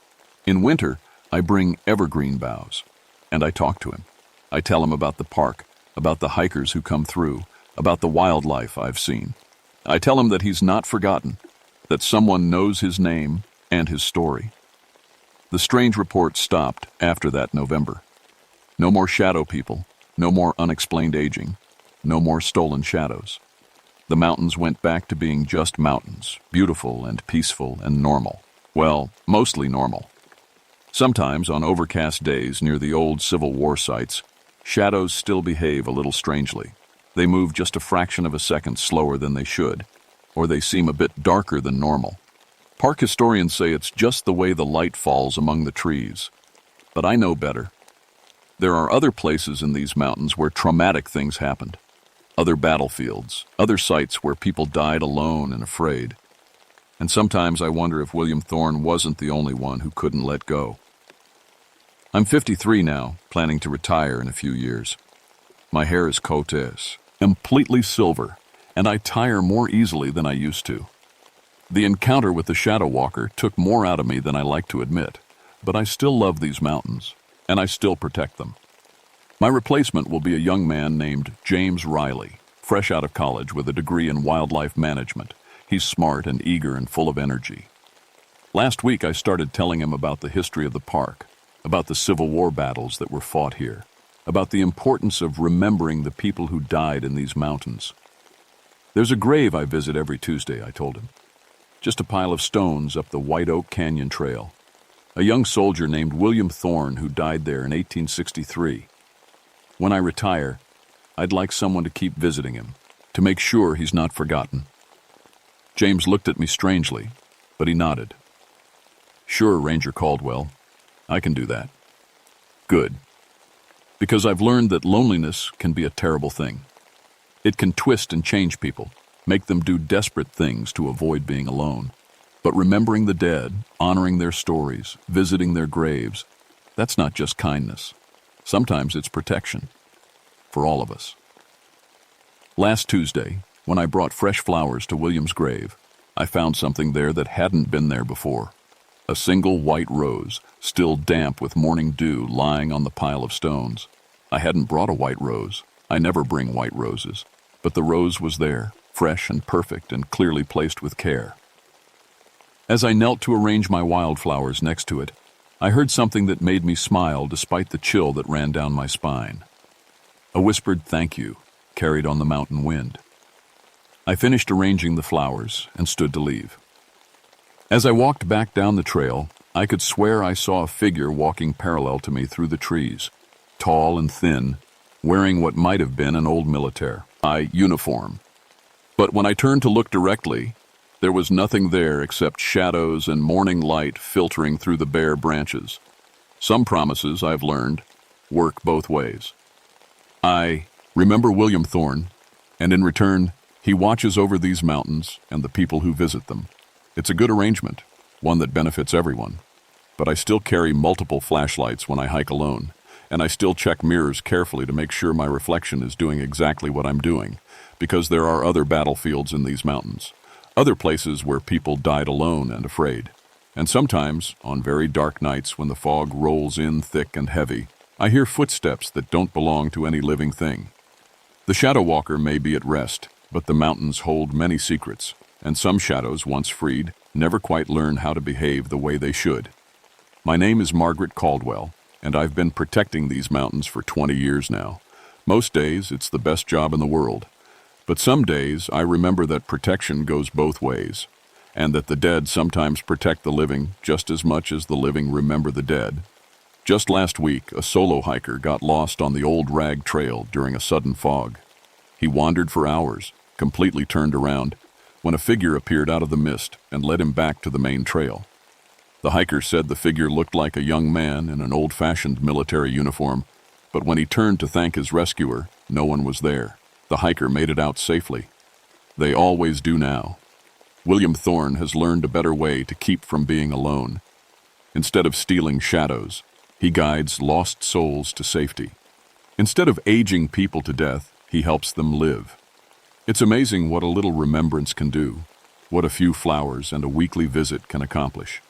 In winter, I bring evergreen boughs, and I talk to him. I tell him about the park, about the hikers who come through, about the wildlife I've seen. I tell him that he's not forgotten, that someone knows his name and his story. The strange report stopped after that November. No more shadow people, no more unexplained aging, no more stolen shadows. The mountains went back to being just mountains, beautiful and peaceful and normal. Well, mostly normal. Sometimes, on overcast days near the old Civil War sites, shadows still behave a little strangely. They move just a fraction of a second slower than they should, or they seem a bit darker than normal. Park historians say it's just the way the light falls among the trees. But I know better. There are other places in these mountains where traumatic things happened. Other battlefields, other sites where people died alone and afraid. And sometimes I wonder if William Thorne wasn't the only one who couldn't let go. I'm 53 now, planning to retire in a few years. My hair is cotes, completely silver, and I tire more easily than I used to. The encounter with the Shadow Walker took more out of me than I like to admit, but I still love these mountains, and I still protect them. My replacement will be a young man named James Riley, fresh out of college with a degree in wildlife management. He's smart and eager and full of energy. Last week I started telling him about the history of the park, about the Civil War battles that were fought here, about the importance of remembering the people who died in these mountains. There's a grave I visit every Tuesday, I told him. Just a pile of stones up the White Oak Canyon Trail. A young soldier named William Thorne who died there in 1863. When I retire, I'd like someone to keep visiting him, to make sure he's not forgotten. James looked at me strangely, but he nodded. "Sure, Ranger Caldwell. I can do that." Good. Because I've learned that loneliness can be a terrible thing. It can twist and change people, make them do desperate things to avoid being alone. But remembering the dead, honoring their stories, visiting their graves, that's not just kindness. Sometimes it's protection. For all of us. Last Tuesday, when I brought fresh flowers to William's grave, I found something there that hadn't been there before. A single white rose, still damp with morning dew, lying on the pile of stones. I hadn't brought a white rose. I never bring white roses. But the rose was there, fresh and perfect and clearly placed with care. As I knelt to arrange my wildflowers next to it, I heard something that made me smile despite the chill that ran down my spine. A whispered thank you, carried on the mountain wind. I finished arranging the flowers and stood to leave. As I walked back down the trail, I could swear I saw a figure walking parallel to me through the trees, tall and thin, wearing what might have been an old military uniform. But when I turned to look directly, there was nothing there except shadows and morning light filtering through the bare branches. Some promises, I've learned, work both ways. I remember William Thorne, and in return, he watches over these mountains and the people who visit them. It's a good arrangement, one that benefits everyone. But I still carry multiple flashlights when I hike alone, and I still check mirrors carefully to make sure my reflection is doing exactly what I'm doing, because there are other battlefields in these mountains, other places where people died alone and afraid. And sometimes, on very dark nights when the fog rolls in thick and heavy, I hear footsteps that don't belong to any living thing. The shadow walker may be at rest, but the mountains hold many secrets, and some shadows, once freed, never quite learn how to behave the way they should. My name is Margaret Caldwell, and I've been protecting these mountains for 20 years now. Most days, it's the best job in the world. But some days, I remember that protection goes both ways, and that the dead sometimes protect the living just as much as the living remember the dead. Just last week, a solo hiker got lost on the old rag trail during a sudden fog. He wandered for hours, completely turned around, when a figure appeared out of the mist and led him back to the main trail. The hiker said the figure looked like a young man in an old-fashioned military uniform, but when he turned to thank his rescuer, no one was there. The hiker made it out safely. They always do now. William Thorne has learned a better way to keep from being alone. Instead of stealing shadows, he guides lost souls to safety. Instead of aging people to death, he helps them live. It's amazing what a little remembrance can do, what a few flowers and a weekly visit can accomplish.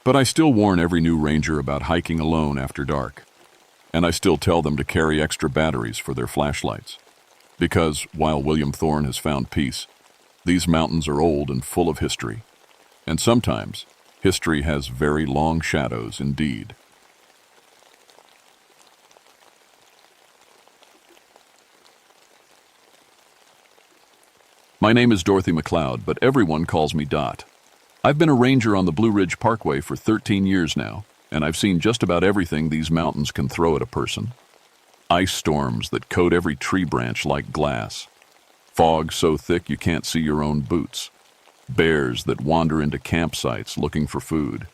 But I still warn every new ranger about hiking alone after dark. And I still tell them to carry extra batteries for their flashlights. Because, while William Thorne has found peace, these mountains are old and full of history. And sometimes, history has very long shadows indeed. My name is Dorothy McLeod, but everyone calls me Dot. I've been a ranger on the Blue Ridge Parkway for 13 years now, and I've seen just about everything these mountains can throw at a person. Ice storms that coat every tree branch like glass. Fog so thick you can't see your own boots. Bears that wander into campsites looking for food.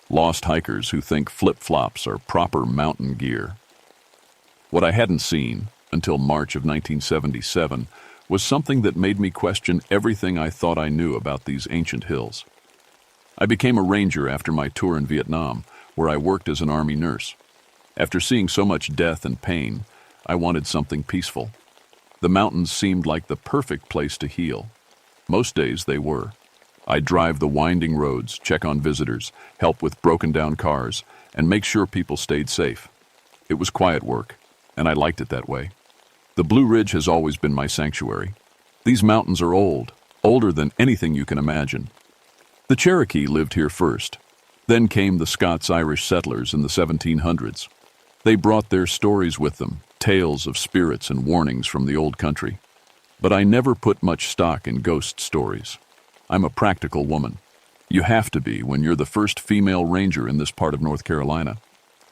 Lost hikers who think flip-flops are proper mountain gear. What I hadn't seen, until March of 1977, was something that made me question everything I thought I knew about these ancient hills. I became a ranger after my tour in Vietnam, where I worked as an Army nurse. After seeing so much death and pain, I wanted something peaceful. The mountains seemed like the perfect place to heal. Most days they were. I'd drive the winding roads, check on visitors, help with broken-down cars, and make sure people stayed safe. It was quiet work, and I liked it that way. The Blue Ridge has always been my sanctuary. These mountains are old, older than anything you can imagine. The Cherokee lived here first. Then came the Scots-Irish settlers in the 1700s. They brought their stories with them, tales of spirits and warnings from the old country. But I never put much stock in ghost stories. I'm a practical woman. You have to be when you're the first female ranger in this part of North Carolina.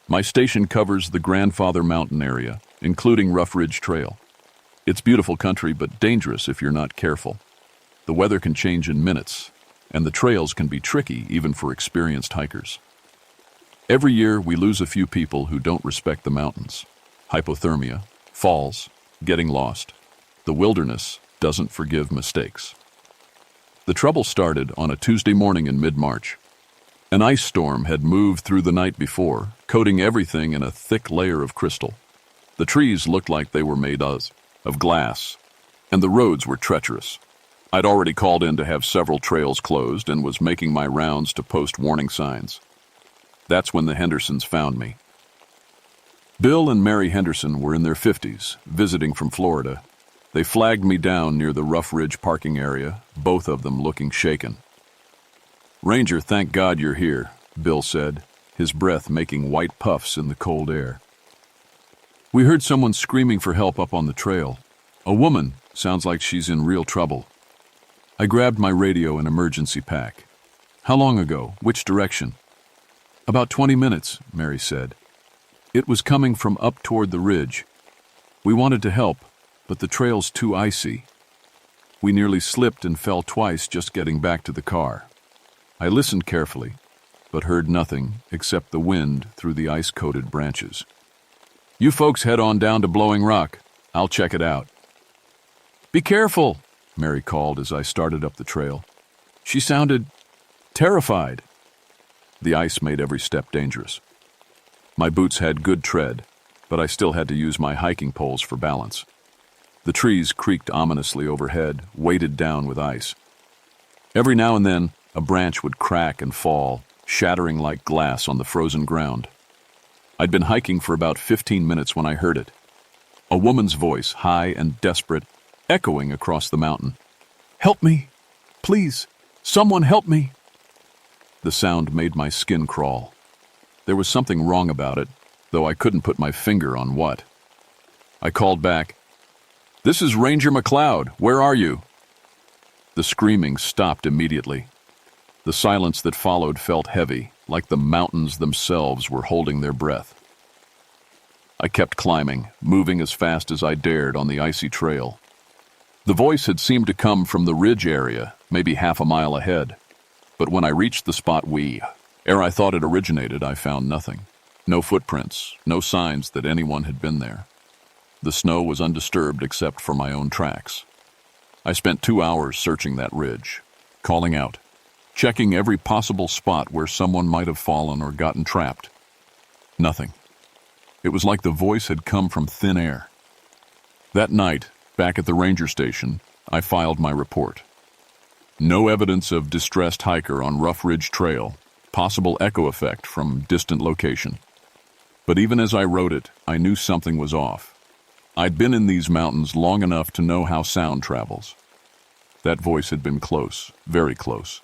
My station covers the Grandfather Mountain area, including Rough Ridge Trail. It's beautiful country, but dangerous if you're not careful. The weather can change in minutes, and the trails can be tricky even for experienced hikers. Every year, we lose a few people who don't respect the mountains. Hypothermia, falls, getting lost. The wilderness doesn't forgive mistakes. The trouble started on a Tuesday morning in mid-March. An ice storm had moved through the night before, coating everything in a thick layer of crystal. The trees looked like they were made of glass, and the roads were treacherous. I'd already called in to have several trails closed and was making my rounds to post warning signs. That's when the Hendersons found me. Bill and Mary Henderson were in their 50s, visiting from Florida. They flagged me down near the Rough Ridge parking area, both of them looking shaken. "Ranger, thank God you're here," Bill said, his breath making white puffs in the cold air. "We heard someone screaming for help up on the trail. A woman, sounds like she's in real trouble." I grabbed my radio and emergency pack. "How long ago? Which direction?" "About 20 minutes, Mary said. It was coming from up toward the ridge. We wanted to help, but the trail's too icy. We nearly slipped and fell twice just getting back to the car." I listened carefully, but heard nothing except the wind through the ice-coated branches. "You folks head on down to Blowing Rock. I'll check it out." "Be careful," Mary called as I started up the trail. She sounded terrified. The ice made every step dangerous. My boots had good tread, but I still had to use my hiking poles for balance. The trees creaked ominously overhead, weighted down with ice. Every now and then, a branch would crack and fall, shattering like glass on the frozen ground. I'd been hiking for about 15 minutes when I heard it. A woman's voice, high and desperate, echoing across the mountain. "Help me! Please! Someone help me!" The sound made my skin crawl. There was something wrong about it, though I couldn't put my finger on what. I called back, "This is Ranger McLeod. Where are you?" The screaming stopped immediately. The silence that followed felt heavy, like the mountains themselves were holding their breath. I kept climbing, moving as fast as I dared on the icy trail. The voice had seemed to come from the ridge area, maybe half a mile ahead. But when I reached the spot ere I thought it originated, I found nothing. No footprints, no signs that anyone had been there. The snow was undisturbed except for my own tracks. I spent 2 hours searching that ridge, calling out, checking every possible spot where someone might have fallen or gotten trapped. Nothing. It was like the voice had come from thin air. That night, back at the ranger station, I filed my report. No evidence of distressed hiker on Rough Ridge Trail, possible echo effect from distant location. But even as I wrote it, I knew something was off. I'd been in these mountains long enough to know how sound travels. That voice had been close, very close.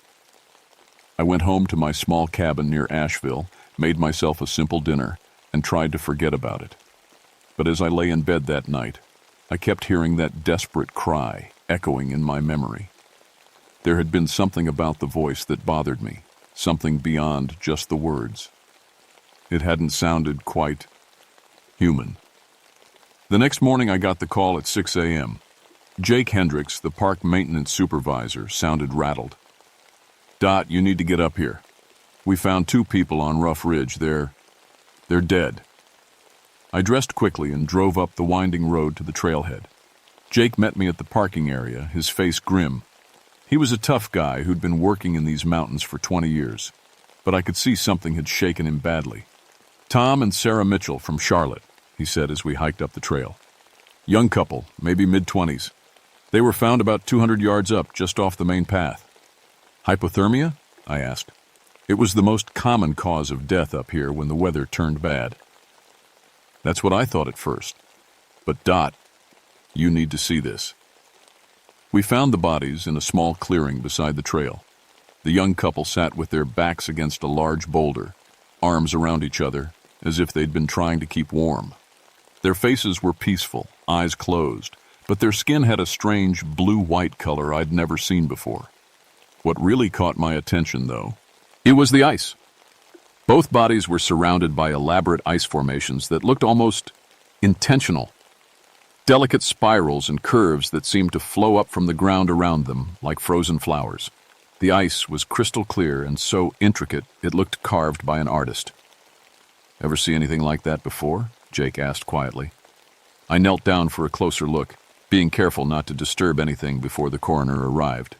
I went home to my small cabin near Asheville, made myself a simple dinner, and tried to forget about it. But as I lay in bed that night, I kept hearing that desperate cry echoing in my memory. There had been something about the voice that bothered me, something beyond just the words. It hadn't sounded quite human. The next morning I got the call at 6 a.m. Jake Hendricks, the park maintenance supervisor, sounded rattled. "Dot, you need to get up here. We found 2 people on Rough Ridge. They're dead." I dressed quickly and drove up the winding road to the trailhead. Jake met me at the parking area, his face grim. He was a tough guy who'd been working in these mountains for 20 years, but I could see something had shaken him badly. "Tom and Sarah Mitchell from Charlotte," he said as we hiked up the trail. "Young couple, maybe mid-20s. They were found about 200 yards up, just off the main path." "Hypothermia?" I asked. It was the most common cause of death up here when the weather turned bad. That's what I thought at first. But Dot, you need to see this. We found the bodies in a small clearing beside the trail. The young couple sat with their backs against a large boulder, arms around each other, as if they'd been trying to keep warm. Their faces were peaceful, eyes closed, but their skin had a strange blue-white color I'd never seen before. What really caught my attention, though, it was the ice. Both bodies were surrounded by elaborate ice formations that looked almost intentional. Delicate spirals and curves that seemed to flow up from the ground around them like frozen flowers. The ice was crystal clear and so intricate it looked carved by an artist. "Ever see anything like that before?" Jake asked quietly. I knelt down for a closer look, being careful not to disturb anything before the coroner arrived.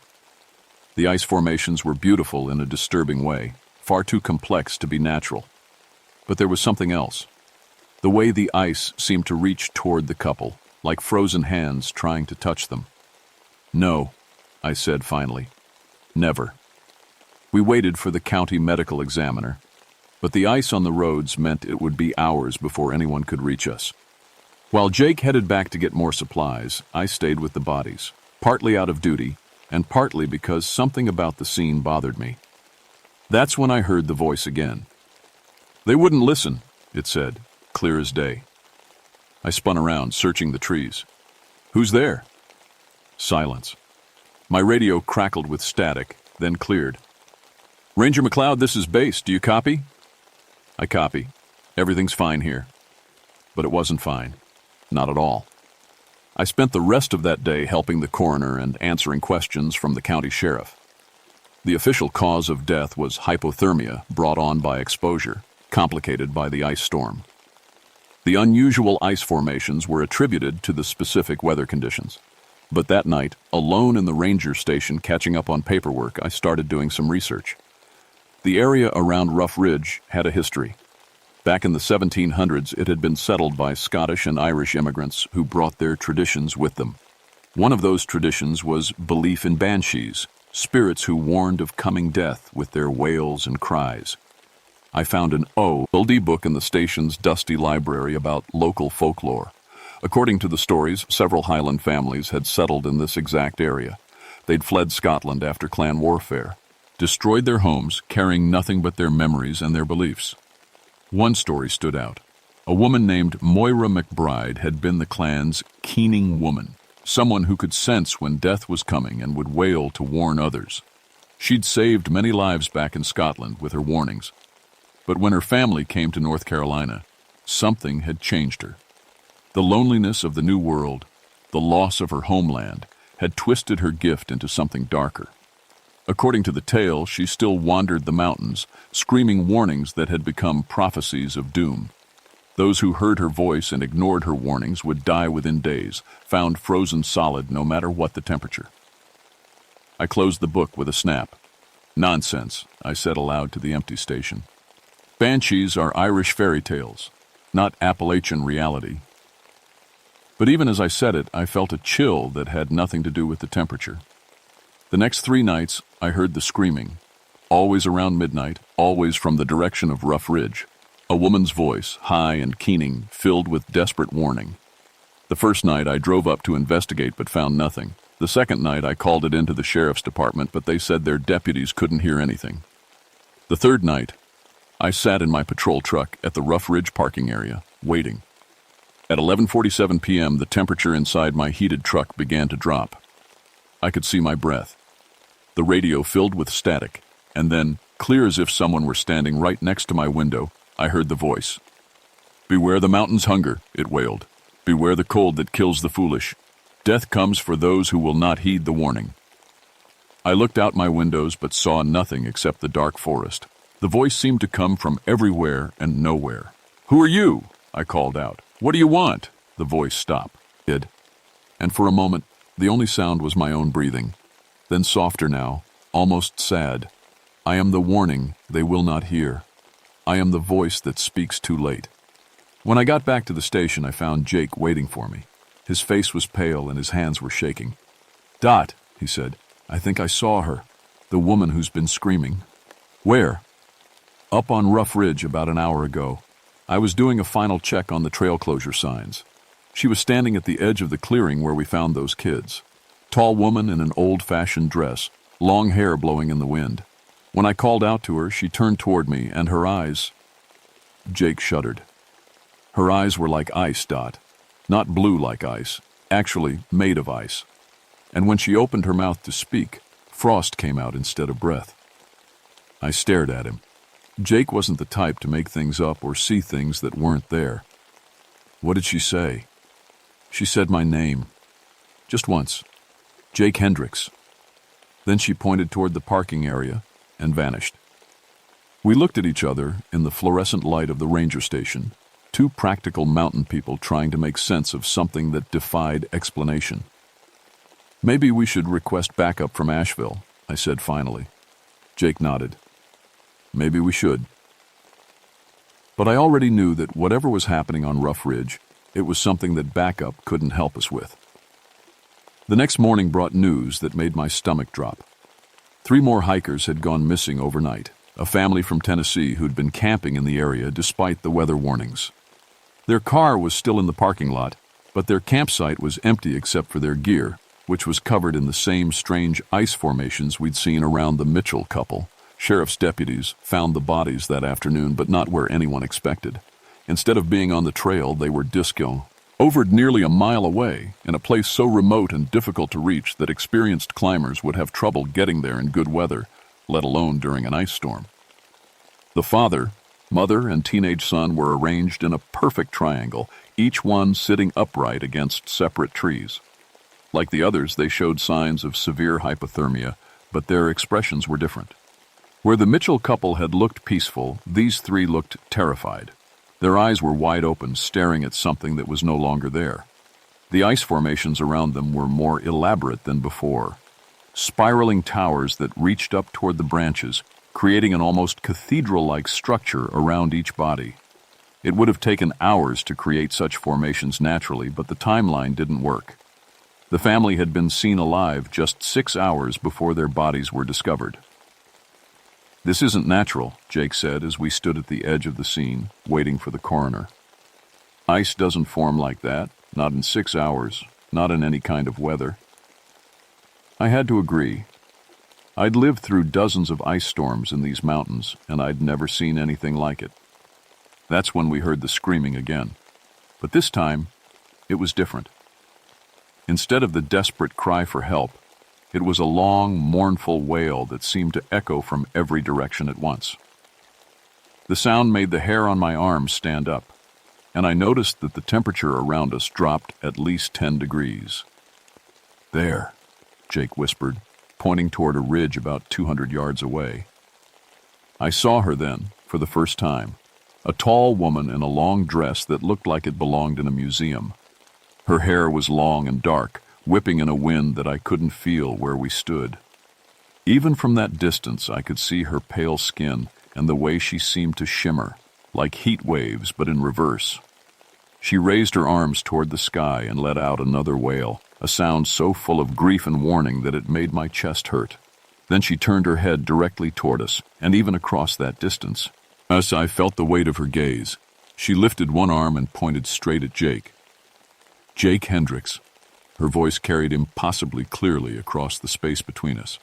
The ice formations were beautiful in a disturbing way, far too complex to be natural. But there was something else. The way the ice seemed to reach toward the couple, like frozen hands trying to touch them. "No," I said finally. "Never." We waited for the county medical examiner, but the ice on the roads meant it would be hours before anyone could reach us. While Jake headed back to get more supplies, I stayed with the bodies, partly out of duty, and partly because something about the scene bothered me. That's when I heard the voice again. "They wouldn't listen," it said, clear as day. I spun around, searching the trees. "Who's there?" Silence. My radio crackled with static, then cleared. "Ranger McLeod, this is base. Do you copy?" I copy. "Everything's fine here." But it wasn't fine. Not at all. I spent the rest of that day helping the coroner and answering questions from the county sheriff. The official cause of death was hypothermia brought on by exposure, complicated by the ice storm. The unusual ice formations were attributed to the specific weather conditions. But that night, alone in the ranger station catching up on paperwork, I started doing some research. The area around Rough Ridge had a history. Back in the 1700s, it had been settled by Scottish and Irish immigrants who brought their traditions with them. One of those traditions was belief in banshees, spirits who warned of coming death with their wails and cries. I found an oldie book in the station's dusty library about local folklore. According to the stories, several Highland families had settled in this exact area. They'd fled Scotland after clan warfare, destroyed their homes, carrying nothing but their memories and their beliefs. One story stood out. A woman named Moira McBride had been the clan's keening woman, someone who could sense when death was coming and would wail to warn others. She'd saved many lives back in Scotland with her warnings. But when her family came to North Carolina, something had changed her. The loneliness of the new world, the loss of her homeland, had twisted her gift into something darker. According to the tale, she still wandered the mountains, screaming warnings that had become prophecies of doom. Those who heard her voice and ignored her warnings would die within days, found frozen solid no matter what the temperature. I closed the book with a snap. "Nonsense," I said aloud to the empty station. "Banshees are Irish fairy tales, not Appalachian reality." But even as I said it, I felt a chill that had nothing to do with the temperature. The next 3 nights, I heard the screaming, always around midnight, always from the direction of Rough Ridge. A woman's voice, high and keening, filled with desperate warning. The first night, I drove up to investigate but found nothing. The second night, I called it into the sheriff's department, but they said their deputies couldn't hear anything. The third night, I sat in my patrol truck at the Rough Ridge parking area, waiting. At 11:47 p.m., the temperature inside my heated truck began to drop. I could see my breath. The radio filled with static, and then, clear as if someone were standing right next to my window, I heard the voice. "Beware the mountain's hunger," it wailed. "Beware the cold that kills the foolish. Death comes for those who will not heed the warning." I looked out my windows but saw nothing except the dark forest. The voice seemed to come from everywhere and nowhere. "Who are you?" I called out. "What do you want?" The voice stopped. And for a moment, the only sound was my own breathing. Then softer now, almost sad. "I am the warning they will not hear. I am the voice that speaks too late." When I got back to the station, I found Jake waiting for me. His face was pale and his hands were shaking. "Dot," he said, "I think I saw her. The woman who's been screaming." "Where?" "Up on Rough Ridge about an hour ago. I was doing a final check on the trail closure signs. She was standing at the edge of the clearing where we found those kids. Tall woman in an old-fashioned dress, long hair blowing in the wind. When I called out to her, she turned toward me, and her eyes..." Jake shuddered. "Her eyes were like ice, Dot. Not blue like ice, actually made of ice. And when she opened her mouth to speak, frost came out instead of breath." I stared at him. Jake wasn't the type to make things up or see things that weren't there. "What did she say?" "She said my name. Just once. Jake Hendricks." Then she pointed toward the parking area and vanished. We looked at each other in the fluorescent light of the ranger station, two practical mountain people trying to make sense of something that defied explanation. "Maybe we should request backup from Asheville," I said finally. Jake nodded. Maybe we should. But I already knew that whatever was happening on Rough Ridge, it was something that backup couldn't help us with. The next morning brought news that made my stomach drop. 3 more hikers had gone missing overnight, a family from Tennessee who'd been camping in the area despite the weather warnings. Their car was still in the parking lot, but their campsite was empty except for their gear, which was covered in the same strange ice formations we'd seen around the Mitchell couple. Sheriff's deputies found the bodies that afternoon, but not where anyone expected. Instead of being on the trail, they were over nearly a mile away, in a place so remote and difficult to reach that experienced climbers would have trouble getting there in good weather, let alone during an ice storm. The father, mother, and teenage son were arranged in a perfect triangle, each one sitting upright against separate trees. Like the others, they showed signs of severe hypothermia, but their expressions were different. Where the Mitchell couple had looked peaceful, these 3 looked terrified. Their eyes were wide open, staring at something that was no longer there. The ice formations around them were more elaborate than before. Spiraling towers that reached up toward the branches, creating an almost cathedral-like structure around each body. It would have taken hours to create such formations naturally, but the timeline didn't work. The family had been seen alive just 6 hours before their bodies were discovered. This isn't natural, Jake said as we stood at the edge of the scene, waiting for the coroner. Ice doesn't form like that, not in 6 hours, not in any kind of weather. I had to agree. I'd lived through dozens of ice storms in these mountains, and I'd never seen anything like it. That's when we heard the screaming again. But this time, it was different. Instead of the desperate cry for help, it was a long, mournful wail that seemed to echo from every direction at once. The sound made the hair on my arms stand up, and I noticed that the temperature around us dropped at least 10 degrees. There, Jake whispered, pointing toward a ridge about 200 yards away. I saw her then, for the first time, a tall woman in a long dress that looked like it belonged in a museum. Her hair was long and dark, whipping in a wind that I couldn't feel where we stood. Even from that distance, I could see her pale skin and the way she seemed to shimmer, like heat waves but in reverse. She raised her arms toward the sky and let out another wail, a sound so full of grief and warning that it made my chest hurt. Then she turned her head directly toward us, and even across that distance. As I felt the weight of her gaze, she lifted one arm and pointed straight at Jake. Jake Hendricks. Her voice carried impossibly clearly across the space between us.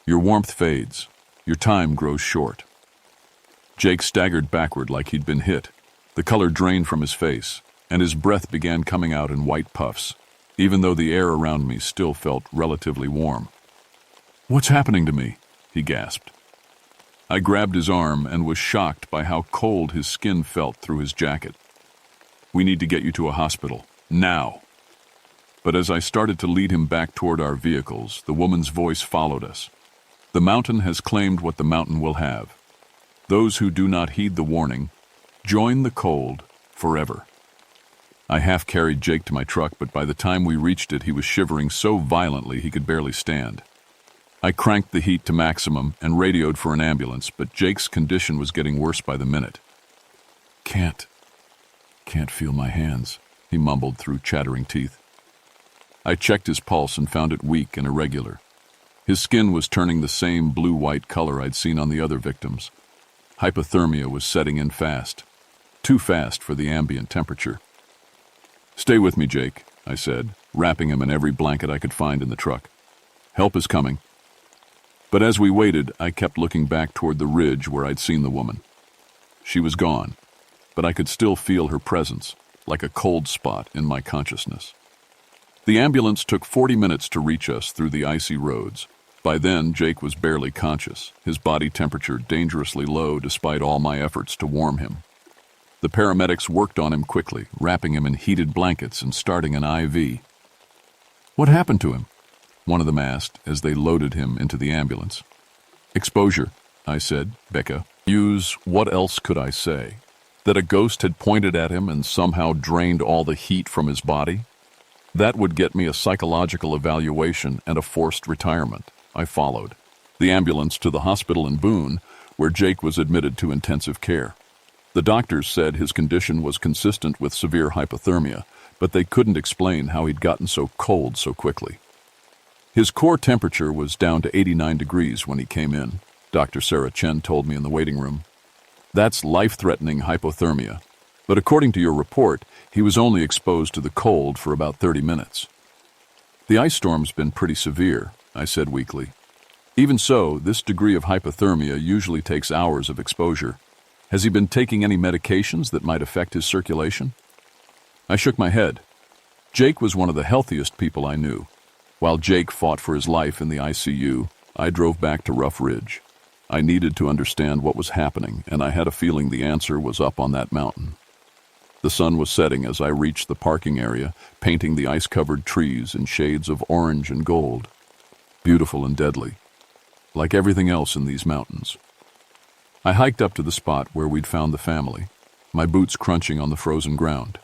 Your warmth fades. Your time grows short. Jake staggered backward like he'd been hit. The color drained from his face, and his breath began coming out in white puffs, even though the air around me still felt relatively warm. What's happening to me? He gasped. I grabbed his arm and was shocked by how cold his skin felt through his jacket. We need to get you to a hospital. Now. But as I started to lead him back toward our vehicles, the woman's voice followed us. The mountain has claimed what the mountain will have. Those who do not heed the warning, join the cold forever. I half-carried Jake to my truck, but by the time we reached it, he was shivering so violently he could barely stand. I cranked the heat to maximum and radioed for an ambulance, but Jake's condition was getting worse by the minute. Can't feel my hands, he mumbled through chattering teeth. I checked his pulse and found it weak and irregular. His skin was turning the same blue-white color I'd seen on the other victims. Hypothermia was setting in fast. Too fast for the ambient temperature. Stay with me, Jake, I said, wrapping him in every blanket I could find in the truck. Help is coming. But as we waited, I kept looking back toward the ridge where I'd seen the woman. She was gone, but I could still feel her presence, like a cold spot in my consciousness. The ambulance took 40 minutes to reach us through the icy roads. By then, Jake was barely conscious, his body temperature dangerously low despite all my efforts to warm him. The paramedics worked on him quickly, wrapping him in heated blankets and starting an IV. What happened to him? One of them asked as they loaded him into the ambulance. Exposure, I said, Becca. What else could I say? That a ghost had pointed at him and somehow drained all the heat from his body? That would get me a psychological evaluation and a forced retirement. I followed. the ambulance to the hospital in Boone, where Jake was admitted to intensive care. The doctors said his condition was consistent with severe hypothermia, but they couldn't explain how he'd gotten so cold so quickly. His core temperature was down to 89 degrees when he came in, Dr. Sarah Chen told me in the waiting room. That's life-threatening hypothermia, but according to your report, he was only exposed to the cold for about 30 minutes. The ice storm's been pretty severe, I said weakly. Even so, this degree of hypothermia usually takes hours of exposure. Has he been taking any medications that might affect his circulation? I shook my head. Jake was one of the healthiest people I knew. While Jake fought for his life in the ICU, I drove back to Rough Ridge. I needed to understand what was happening, and I had a feeling the answer was up on that mountain. The sun was setting as I reached the parking area, painting the ice-covered trees in shades of orange and gold. Beautiful and deadly, like everything else in these mountains. I hiked up to the spot where we'd found the family, my boots crunching on the frozen ground.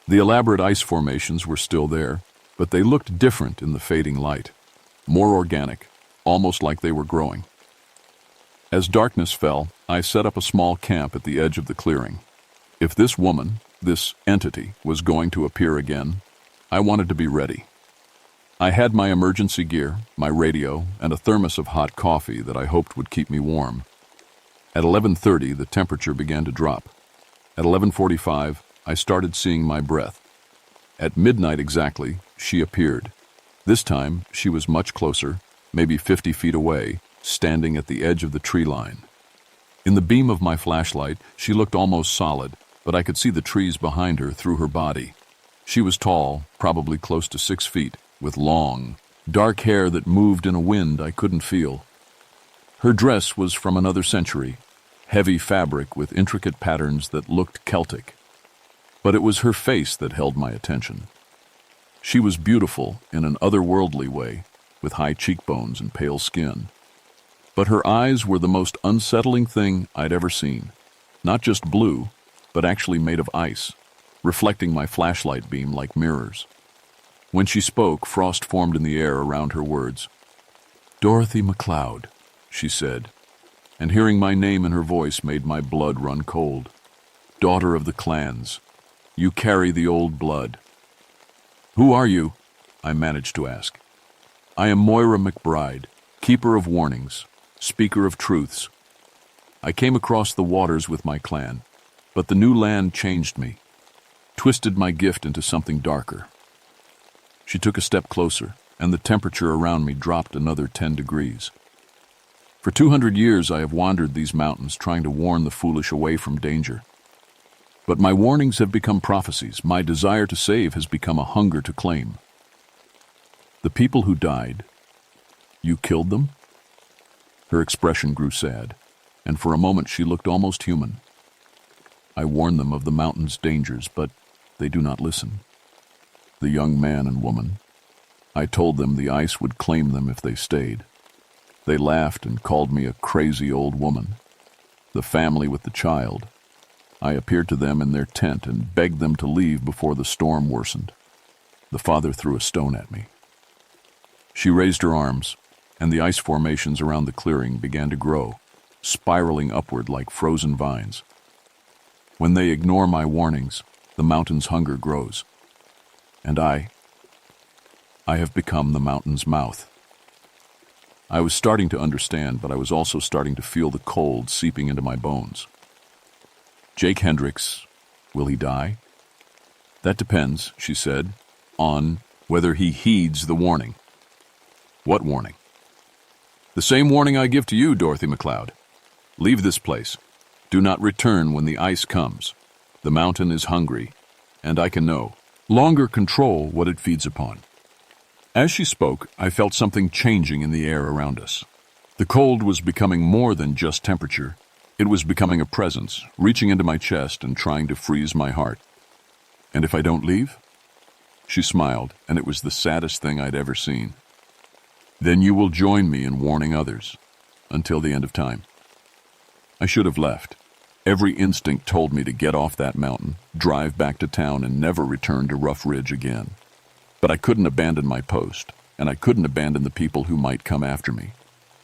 The elaborate ice formations were still there, but they looked different in the fading light, more organic, almost like they were growing. As darkness fell, I set up a small camp at the edge of the clearing. If this woman, this entity, was going to appear again, I wanted to be ready. I had my emergency gear, my radio, and a thermos of hot coffee that I hoped would keep me warm. At 11:30, the temperature began to drop. At 11:45, I started seeing my breath. At midnight exactly, she appeared. This time, she was much closer, maybe 50 feet away, standing at the edge of the tree line. In the beam of my flashlight, she looked almost solid, but I could see the trees behind her through her body. She was tall, probably close to 6 feet, with long, dark hair that moved in a wind I couldn't feel. Her dress was from another century, heavy fabric with intricate patterns that looked Celtic. But it was her face that held my attention. She was beautiful in an otherworldly way, with high cheekbones and pale skin. But her eyes were the most unsettling thing I'd ever seen. Not just blue, but actually made of ice, reflecting my flashlight beam like mirrors. When she spoke, frost formed in the air around her words. "Dorothy McLeod," she said, and hearing my name in her voice made my blood run cold. "Daughter of the clans, you carry the old blood." "Who are you?" I managed to ask. "I am Moira McBride, keeper of warnings, speaker of truths. I came across the waters with my clan, but the new land changed me, twisted my gift into something darker." She took a step closer, and the temperature around me dropped another 10 degrees. For 200 years I have wandered these mountains trying to warn the foolish away from danger. But my warnings have become prophecies. My desire to save has become a hunger to claim. "The people who died, you killed them?" Her expression grew sad, and for a moment she looked almost human. "I warn them of the mountain's dangers, but they do not listen. The young man and woman, I told them the ice would claim them if they stayed. They laughed and called me a crazy old woman. The family with the child, I appeared to them in their tent and begged them to leave before the storm worsened. The father threw a stone at me." She raised her arms, and the ice formations around the clearing began to grow, spiraling upward like frozen vines. "When they ignore my warnings, the mountain's hunger grows. And I have become the mountain's mouth." I was starting to understand, but I was also starting to feel the cold seeping into my bones. "Jake Hendricks, will he die?" "That depends," she said, "on whether he heeds the warning." "What warning?" "The same warning I give to you, Dorothy McLeod. Leave this place. Do not return when the ice comes. The mountain is hungry, and I can no longer control what it feeds upon." As she spoke, I felt something changing in the air around us. The cold was becoming more than just temperature. It was becoming a presence, reaching into my chest and trying to freeze my heart. "And if I don't leave?" She smiled, and it was the saddest thing I'd ever seen. "Then you will join me in warning others, until the end of time." I should have left. Every instinct told me to get off that mountain, drive back to town, and never return to Rough Ridge again. But I couldn't abandon my post, and I couldn't abandon the people who might come after me.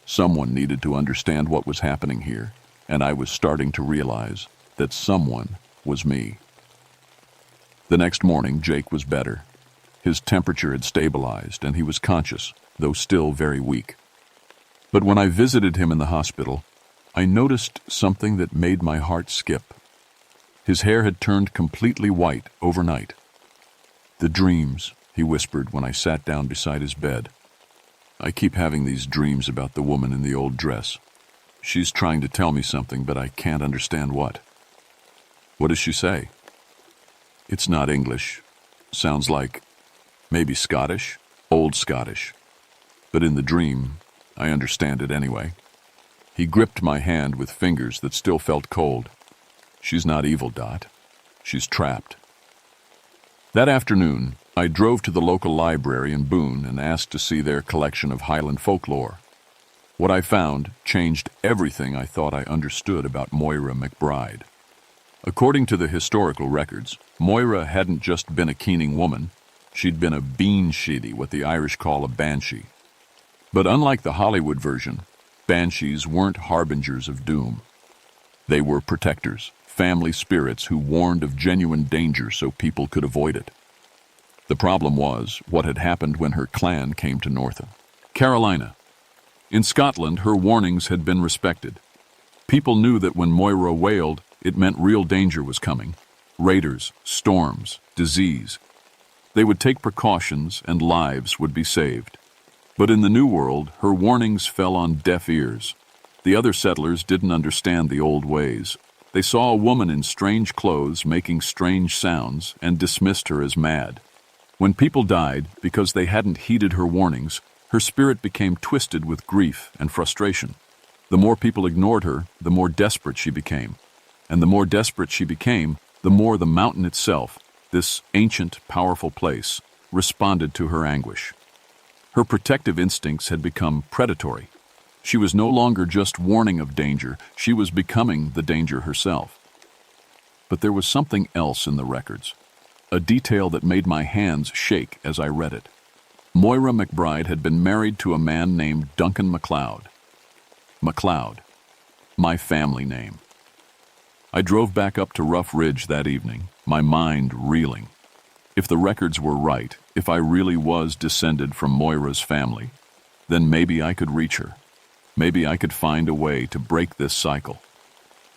Someone needed to understand what was happening here, and I was starting to realize that someone was me. The next morning, Jake was better. His temperature had stabilized, and he was conscious, though still very weak. But when I visited him in the hospital, I noticed something that made my heart skip. His hair had turned completely white overnight. "The dreams," he whispered when I sat down beside his bed. "I keep having these dreams about the woman in the old dress. She's trying to tell me something, but I can't understand what." "What does she say?" "It's not English. Sounds like maybe Scottish, old Scottish. But in the dream, I understand it anyway." He gripped my hand with fingers that still felt cold. "She's not evil, Dot. She's trapped." That afternoon, I drove to the local library in Boone and asked to see their collection of Highland folklore. What I found changed everything I thought I understood about Moira McBride. According to the historical records, Moira hadn't just been a keening woman, she'd been a bean-sheedy, what the Irish call a banshee. But unlike the Hollywood version, banshees weren't harbingers of doom. They were protectors, family spirits who warned of genuine danger so people could avoid it. The problem was what had happened when her clan came to North Carolina. In Scotland, her warnings had been respected. People knew that when Moira wailed, it meant real danger was coming. Raiders, storms, disease. They would take precautions and lives would be saved. But in the New World, her warnings fell on deaf ears. The other settlers didn't understand the old ways. They saw a woman in strange clothes making strange sounds and dismissed her as mad. When people died because they hadn't heeded her warnings, her spirit became twisted with grief and frustration. The more people ignored her, the more desperate she became. And the more desperate she became, the more the mountain itself, this ancient, powerful place, responded to her anguish. Her protective instincts had become predatory. She was no longer just warning of danger, she was becoming the danger herself. But there was something else in the records, a detail that made my hands shake as I read it. Moira McBride had been married to a man named Duncan MacLeod. MacLeod, my family name. I drove back up to Rough Ridge that evening, my mind reeling. If the records were right, if I really was descended from Moira's family, then maybe I could reach her. Maybe I could find a way to break this cycle.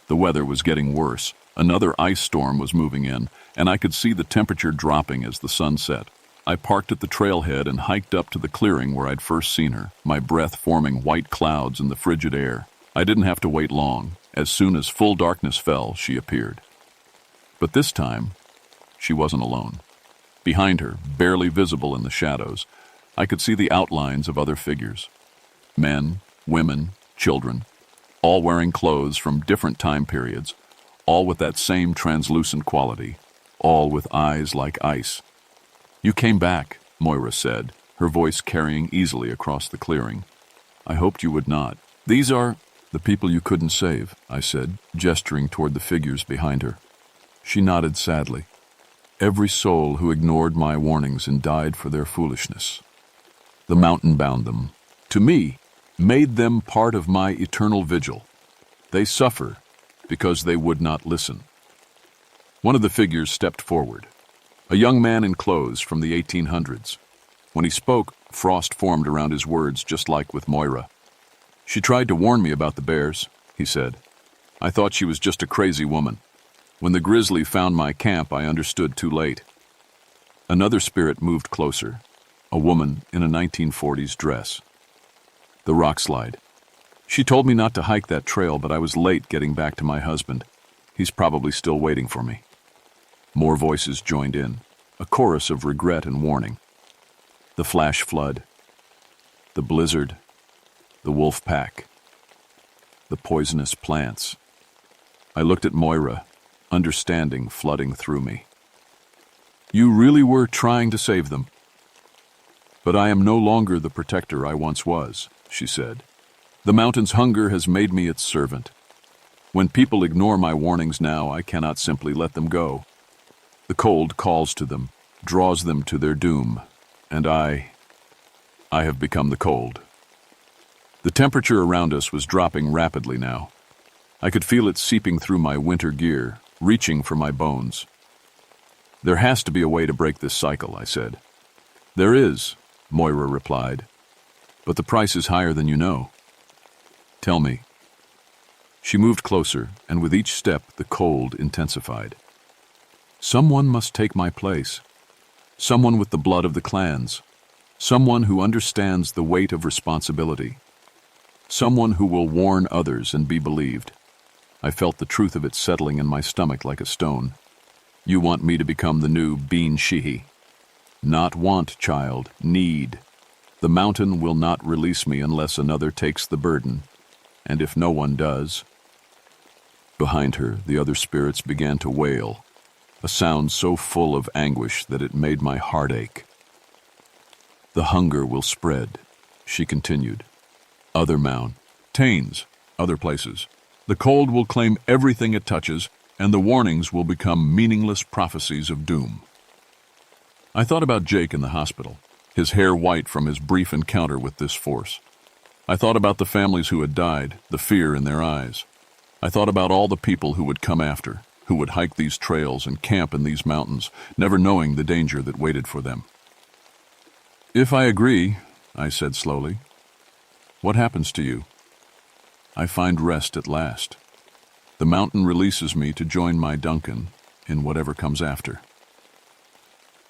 The weather was getting worse. Another ice storm was moving in, and I could see the temperature dropping as the sun set. I parked at the trailhead and hiked up to the clearing where I'd first seen her, my breath forming white clouds in the frigid air. I didn't have to wait long. As soon as full darkness fell, she appeared. But this time, she wasn't alone. Behind her, barely visible in the shadows, I could see the outlines of other figures. Men, women, children, all wearing clothes from different time periods, all with that same translucent quality, all with eyes like ice. "You came back," Moira said, her voice carrying easily across the clearing. "I hoped you would not. These are the people you couldn't save," I said, gesturing toward the figures behind her. She nodded sadly. "Every soul who ignored my warnings and died for their foolishness. The mountain bound them. To me, made them part of my eternal vigil. They suffer because they would not listen." One of the figures stepped forward, a young man in clothes from the 1800s. When he spoke, frost formed around his words just like with Moira. "She tried to warn me about the bears," he said. "I thought she was just a crazy woman. When the grizzly found my camp, I understood too late." Another spirit moved closer, a woman in a 1940s dress. "The rock slide. She told me not to hike that trail, but I was late getting back to my husband. He's probably still waiting for me." More voices joined in, a chorus of regret and warning. The flash flood, the blizzard, the wolf pack, the poisonous plants. I looked at Moira, understanding flooding through me. "You really were trying to save them." "But I am no longer the protector I once was," she said. "The mountain's hunger has made me its servant. When people ignore my warnings now, I cannot simply let them go. The cold calls to them, draws them to their doom, and I have become the cold." The temperature around us was dropping rapidly now. I could feel it seeping through my winter gear, reaching for my bones. "There has to be a way to break this cycle," I said. "There is," Moira replied. "But the price is higher than you know." "Tell me." She moved closer, and with each step the cold intensified. "Someone must take my place. Someone with the blood of the clans. Someone who understands the weight of responsibility. Someone who will warn others and be believed." I felt the truth of it settling in my stomach like a stone. "You want me to become the new Bean Sheehy?" "Not want, child, need. The mountain will not release me unless another takes the burden. And if no one does..." Behind her, the other spirits began to wail, a sound so full of anguish that it made my heart ache. "The hunger will spread," she continued. "Other mountains, other places. The cold will claim everything it touches, and the warnings will become meaningless prophecies of doom." I thought about Jake in the hospital, his hair white from his brief encounter with this force. I thought about the families who had died, the fear in their eyes. I thought about all the people who would come after, who would hike these trails and camp in these mountains, never knowing the danger that waited for them. "If I agree," I said slowly, "what happens to you?" "I find rest at last. The mountain releases me to join my Duncan in whatever comes after."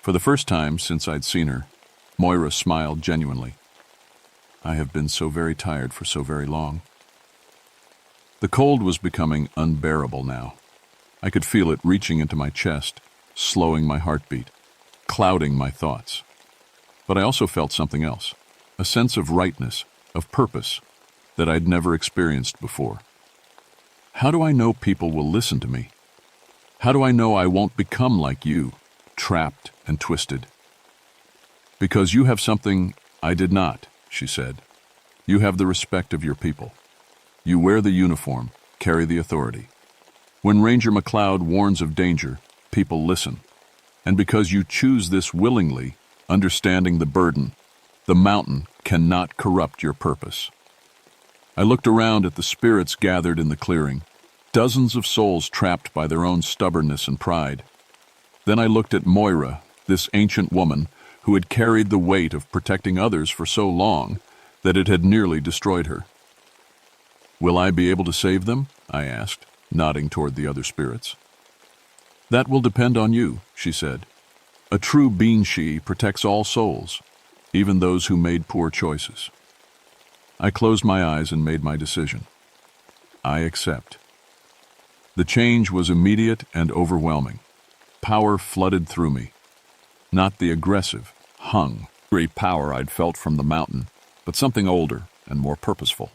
For the first time since I'd seen her, Moira smiled genuinely. "I have been so very tired for so very long." The cold was becoming unbearable now. I could feel it reaching into my chest, slowing my heartbeat, clouding my thoughts. But I also felt something else, a sense of rightness, of purpose, that I'd never experienced before. How do I know people will listen to me? How do I know I won't become like you, trapped and twisted? "Because you have something I did not," she said. "You have the respect of your people. You wear the uniform, carry the authority. When Ranger McLeod warns of danger, people listen. And because you choose this willingly, understanding the burden, the mountain cannot corrupt your purpose." I looked around at the spirits gathered in the clearing, dozens of souls trapped by their own stubbornness and pride. Then I looked at Moira, this ancient woman who had carried the weight of protecting others for so long that it had nearly destroyed her. "Will I be able to save them?" I asked, nodding toward the other spirits. "That will depend on you," she said. "A true Bean-She protects all souls, even those who made poor choices." I closed my eyes and made my decision. I accept. The change was immediate and overwhelming. Power flooded through me. Not the aggressive, hungry power I'd felt from the mountain, but something older and more purposeful.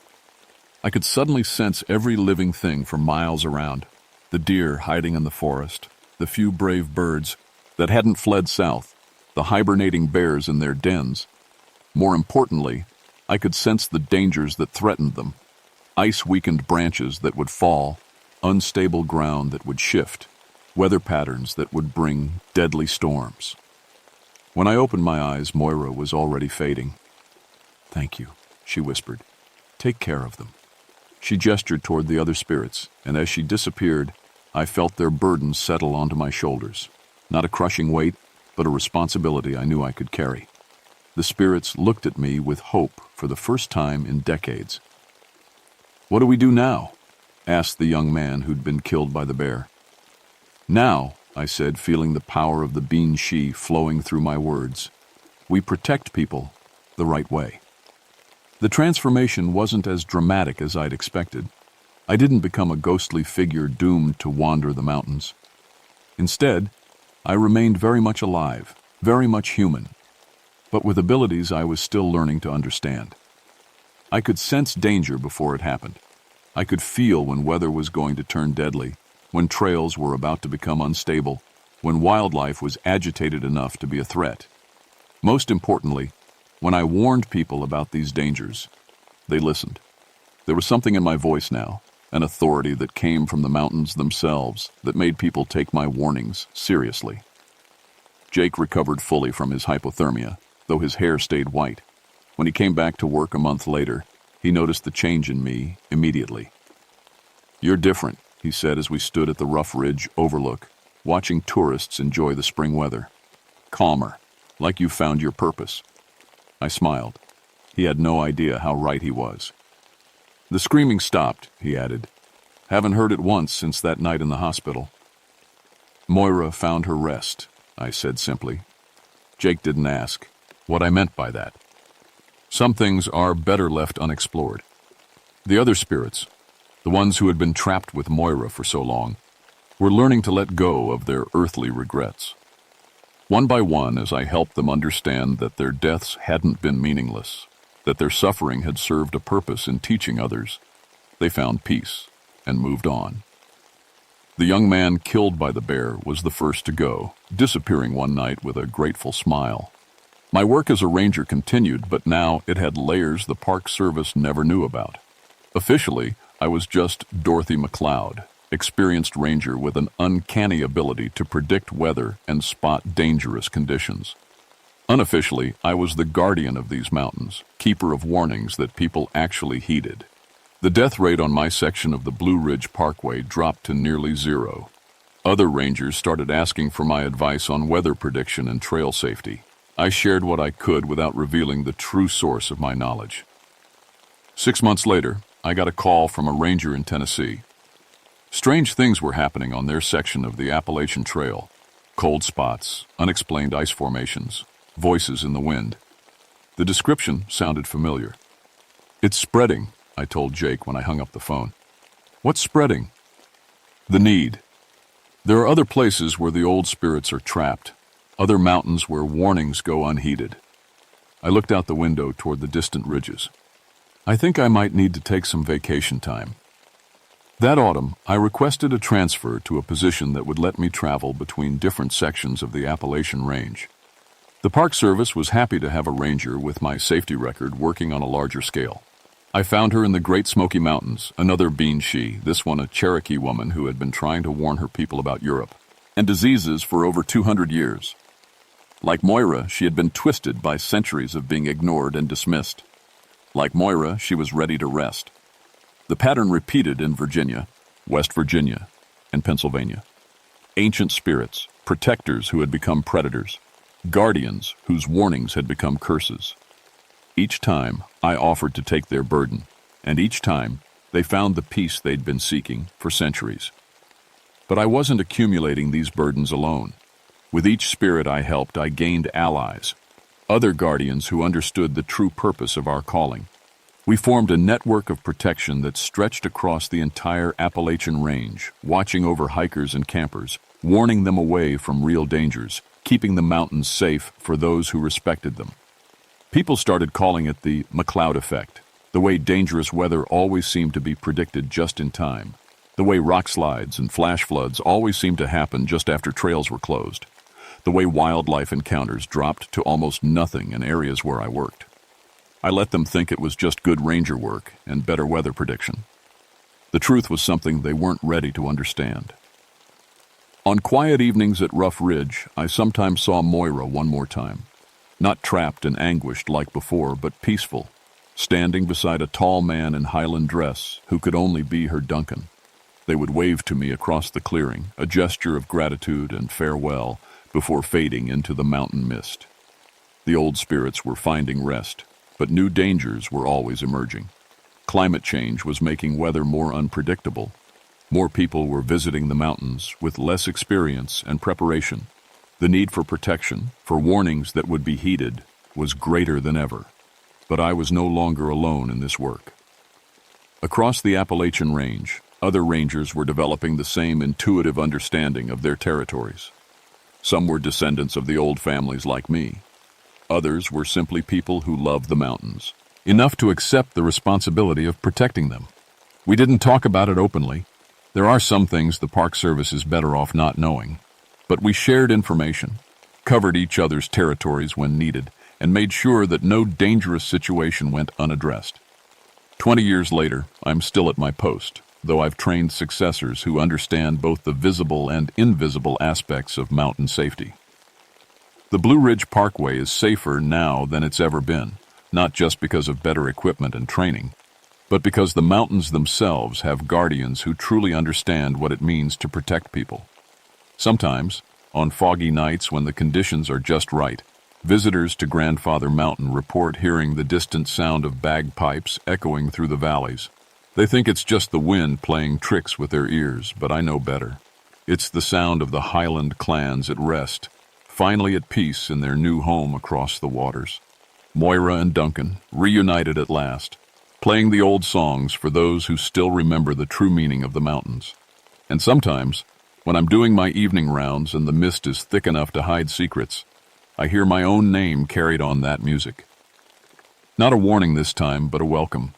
I could suddenly sense every living thing for miles around, the deer hiding in the forest, the few brave birds that hadn't fled south, the hibernating bears in their dens. More importantly, I could sense the dangers that threatened them, ice-weakened branches that would fall, unstable ground that would shift, weather patterns that would bring deadly storms. When I opened my eyes, Moira was already fading. "Thank you," she whispered. "Take care of them." She gestured toward the other spirits, and as she disappeared, I felt their burdens settle onto my shoulders. Not a crushing weight, but a responsibility I knew I could carry. The spirits looked at me with hope for the first time in decades. "What do we do now?" asked the young man who'd been killed by the bear. "Now," I said, feeling the power of the Bean-She flowing through my words, "we protect people the right way." The transformation wasn't as dramatic as I'd expected. I didn't become a ghostly figure doomed to wander the mountains. Instead, I remained very much alive, very much human, but with abilities I was still learning to understand. I could sense danger before it happened. I could feel when weather was going to turn deadly, when trails were about to become unstable, when wildlife was agitated enough to be a threat. Most importantly, when I warned people about these dangers, they listened. There was something in my voice now, an authority that came from the mountains themselves that made people take my warnings seriously. Jake recovered fully from his hypothermia, though his hair stayed white. When he came back to work a month later, He noticed the change in me immediately. "You're different," he said as we stood at the rough ridge overlook, watching tourists enjoy the spring weather. "Calmer, like you found your purpose." I smiled. He had no idea how right he was. "The screaming stopped," he added. "Haven't heard it once since that night in the hospital." "Moira found her rest," I said simply. Jake didn't ask what I meant by that. Some things are better left unexplored. The other spirits, the ones who had been trapped with Moira for so long, were learning to let go of their earthly regrets. One by one, as I helped them understand that their deaths hadn't been meaningless, that their suffering had served a purpose in teaching others, they found peace and moved on. The young man killed by the bear was the first to go, disappearing one night with a grateful smile. My work as a ranger continued, but now it had layers the Park Service never knew about. Officially, I was just Dorothy McLeod, experienced ranger with an uncanny ability to predict weather and spot dangerous conditions. Unofficially, I was the guardian of these mountains, keeper of warnings that people actually heeded. The death rate on my section of the Blue Ridge Parkway dropped to nearly zero. Other rangers started asking for my advice on weather prediction and trail safety. I shared what I could without revealing the true source of my knowledge. 6 months later, I got a call from a ranger in Tennessee. Strange things were happening on their section of the Appalachian Trail. Cold spots, unexplained ice formations, voices in the wind. The description sounded familiar. "It's spreading," I told Jake when I hung up the phone. "What's spreading?" "The need. There are other places where the old spirits are trapped, other mountains where warnings go unheeded." I looked out the window toward the distant ridges. "I think I might need to take some vacation time." That autumn, I requested a transfer to a position that would let me travel between different sections of the Appalachian Range. The Park Service was happy to have a ranger with my safety record working on a larger scale. I found her in the Great Smoky Mountains, another being she, this one a Cherokee woman who had been trying to warn her people about Europe and diseases for over 200 years. Like Moira, she had been twisted by centuries of being ignored and dismissed. Like Moira, she was ready to rest. The pattern repeated in Virginia, West Virginia, and Pennsylvania. Ancient spirits, protectors who had become predators, guardians whose warnings had become curses. Each time, I offered to take their burden, and each time, they found the peace they'd been seeking for centuries. But I wasn't accumulating these burdens alone. With each spirit I helped, I gained allies, other guardians who understood the true purpose of our calling. We formed a network of protection that stretched across the entire Appalachian Range, watching over hikers and campers, warning them away from real dangers, keeping the mountains safe for those who respected them. People started calling it the McLeod effect, the way dangerous weather always seemed to be predicted just in time, the way rock slides and flash floods always seemed to happen just after trails were closed, the way wildlife encounters dropped to almost nothing in areas where I worked. I let them think it was just good ranger work and better weather prediction. The truth was something they weren't ready to understand. On quiet evenings at Rough Ridge, I sometimes saw Moira one more time. Not trapped and anguished like before, but peaceful, standing beside a tall man in Highland dress who could only be her Duncan. They would wave to me across the clearing, a gesture of gratitude and farewell, before fading into the mountain mist. The old spirits were finding rest, but new dangers were always emerging. Climate change was making weather more unpredictable. More people were visiting the mountains with less experience and preparation. The need for protection, for warnings that would be heeded, was greater than ever. But I was no longer alone in this work. Across the Appalachian Range, other rangers were developing the same intuitive understanding of their territories. Some were descendants of the old families like me. Others were simply people who loved the mountains, enough to accept the responsibility of protecting them. We didn't talk about it openly. There are some things the Park Service is better off not knowing. But we shared information, covered each other's territories when needed, and made sure that no dangerous situation went unaddressed. 20 years later, I'm still at my post, though I've trained successors who understand both the visible and invisible aspects of mountain safety. The Blue Ridge Parkway is safer now than it's ever been, not just because of better equipment and training, but because the mountains themselves have guardians who truly understand what it means to protect people. Sometimes, on foggy nights when the conditions are just right, visitors to Grandfather Mountain report hearing the distant sound of bagpipes echoing through the valleys. They think it's just the wind playing tricks with their ears, but I know better. It's the sound of the Highland clans at rest, finally at peace in their new home across the waters. Moira and Duncan, reunited at last, playing the old songs for those who still remember the true meaning of the mountains. And sometimes, when I'm doing my evening rounds and the mist is thick enough to hide secrets, I hear my own name carried on that music. Not a warning this time, but a welcome.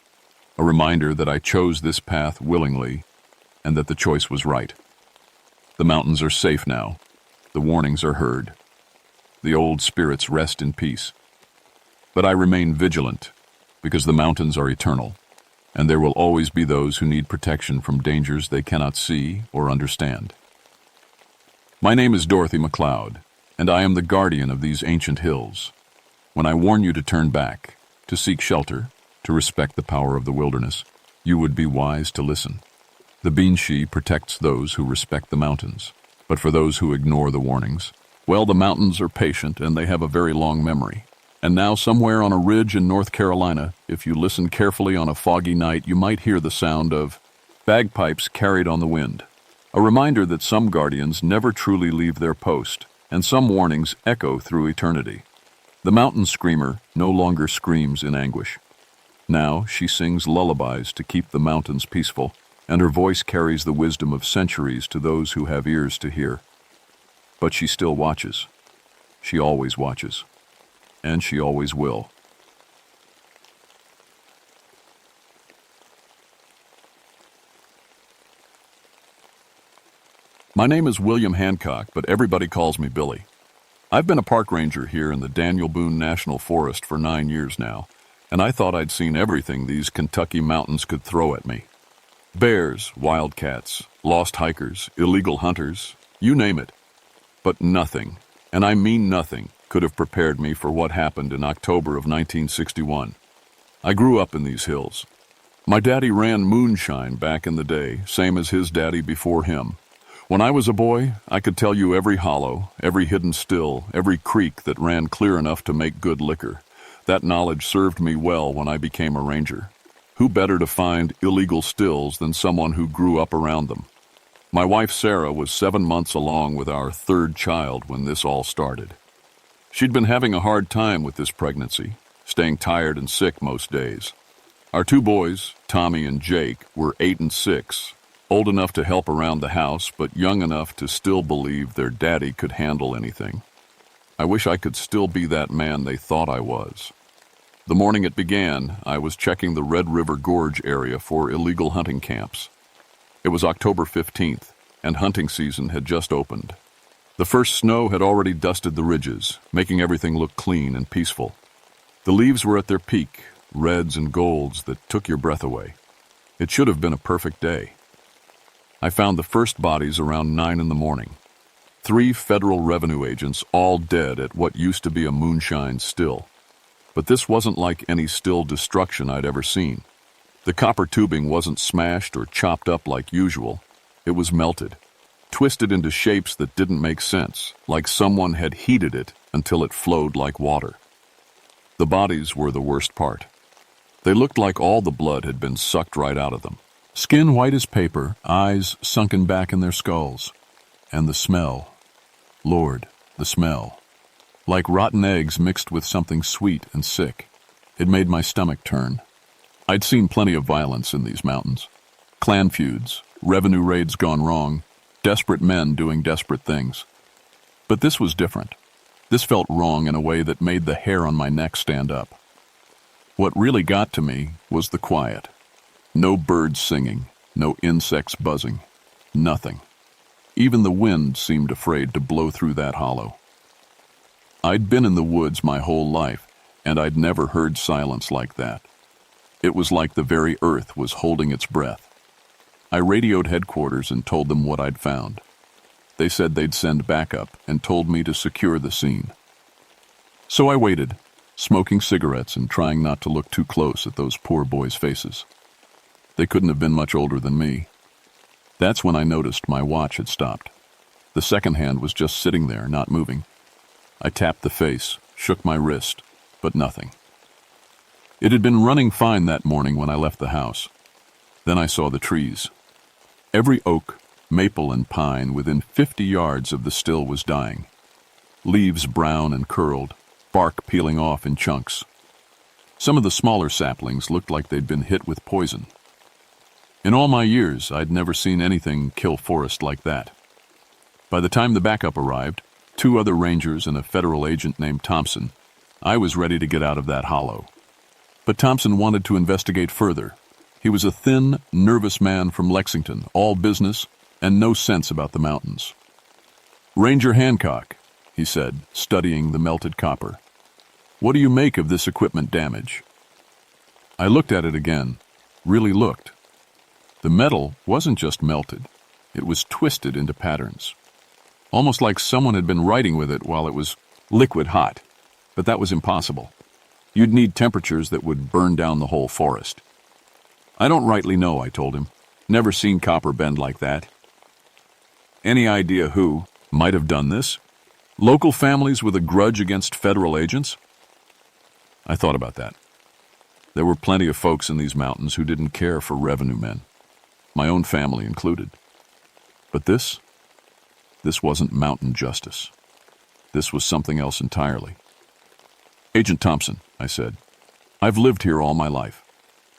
A reminder that I chose this path willingly and that the choice was right. The mountains are safe now. The warnings are heard. The old spirits rest in peace. But I remain vigilant because the mountains are eternal, and there will always be those who need protection from dangers they cannot see or understand. My name is Dorothy McLeod, and I am the guardian of these ancient hills. When I warn you to turn back, to seek shelter, to respect the power of the wilderness, you would be wise to listen. The Beanshi protects those who respect the mountains, but for those who ignore the warnings, well, the mountains are patient and they have a very long memory. And now somewhere on a ridge in North Carolina, if you listen carefully on a foggy night, you might hear the sound of bagpipes carried on the wind. A reminder that some guardians never truly leave their post, and some warnings echo through eternity. The mountain screamer no longer screams in anguish. Now she sings lullabies to keep the mountains peaceful, and her voice carries the wisdom of centuries to those who have ears to hear. But she still watches. She always watches. And she always will. My name is William Hancock, but everybody calls me Billy. I've been a park ranger here in the Daniel Boone National Forest for 9 years now, and I thought I'd seen everything these Kentucky mountains could throw at me. Bears, wildcats, lost hikers, illegal hunters, you name it. But nothing, and I mean nothing, could have prepared me for what happened in October of 1961. I grew up in these hills. My daddy ran moonshine back in the day, same as his daddy before him. When I was a boy, I could tell you every hollow, every hidden still, every creek that ran clear enough to make good liquor. That knowledge served me well when I became a ranger. Who better to find illegal stills than someone who grew up around them? My wife Sarah was 7 months along with our third child when this all started. She'd been having a hard time with this pregnancy, staying tired and sick most days. Our 2 boys, Tommy and Jake, were 8 and 6, old enough to help around the house, but young enough to still believe their daddy could handle anything. I wish I could still be that man they thought I was. The morning it began, I was checking the Red River Gorge area for illegal hunting camps. It was October 15th, and hunting season had just opened. The first snow had already dusted the ridges, making everything look clean and peaceful. The leaves were at their peak, reds and golds that took your breath away. It should have been a perfect day. I found the first bodies around 9 in the morning. 3 federal revenue agents, all dead at what used to be a moonshine still. But this wasn't like any still destruction I'd ever seen. The copper tubing wasn't smashed or chopped up like usual. It was melted, twisted into shapes that didn't make sense, like someone had heated it until it flowed like water. The bodies were the worst part. They looked like all the blood had been sucked right out of them. Skin white as paper, eyes sunken back in their skulls. And the smell. Lord, the smell. Like rotten eggs mixed with something sweet and sick. It made my stomach turn. I'd seen plenty of violence in these mountains. Clan feuds, revenue raids gone wrong, desperate men doing desperate things. But this was different. This felt wrong in a way that made the hair on my neck stand up. What really got to me was the quiet. No birds singing, no insects buzzing, nothing. Even the wind seemed afraid to blow through that hollow. I'd been in the woods my whole life, and I'd never heard silence like that. It was like the very earth was holding its breath. I radioed headquarters and told them what I'd found. They said they'd send backup and told me to secure the scene. So I waited, smoking cigarettes and trying not to look too close at those poor boys' faces. They couldn't have been much older than me. That's when I noticed my watch had stopped. The second hand was just sitting there, not moving. I tapped the face, shook my wrist, but nothing. It had been running fine that morning when I left the house. Then I saw the trees. Every oak, maple, and pine within 50 yards of the still was dying. Leaves brown and curled, bark peeling off in chunks. Some of the smaller saplings looked like they'd been hit with poison. In all my years, I'd never seen anything kill forest like that. By the time the backup arrived, 2 other rangers and a federal agent named Thompson, I was ready to get out of that hollow. But Thompson wanted to investigate further. He was a thin, nervous man from Lexington, all business and no sense about the mountains. "Ranger Hancock," he said, studying the melted copper. "What do you make of this equipment damage?" I looked at it again, really looked. The metal wasn't just melted, it was twisted into patterns. Almost like someone had been writing with it while it was liquid hot. But that was impossible. You'd need temperatures that would burn down the whole forest. "I don't rightly know," I told him. "Never seen copper bend like that." "Any idea who might have done this? Local families with a grudge against federal agents?" I thought about that. There were plenty of folks in these mountains who didn't care for revenue men, my own family included. But this wasn't mountain justice. This was something else entirely. "Agent Thompson," I said, "I've lived here all my life.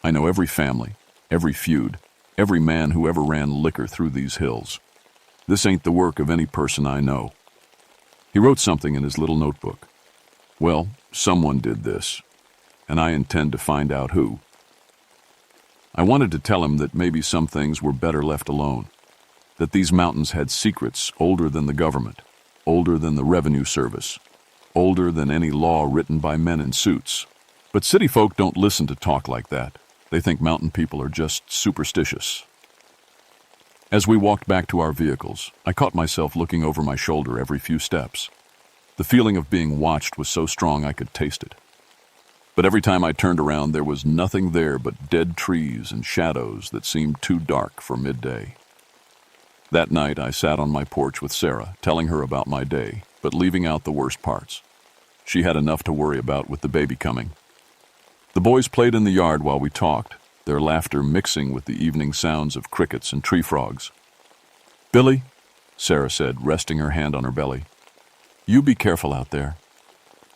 I know every family, every feud, every man who ever ran liquor through these hills. This ain't the work of any person I know." He wrote something in his little notebook. "Well, someone did this, and I intend to find out who." I wanted to tell him that maybe some things were better left alone, that these mountains had secrets older than the government, older than the revenue service, older than any law written by men in suits. But city folk don't listen to talk like that. They think mountain people are just superstitious. As we walked back to our vehicles, I caught myself looking over my shoulder every few steps. The feeling of being watched was so strong I could taste it. But every time I turned around, there was nothing there but dead trees and shadows that seemed too dark for midday. That night, I sat on my porch with Sarah, telling her about my day, but leaving out the worst parts. She had enough to worry about with the baby coming. The boys played in the yard while we talked, their laughter mixing with the evening sounds of crickets and tree frogs. "Billy," Sarah said, resting her hand on her belly, "you be careful out there.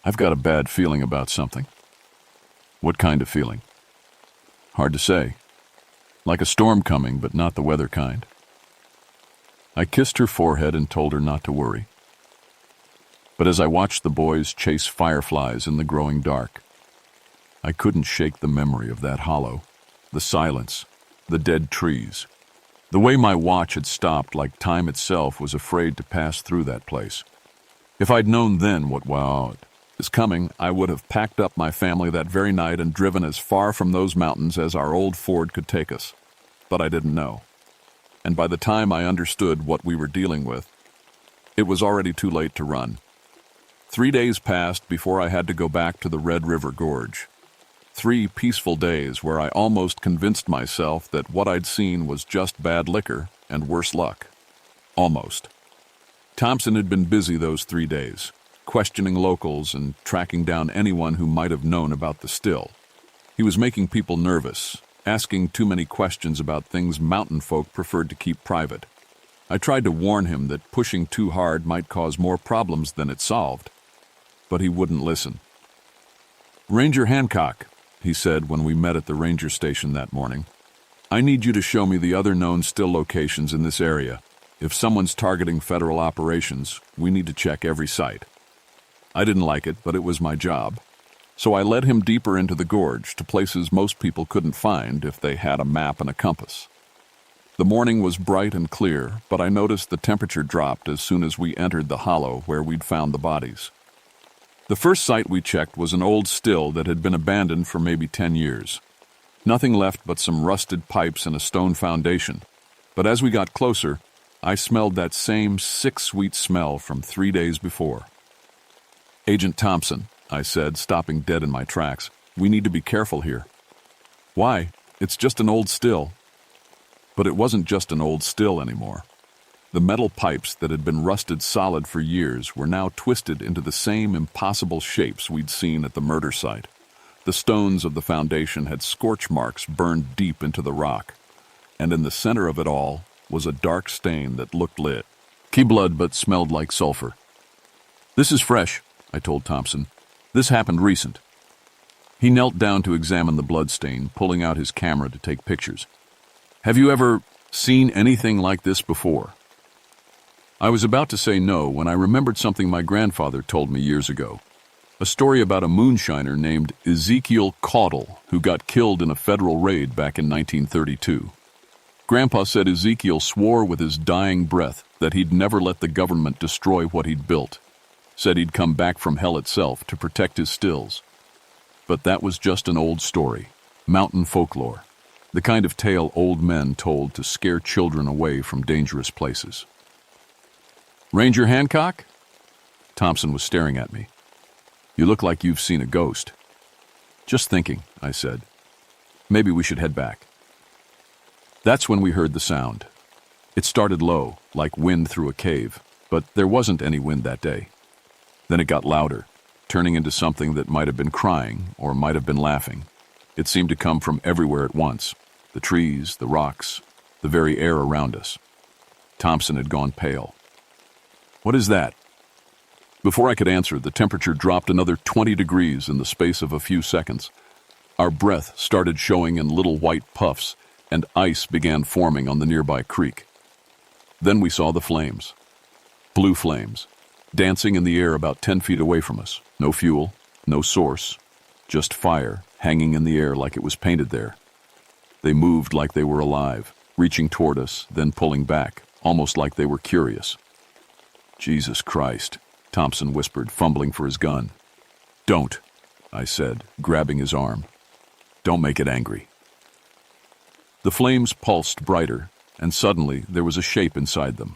I've got a bad feeling about something." "What kind of feeling?" "Hard to say. Like a storm coming, but not the weather kind." I kissed her forehead and told her not to worry. But as I watched the boys chase fireflies in the growing dark, I couldn't shake the memory of that hollow, the silence, the dead trees, the way my watch had stopped like time itself was afraid to pass through that place. If I'd known then what is coming, I would have packed up my family that very night and driven as far from those mountains as our old Ford could take us. But I didn't know. And by the time I understood what we were dealing with, it was already too late to run. 3 days passed before I had to go back to the Red River Gorge. 3 peaceful days where I almost convinced myself that what I'd seen was just bad liquor and worse luck. Almost. Thompson had been busy those 3 days, questioning locals and tracking down anyone who might have known about the still. He was making people nervous, asking too many questions about things mountain folk preferred to keep private. I tried to warn him that pushing too hard might cause more problems than it solved, but he wouldn't listen. "Ranger Hancock," he said when we met at the ranger station that morning, "I need you to show me the other known still locations in this area. If someone's targeting federal operations, we need to check every site." I didn't like it, but it was my job. So I led him deeper into the gorge to places most people couldn't find if they had a map and a compass. The morning was bright and clear, but I noticed the temperature dropped as soon as we entered the hollow where we'd found the bodies. The first site we checked was an old still that had been abandoned for maybe 10 years. Nothing left but some rusted pipes and a stone foundation. But as we got closer, I smelled that same sick, sweet smell from 3 days before. "Agent Thompson," I said, stopping dead in my tracks, "we need to be careful here." "Why? It's just an old still." But it wasn't just an old still anymore. The metal pipes that had been rusted solid for years were now twisted into the same impossible shapes we'd seen at the murder site. The stones of the foundation had scorch marks burned deep into the rock, and in the center of it all was a dark stain that looked lit. Key blood but smelled like sulfur. "This is fresh," I told Thompson. "This happened recent." He knelt down to examine the blood stain, pulling out his camera to take pictures. "Have you ever seen anything like this before?" I was about to say no when I remembered something my grandfather told me years ago. A story about a moonshiner named Ezekiel Caudle who got killed in a federal raid back in 1932. Grandpa said Ezekiel swore with his dying breath that he'd never let the government destroy what he'd built. Said he'd come back from hell itself to protect his stills. But that was just an old story, mountain folklore, the kind of tale old men told to scare children away from dangerous places. "Ranger Hancock?" Thompson was staring at me. "You look like you've seen a ghost." "Just thinking," I said. "Maybe we should head back." That's when we heard the sound. It started low, like wind through a cave, but there wasn't any wind that day. Then it got louder, turning into something that might have been crying or might have been laughing. It seemed to come from everywhere at once, the trees, the rocks, the very air around us. Thompson had gone pale. "What is that?" Before I could answer, the temperature dropped another 20 degrees in the space of a few seconds. Our breath started showing in little white puffs, and ice began forming on the nearby creek. Then we saw the flames. Blue flames, dancing in the air about 10 feet away from us. No fuel, no source, just fire hanging in the air like it was painted there. They moved like they were alive, reaching toward us, then pulling back, almost like they were curious. "Jesus Christ," Thompson whispered, fumbling for his gun. "Don't," I said, grabbing his arm. "Don't make it angry." The flames pulsed brighter, and suddenly there was a shape inside them.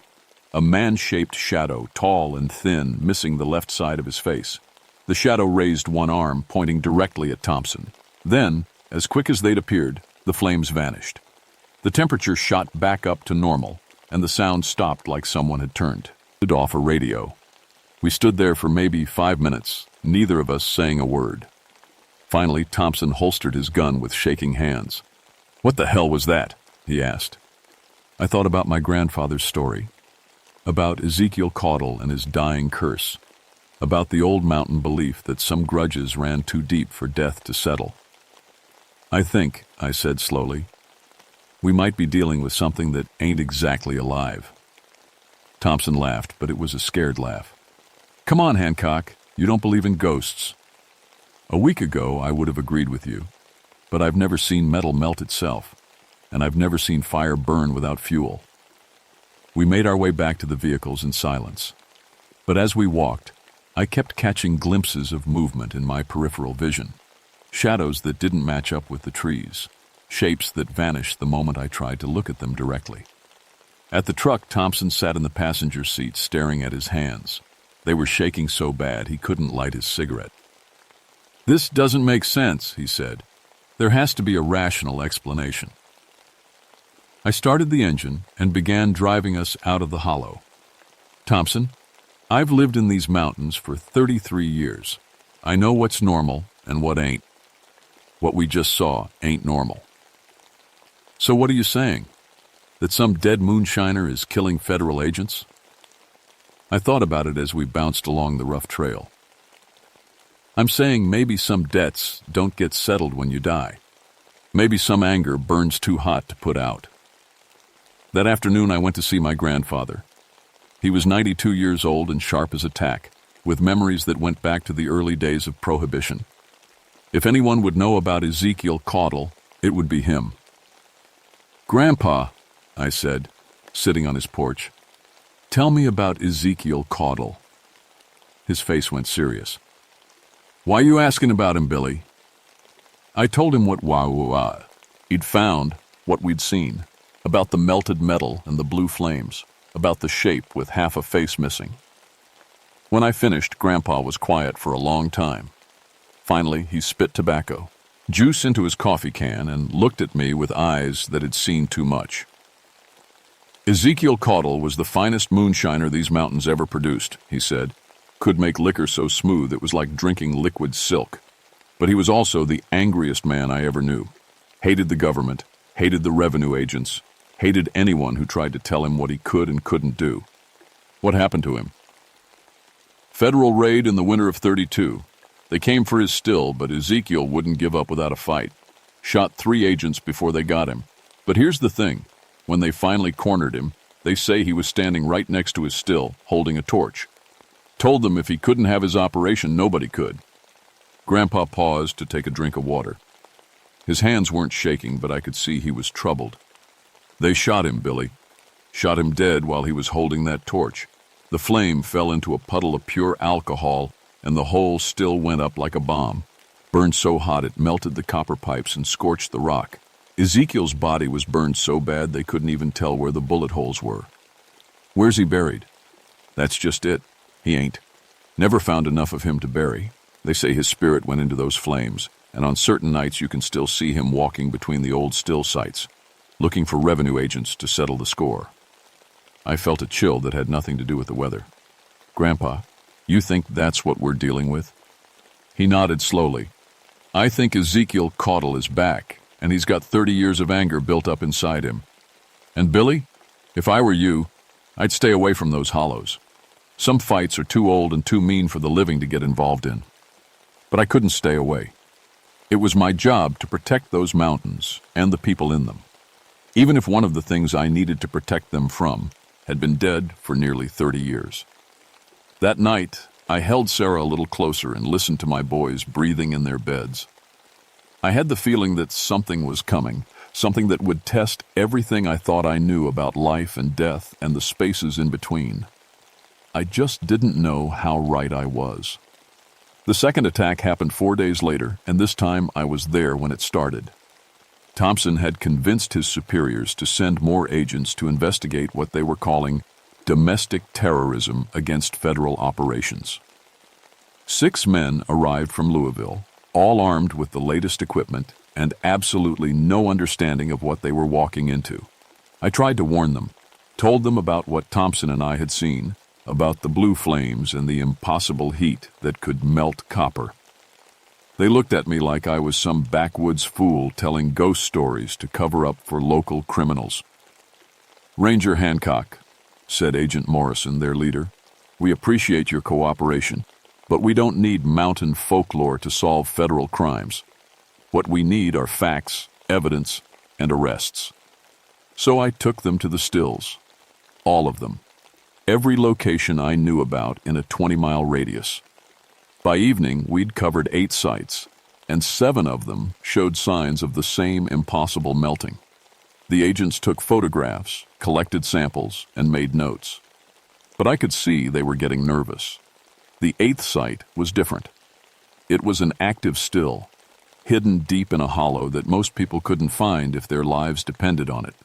A man-shaped shadow, tall and thin, missing the left side of his face. The shadow raised one arm, pointing directly at Thompson. Then, as quick as they'd appeared, the flames vanished. The temperature shot back up to normal, and the sound stopped like someone had turned it off a radio. We stood there for maybe 5 minutes, neither of us saying a word. Finally, Thompson holstered his gun with shaking hands. "What the hell was that?" he asked. I thought about my grandfather's story, about Ezekiel Caudle and his dying curse, about the old mountain belief that some grudges ran too deep for death to settle. "I think," I said slowly, "we might be dealing with something that ain't exactly alive." Thompson laughed, but it was a scared laugh. "Come on, Hancock, you don't believe in ghosts." A week ago, I would have agreed with you, but I've never seen metal melt itself, and I've never seen fire burn without fuel. We made our way back to the vehicles in silence. But as we walked, I kept catching glimpses of movement in my peripheral vision, shadows that didn't match up with the trees, shapes that vanished the moment I tried to look at them directly. At the truck, Thompson sat in the passenger seat staring at his hands. They were shaking so bad he couldn't light his cigarette. "This doesn't make sense," he said. "There has to be a rational explanation." I started the engine and began driving us out of the hollow. "Thompson, I've lived in these mountains for 33 years. I know what's normal and what ain't. What we just saw ain't normal." "So what are you saying? That some dead moonshiner is killing federal agents?" I thought about it as we bounced along the rough trail. "I'm saying maybe some debts don't get settled when you die. Maybe some anger burns too hot to put out." That afternoon I went to see my grandfather. He was 92 years old and sharp as a tack, with memories that went back to the early days of Prohibition. If anyone would know about Ezekiel Caudle, it would be him. "Grandpa," I said, sitting on his porch, "tell me about Ezekiel Caudle." His face went serious. "Why you asking about him, Billy?" I told him what he'd found, what we'd seen, about the melted metal and the blue flames, about the shape with half a face missing. When I finished, Grandpa was quiet for a long time. Finally, he spit tobacco. juice into his coffee can, and looked at me with eyes that had seen too much. Ezekiel Caudle was the finest moonshiner these mountains ever produced, he said. Could make liquor so smooth it was like drinking liquid silk. But he was also the angriest man I ever knew. Hated the government, hated the revenue agents, hated anyone who tried to tell him what he could and couldn't do. What happened to him? Federal raid in the winter of '32. They came for his still, but Ezekiel wouldn't give up without a fight. Shot 3 agents before they got him. But here's the thing. When they finally cornered him, they say he was standing right next to his still, holding a torch. Told them if he couldn't have his operation, nobody could. Grandpa paused to take a drink of water. His hands weren't shaking, but I could see he was troubled. They shot him, Billy. Shot him dead while he was holding that torch. The flame fell into a puddle of pure alcohol, and the whole still went up like a bomb. Burned so hot it melted the copper pipes and scorched the rock. Ezekiel's body was burned so bad they couldn't even tell where the bullet holes were. Where's he buried? That's just it. He ain't. Never found enough of him to bury. They say his spirit went into those flames, and on certain nights you can still see him walking between the old still sites, looking for revenue agents to settle the score. I felt a chill that had nothing to do with the weather. Grandpa, you think that's what we're dealing with? He nodded slowly. I think Ezekiel Caudle is back, and he's got 30 years of anger built up inside him. And Billy, if I were you, I'd stay away from those hollows. Some fights are too old and too mean for the living to get involved in. But I couldn't stay away. It was my job to protect those mountains and the people in them, even if one of the things I needed to protect them from had been dead for nearly 30 years. That night, I held Sarah a little closer and listened to my boys breathing in their beds. I had the feeling that something was coming, something that would test everything I thought I knew about life and death and the spaces in between. I just didn't know how right I was. The second attack happened 4 days later, and this time I was there when it started. Thompson had convinced his superiors to send more agents to investigate what they were calling domestic terrorism against federal operations. 6 men arrived from Louisville, all armed with the latest equipment and absolutely no understanding of what they were walking into. I tried to warn them, told them about what Thompson and I had seen, about the blue flames and the impossible heat that could melt copper. They looked at me like I was some backwoods fool telling ghost stories to cover up for local criminals. Ranger Hancock, said Agent Morrison, their leader, we appreciate your cooperation, but we don't need mountain folklore to solve federal crimes. What we need are facts, evidence, and arrests. So I took them to the stills. All of them. Every location I knew about in a 20-mile radius. By evening, we'd covered 8 sites, and 7 of them showed signs of the same impossible melting. The agents took photographs, collected samples, and made notes. But I could see they were getting nervous. The 8th site was different. It was an active still, hidden deep in a hollow that most people couldn't find if their lives depended on it.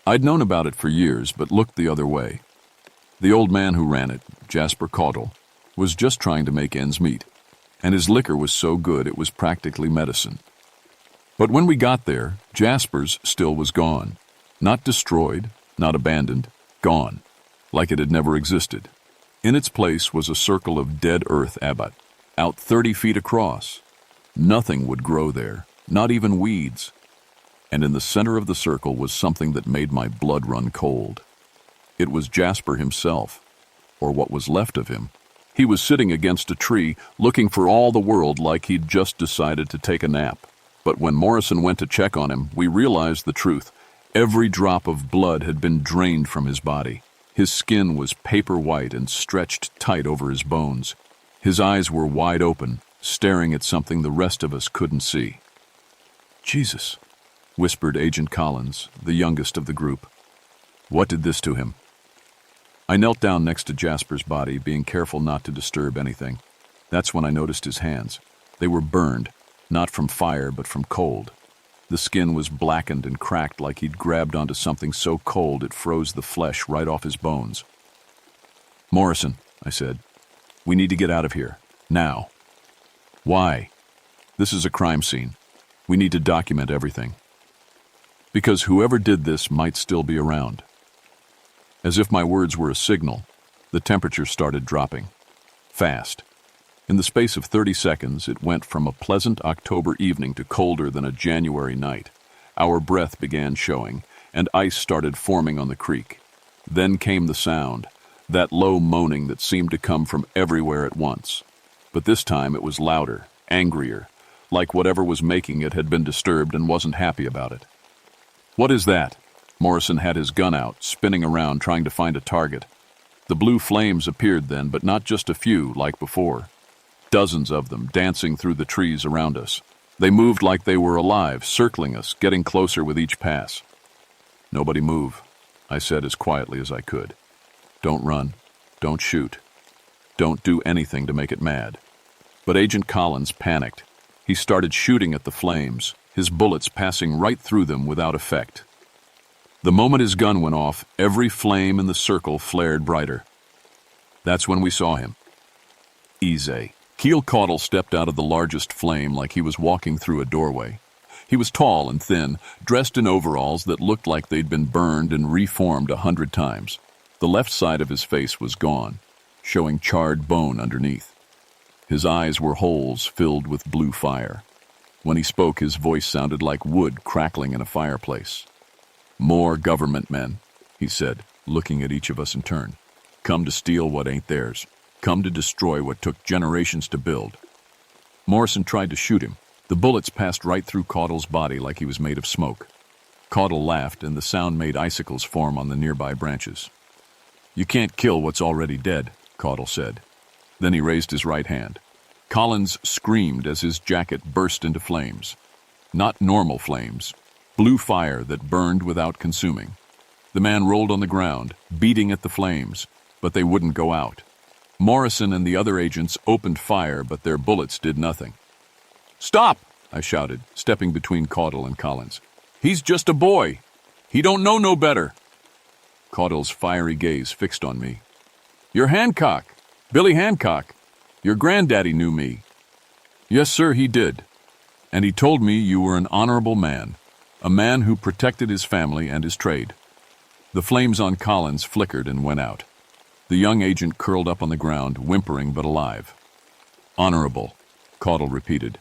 I'd known about it for years, but looked the other way. The old man who ran it, Jasper Caudle, was just trying to make ends meet, and his liquor was so good it was practically medicine. But when we got there, Jasper's still was gone. Not destroyed, not abandoned, gone, like it had never existed. In its place was a circle of dead earth abbot, out 30 feet across. Nothing would grow there, not even weeds. And in the center of the circle was something that made my blood run cold. It was Jasper himself, or what was left of him. He was sitting against a tree, looking for all the world like he'd just decided to take a nap. But when Morrison went to check on him, we realized the truth. Every drop of blood had been drained from his body. His skin was paper white and stretched tight over his bones. His eyes were wide open, staring at something the rest of us couldn't see. Jesus, whispered Agent Collins, the youngest of the group. What did this to him? I knelt down next to Jasper's body, being careful not to disturb anything. That's when I noticed his hands. They were burned, not from fire but from cold. The skin was blackened and cracked like he'd grabbed onto something so cold it froze the flesh right off his bones. Morrison, I said, we need to get out of here. Now. Why? This is a crime scene. We need to document everything. Because whoever did this might still be around. As if my words were a signal, the temperature started dropping. Fast. In the space of 30 seconds, it went from a pleasant October evening to colder than a January night. Our breath began showing, and ice started forming on the creek. Then came the sound, that low moaning that seemed to come from everywhere at once. But this time it was louder, angrier, like whatever was making it had been disturbed and wasn't happy about it. "What is that?" Morrison had his gun out, spinning around trying to find a target. The blue flames appeared then, but not just a few like before. Dozens of them dancing through the trees around us. They moved like they were alive, circling us, getting closer with each pass. "Nobody move," I said as quietly as I could. "Don't run. Don't shoot. Don't do anything to make it mad." But Agent Collins panicked. He started shooting at the flames, his bullets passing right through them without effect. The moment his gun went off, every flame in the circle flared brighter. That's when we saw him. Easy. Keel Caudle stepped out of the largest flame like he was walking through a doorway. He was tall and thin, dressed in overalls that looked like they'd been burned and reformed 100 times. The left side of his face was gone, showing charred bone underneath. His eyes were holes filled with blue fire. When he spoke, his voice sounded like wood crackling in a fireplace. "More government men," he said, looking at each of us in turn. "Come to steal what ain't theirs. Come to destroy what took generations to build." Morrison tried to shoot him. The bullets passed right through Caudle's body like he was made of smoke. Caudle laughed, and the sound made icicles form on the nearby branches. "You can't kill what's already dead," Caudle said. Then he raised his right hand. Collins screamed as his jacket burst into flames. Not normal flames, blue fire that burned without consuming. The man rolled on the ground, beating at the flames, but they wouldn't go out. Morrison and the other agents opened fire, but their bullets did nothing. "Stop!" I shouted, stepping between Caudle and Collins. "He's just a boy. He don't know no better." Caudle's fiery gaze fixed on me. "You're Hancock, Billy Hancock. Your granddaddy knew me." "Yes, sir, he did. And he told me you were an honorable man, a man who protected his family and his trade." The flames on Collins flickered and went out. The young agent curled up on the ground, whimpering but alive. "Honorable," Caudle repeated.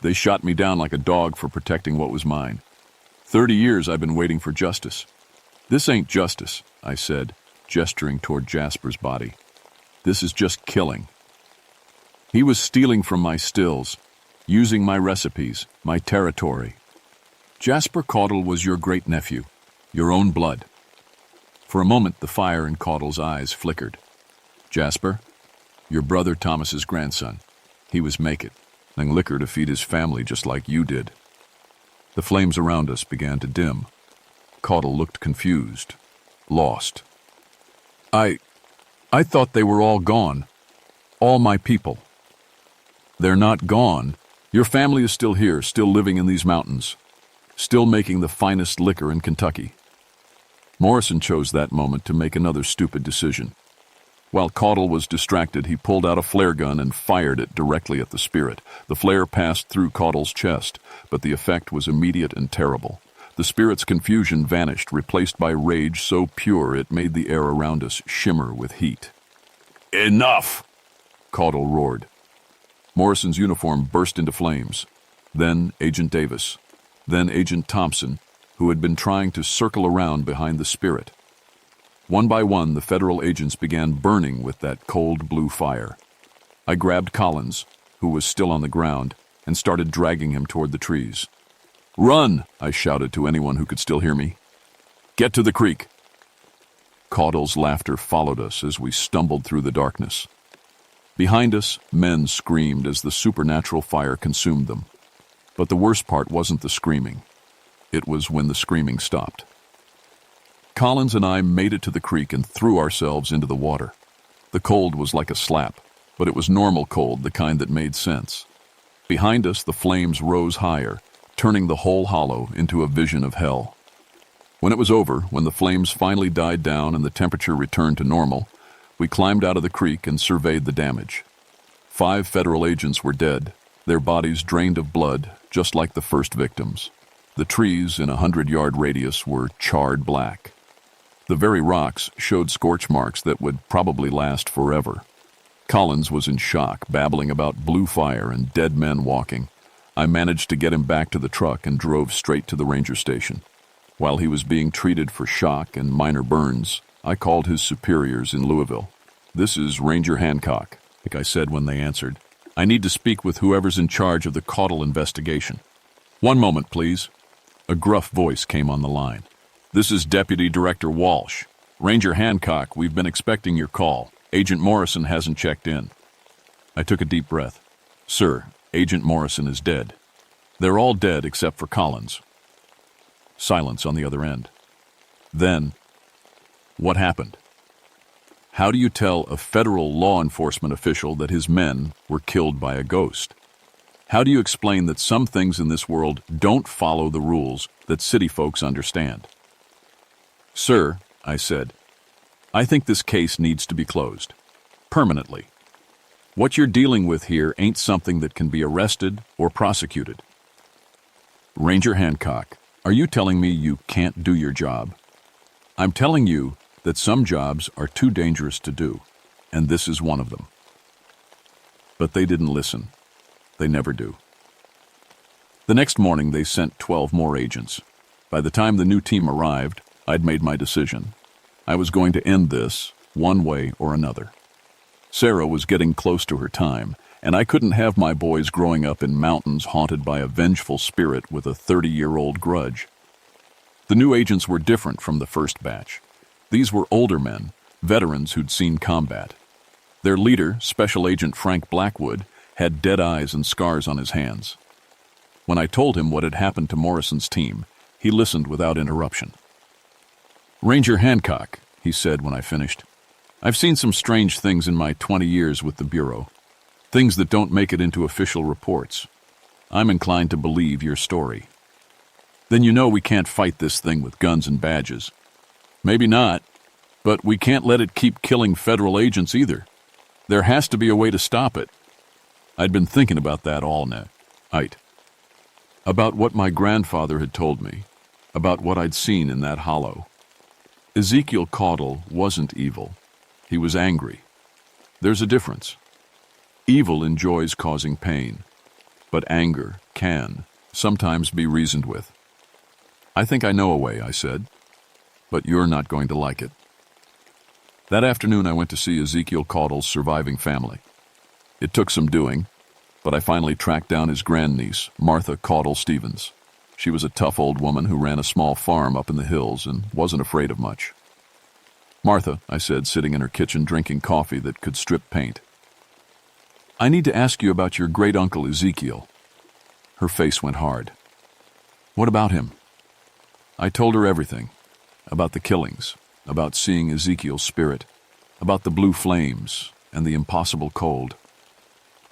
"They shot me down like a dog for protecting what was mine. 30 years I've been waiting for justice." "This ain't justice," I said, gesturing toward Jasper's body. "This is just killing. He was stealing from my stills, using my recipes, my territory. Jasper Caudle was your great-nephew, your own blood." For a moment, the fire in Caudle's eyes flickered. "Jasper, your brother Thomas's grandson. He was make it, selling liquor to feed his family just like you did." The flames around us began to dim. Caudle looked confused, lost. I thought they were all gone. All my people." "They're not gone. Your family is still here, still living in these mountains, still making the finest liquor in Kentucky." Morrison chose that moment to make another stupid decision. While Caudle was distracted, he pulled out a flare gun and fired it directly at the spirit. The flare passed through Caudle's chest, but the effect was immediate and terrible. The spirit's confusion vanished, replaced by rage so pure it made the air around us shimmer with heat. "Enough!" Caudle roared. Morrison's uniform burst into flames. Then Agent Davis. Then Agent Thompson, who had been trying to circle around behind the spirit. One by one, the federal agents began burning with that cold blue fire. I grabbed Collins, who was still on the ground, and started dragging him toward the trees. "Run!" I shouted to anyone who could still hear me. "Get to the creek!" Caudle's laughter followed us as we stumbled through the darkness. Behind us, men screamed as the supernatural fire consumed them. But the worst part wasn't the screaming. It was when the screaming stopped. Collins and I made it to the creek and threw ourselves into the water. The cold was like a slap, but it was normal cold, the kind that made sense. Behind us, the flames rose higher, turning the whole hollow into a vision of hell. When it was over, when the flames finally died down and the temperature returned to normal, we climbed out of the creek and surveyed the damage. 5 federal agents were dead, their bodies drained of blood, just like the first victims. The trees in a 100-yard radius were charred black. The very rocks showed scorch marks that would probably last forever. Collins was in shock, babbling about blue fire and dead men walking. I managed to get him back to the truck and drove straight to the ranger station. While he was being treated for shock and minor burns, I called his superiors in Louisville. "This is Ranger Hancock," like I said when they answered. "I need to speak with whoever's in charge of the Caudle investigation." "One moment, please." A gruff voice came on the line. "This is Deputy Director Walsh. Ranger Hancock, we've been expecting your call. Agent Morrison hasn't checked in." I took a deep breath. "Sir, Agent Morrison is dead. They're all dead except for Collins." Silence on the other end. Then, what happened? How do you tell a federal law enforcement official that his men were killed by a ghost? How do you explain that some things in this world don't follow the rules that city folks understand? "Sir," I said, "I think this case needs to be closed. Permanently. What you're dealing with here ain't something that can be arrested or prosecuted." "Ranger Hancock, are you telling me you can't do your job?" "I'm telling you that some jobs are too dangerous to do, and this is one of them." But they didn't listen. They never do. The next morning, they sent 12 more agents. By the time the new team arrived, I'd made my decision. I was going to end this, one way or another. Sarah was getting close to her time, and I couldn't have my boys growing up in mountains haunted by a vengeful spirit with a 30-year-old grudge. The new agents were different from the first batch. These were older men, veterans who'd seen combat. Their leader, Special Agent Frank Blackwood, had dead eyes and scars on his hands. When I told him what had happened to Morrison's team, he listened without interruption. "Ranger Hancock," he said when I finished, "I've seen some strange things in my 20 years with the Bureau. Things that don't make it into official reports. I'm inclined to believe your story." "Then you know we can't fight this thing with guns and badges." "Maybe not, but we can't let it keep killing federal agents either. There has to be a way to stop it." I'd been thinking about that all night. About what my grandfather had told me, about what I'd seen in that hollow. Ezekiel Caudle wasn't evil. He was angry. There's a difference. Evil enjoys causing pain, but anger can sometimes be reasoned with. "I think I know a way," I said, "but you're not going to like it." That afternoon, I went to see Ezekiel Caudle's surviving family. It took some doing, but I finally tracked down his grandniece, Martha Caudle Stevens. She was a tough old woman who ran a small farm up in the hills and wasn't afraid of much. "Martha," I said, sitting in her kitchen drinking coffee that could strip paint, "I need to ask you about your great-uncle Ezekiel." Her face went hard. "What about him?" I told her everything. About the killings, about seeing Ezekiel's spirit, about the blue flames and the impossible cold.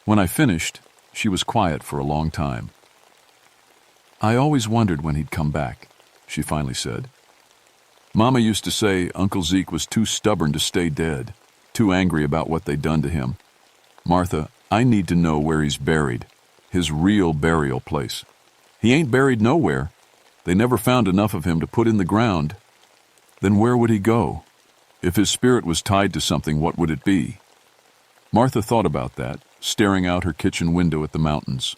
When I finished, she was quiet for a long time. "I always wondered when he'd come back," she finally said. "Mama used to say Uncle Zeke was too stubborn to stay dead, too angry about what they'd done to him. Martha, I need to know where he's buried, his real burial place. He ain't buried nowhere. They never found enough of him to put in the ground. Then where would he go? If his spirit was tied to something, what would it be?" Martha thought about that, staring out her kitchen window at the mountains.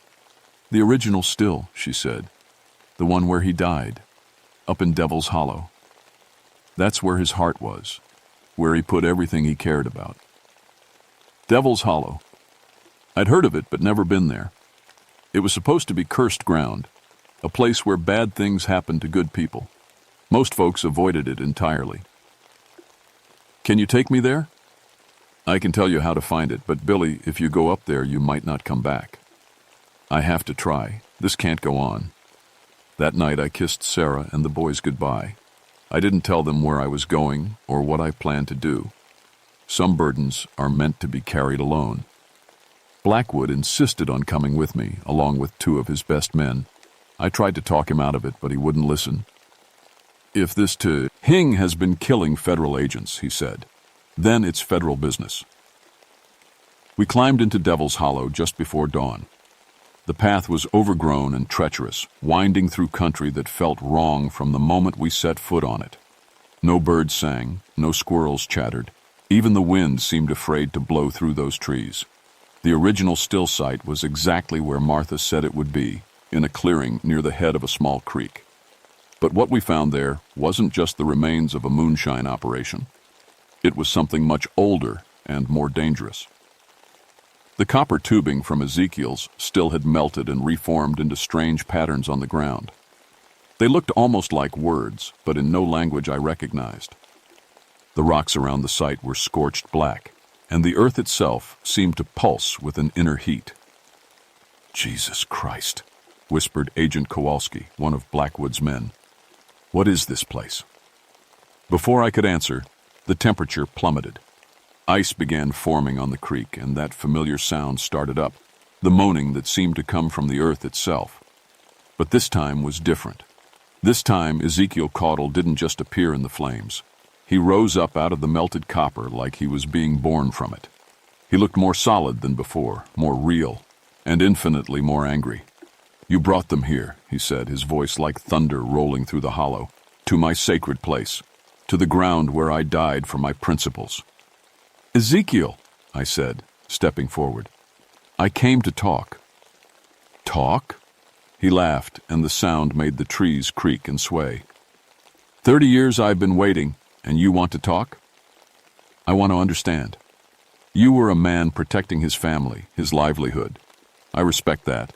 "The original still," she said. "The one where he died, up in Devil's Hollow. That's where his heart was, where he put everything he cared about." Devil's Hollow. I'd heard of it, but never been there. It was supposed to be cursed ground, a place where bad things happened to good people. Most folks avoided it entirely. "Can you take me there?" "I can tell you how to find it, but Billy, if you go up there, you might not come back." "I have to try. This can't go on." That night I kissed Sarah and the boys goodbye. I didn't tell them where I was going or what I planned to do. Some burdens are meant to be carried alone. Blackwood insisted on coming with me, along with 2 of his best men. I tried to talk him out of it, but he wouldn't listen. "If this Hing has been killing federal agents," he said, "then it's federal business." We climbed into Devil's Hollow just before dawn. The path was overgrown and treacherous, winding through country that felt wrong from the moment we set foot on it. No birds sang, no squirrels chattered. Even the wind seemed afraid to blow through those trees. The original still site was exactly where Martha said it would be, in a clearing near the head of a small creek. But what we found there wasn't just the remains of a moonshine operation. It was something much older and more dangerous. The copper tubing from Ezekiel's still had melted and reformed into strange patterns on the ground. They looked almost like words, but in no language I recognized. The rocks around the site were scorched black, and the earth itself seemed to pulse with an inner heat. "Jesus Christ," whispered Agent Kowalski, one of Blackwood's men. "What is this place?" Before I could answer, the temperature plummeted. Ice began forming on the creek, and that familiar sound started up, the moaning that seemed to come from the earth itself. But this time was different. This time, Ezekiel Caudle didn't just appear in the flames. He rose up out of the melted copper like he was being born from it. He looked more solid than before, more real, and infinitely more angry. "You brought them here," he said, his voice like thunder rolling through the hollow, "to my sacred place, to the ground where I died for my principles." "Ezekiel," I said, stepping forward, "I came to talk." "Talk?" He laughed, and the sound made the trees creak and sway. 30 years I've been waiting, and you want to talk? I want to understand. You were a man protecting his family, his livelihood. I respect that.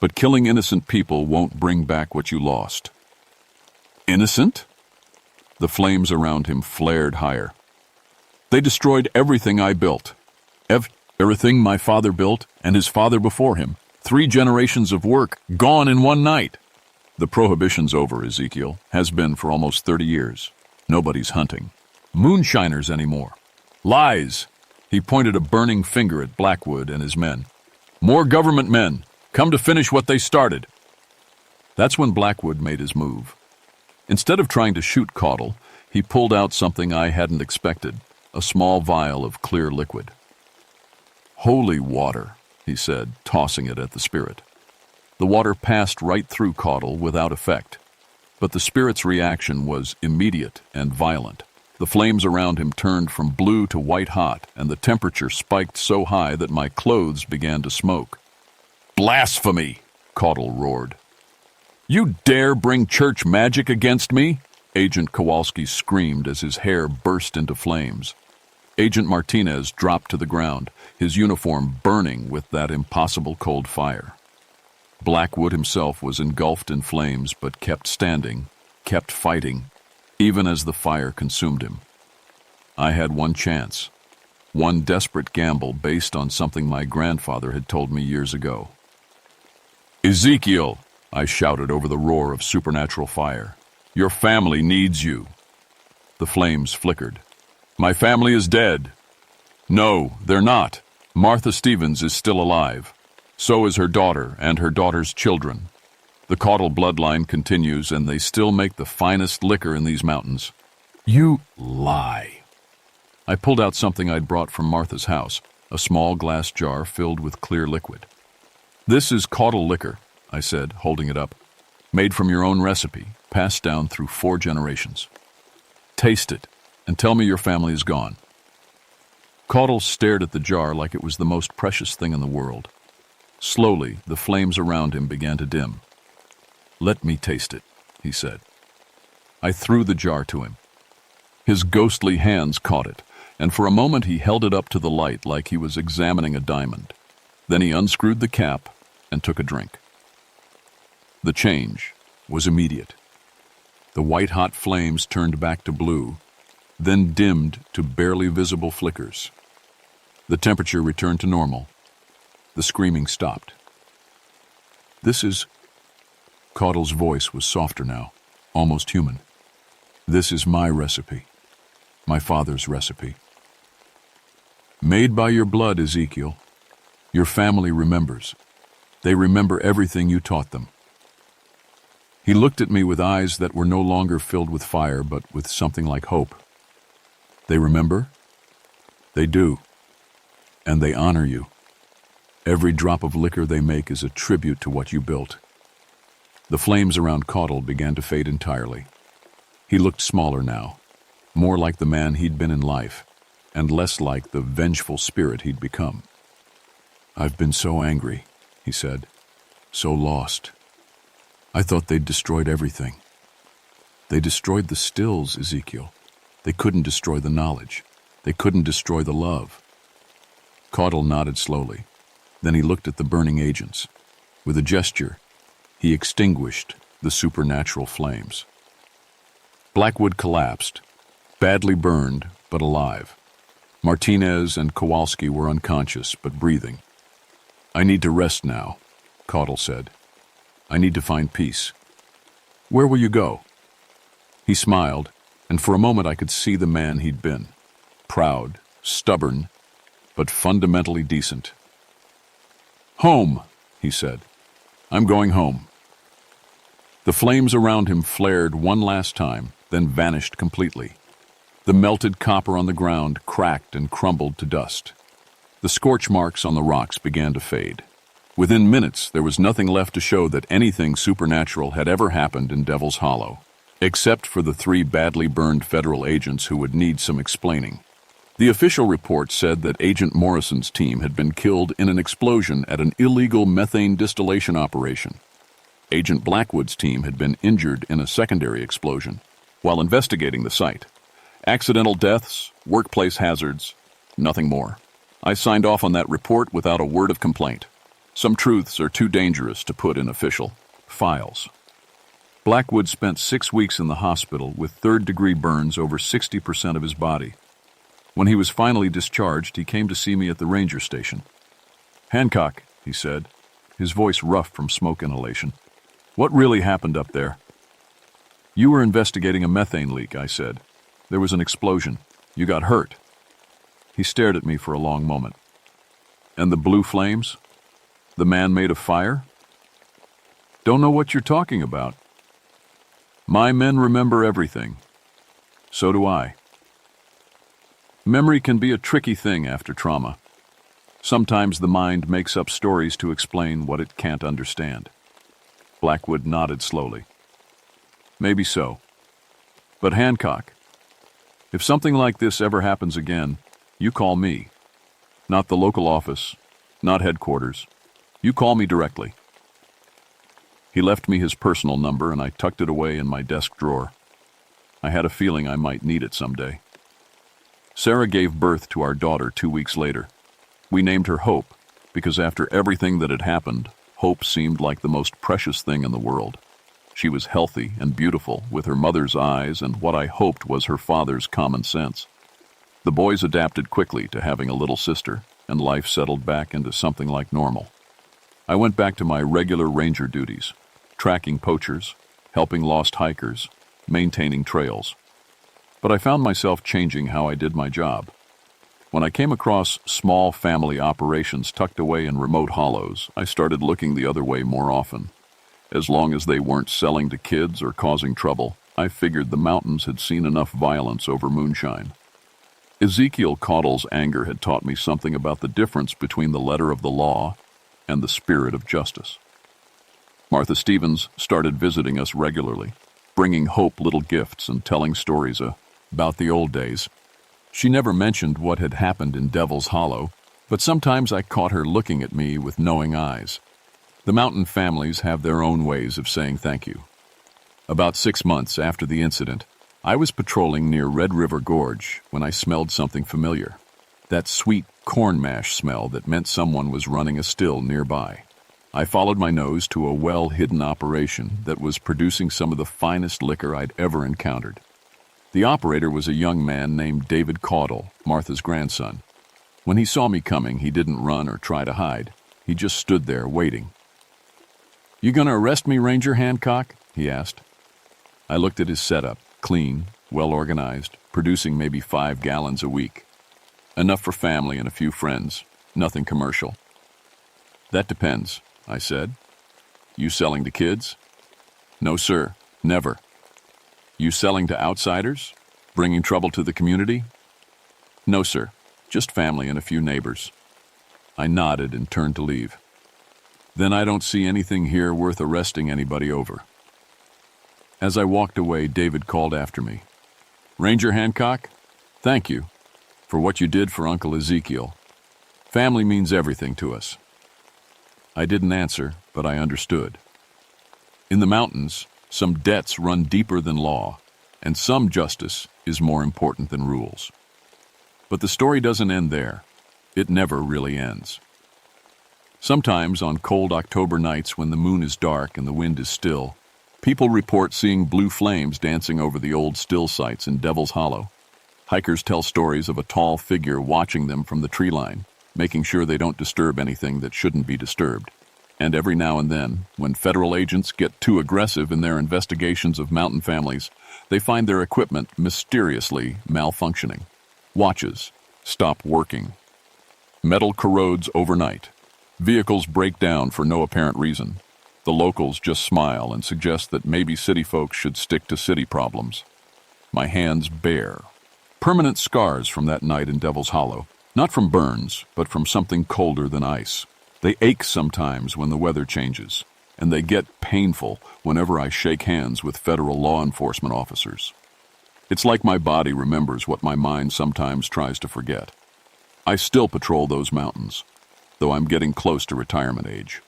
But killing innocent people won't bring back what you lost." "Innocent?" The flames around him flared higher. "They destroyed everything I built. Everything my father built and his father before him. 3 generations of work gone in one night." "The prohibition's over, Ezekiel. Has been for almost 30 years. Nobody's hunting moonshiners anymore. Lies." He pointed a burning finger at Blackwood and his men. "More government men, come to finish what they started." That's when Blackwood made his move. Instead of trying to shoot Caudle, he pulled out something I hadn't expected, a small vial of clear liquid. "Holy water," he said, tossing it at the spirit. The water passed right through Caudle without effect, but the spirit's reaction was immediate and violent. The flames around him turned from blue to white hot, and the temperature spiked so high that my clothes began to smoke. "Blasphemy!" Caudle roared. "You dare bring church magic against me?" Agent Kowalski screamed as his hair burst into flames. Agent Martinez dropped to the ground, his uniform burning with that impossible cold fire. Blackwood himself was engulfed in flames but kept standing, kept fighting, even as the fire consumed him. I had one chance, one desperate gamble based on something my grandfather had told me years ago. "Ezekiel," I shouted over the roar of supernatural fire, "your family needs you." The flames flickered. "My family is dead." "No, they're not. Martha Stevens is still alive. So is her daughter and her daughter's children. The Caudle bloodline continues, and they still make the finest liquor in these mountains." "You lie." I pulled out something I'd brought from Martha's house, a small glass jar filled with clear liquid. "This is Caudle liquor," I said, holding it up. "Made from your own recipe, passed down through 4 generations. Taste it, and tell me your family is gone." Caudle stared at the jar like it was the most precious thing in the world. Slowly, the flames around him began to dim. "Let me taste it," he said. I threw the jar to him. His ghostly hands caught it, and for a moment he held it up to the light like he was examining a diamond. Then he unscrewed the cap and took a drink. The change was immediate. The white-hot flames turned back to blue, then dimmed to barely visible flickers. The temperature returned to normal. The screaming stopped. "This is..." Caudle's voice was softer now, almost human. "This is my recipe. My father's recipe. Made by your blood, Ezekiel. Your family remembers. They remember everything you taught them." He looked at me with eyes that were no longer filled with fire, but with something like hope. "They remember? They do. And they honor you. Every drop of liquor they make is a tribute to what you built. The flames around Caudle began to fade entirely. He looked smaller now, more like the man he'd been in life, and less like the vengeful spirit he'd become. "I've been so angry," he said, "so lost. I thought they'd destroyed everything. They destroyed the stills, Ezekiel. They couldn't destroy the knowledge. They couldn't destroy the love." Caudle nodded slowly. Then he looked at the burning agents. With a gesture, he extinguished the supernatural flames. Blackwood collapsed, badly burned but alive. Martinez and Kowalski were unconscious but breathing. "I need to rest now," Caudle said. "I need to find peace." "Where will you go?" He smiled, and for a moment I could see the man he'd been. Proud, stubborn, but fundamentally decent. "Home," he said. "I'm going home." The flames around him flared one last time, then vanished completely. The melted copper on the ground cracked and crumbled to dust. The scorch marks on the rocks began to fade. Within minutes, there was nothing left to show that anything supernatural had ever happened in Devil's Hollow, except for the 3 badly burned federal agents who would need some explaining. The official report said that Agent Morrison's team had been killed in an explosion at an illegal methane distillation operation. Agent Blackwood's team had been injured in a secondary explosion while investigating the site. Accidental deaths, workplace hazards, nothing more. I signed off on that report without a word of complaint. Some truths are too dangerous to put in official files. Blackwood spent 6 weeks in the hospital with third-degree burns over 60% of his body. When he was finally discharged, he came to see me at the ranger station. "Hancock," he said, his voice rough from smoke inhalation. "What really happened up there?" "You were investigating a methane leak," I said. "There was an explosion. You got hurt." He stared at me for a long moment. "And the blue flames? The man made of fire?" "Don't know what you're talking about." "My men remember everything. So do I." Memory can be a tricky thing after trauma. Sometimes the mind makes up stories to explain what it can't understand. Blackwood nodded slowly. "Maybe so. But Hancock, if something like this ever happens again, you call me. Not the local office, not headquarters. You call me directly." He left me his personal number and I tucked it away in my desk drawer. I had a feeling I might need it someday. Sarah gave birth to our daughter 2 weeks later. We named her Hope because after everything that had happened, Hope seemed like the most precious thing in the world. She was healthy and beautiful with her mother's eyes and what I hoped was her father's common sense. The boys adapted quickly to having a little sister, and life settled back into something like normal. I went back to my regular ranger duties, tracking poachers, helping lost hikers, maintaining trails. But I found myself changing how I did my job. When I came across small family operations tucked away in remote hollows, I started looking the other way more often. As long as they weren't selling to kids or causing trouble, I figured the mountains had seen enough violence over moonshine. Ezekiel Caudle's anger had taught me something about the difference between the letter of the law and the spirit of justice. Martha Stevens started visiting us regularly, bringing Hope little gifts and telling stories about the old days. She never mentioned what had happened in Devil's Hollow, but sometimes I caught her looking at me with knowing eyes. The mountain families have their own ways of saying thank you. About 6 months after the incident, I was patrolling near Red River Gorge when I smelled something familiar. That sweet corn mash smell that meant someone was running a still nearby. I followed my nose to a well-hidden operation that was producing some of the finest liquor I'd ever encountered. The operator was a young man named David Caudle, Martha's grandson. When he saw me coming, he didn't run or try to hide. He just stood there waiting. "You gonna arrest me, Ranger Hancock?" he asked. I looked at his setup, clean, well-organized, producing maybe 5 gallons a week. Enough for family and a few friends, nothing commercial. "That depends," I said. "You selling to kids?" "No, sir, never." "You selling to outsiders? Bringing trouble to the community?" "No, sir, just family and a few neighbors." I nodded and turned to leave. Then I don't see anything here worth arresting anybody over. As I walked away, David called after me. Ranger Hancock, thank you for what you did for Uncle Ezekiel. Family means everything to us. I didn't answer, but I understood. In the mountains, some debts run deeper than law, and some justice is more important than rules. But the story doesn't end there. It never really ends. Sometimes on cold October nights when the moon is dark and the wind is still, people report seeing blue flames dancing over the old still sites in Devil's Hollow. Hikers tell stories of a tall figure watching them from the tree line, making sure they don't disturb anything that shouldn't be disturbed. And every now and then, when federal agents get too aggressive in their investigations of mountain families, they find their equipment mysteriously malfunctioning. Watches stop working. Metal corrodes overnight. Vehicles break down for no apparent reason. The locals just smile and suggest that maybe city folks should stick to city problems. My hands bare. Permanent scars from that night in Devil's Hollow. Not from burns, but from something colder than ice. They ache sometimes when the weather changes, and they get painful whenever I shake hands with federal law enforcement officers. It's like my body remembers what my mind sometimes tries to forget. I still patrol those mountains, though I'm getting close to retirement age.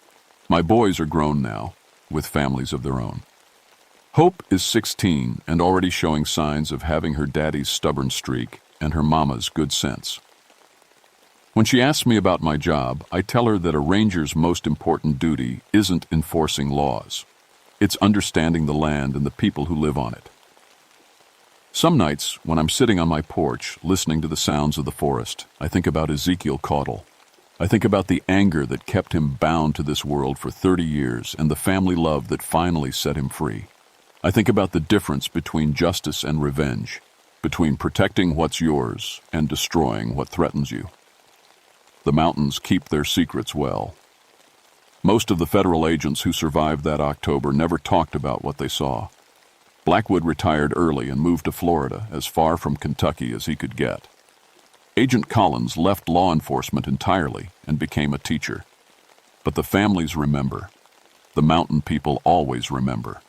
My boys are grown now, with families of their own. Hope is 16 and already showing signs of having her daddy's stubborn streak and her mama's good sense. When she asks me about my job, I tell her that a ranger's most important duty isn't enforcing laws. It's understanding the land and the people who live on it. Some nights, when I'm sitting on my porch, listening to the sounds of the forest, I think about Ezekiel Caudle. I think about the anger that kept him bound to this world for 30 years and the family love that finally set him free. I think about the difference between justice and revenge, between protecting what's yours and destroying what threatens you. The mountains keep their secrets well. Most of the federal agents who survived that October never talked about what they saw. Blackwood retired early and moved to Florida, as far from Kentucky as he could get. Agent Collins left law enforcement entirely and became a teacher. But the families remember. The mountain people always remember.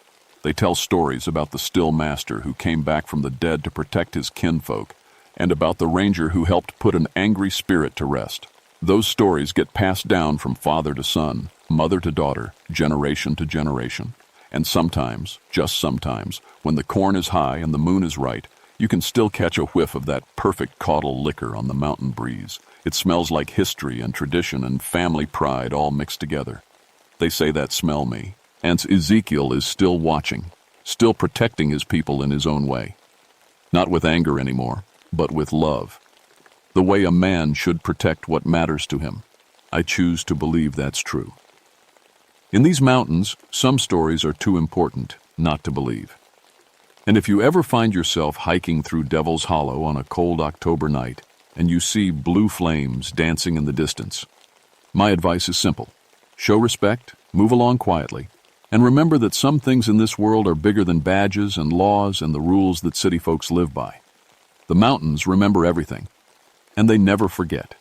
They tell stories about the still master who came back from the dead to protect his kinfolk, and about the ranger who helped put an angry spirit to rest. Those stories get passed down from father to son, mother to daughter, generation to generation. And sometimes, just sometimes, when the corn is high and the moon is right, you can still catch a whiff of that perfect caudle liquor on the mountain breeze. It smells like history and tradition and family pride all mixed together. They say that smell me. And Ezekiel is still watching, still protecting his people in his own way. Not with anger anymore, but with love. The way a man should protect what matters to him. I choose to believe that's true. In these mountains, some stories are too important not to believe. And if you ever find yourself hiking through Devil's Hollow on a cold October night and you see blue flames dancing in the distance, my advice is simple. Show respect, move along quietly, and remember that some things in this world are bigger than badges and laws and the rules that city folks live by. The mountains remember everything, and they never forget.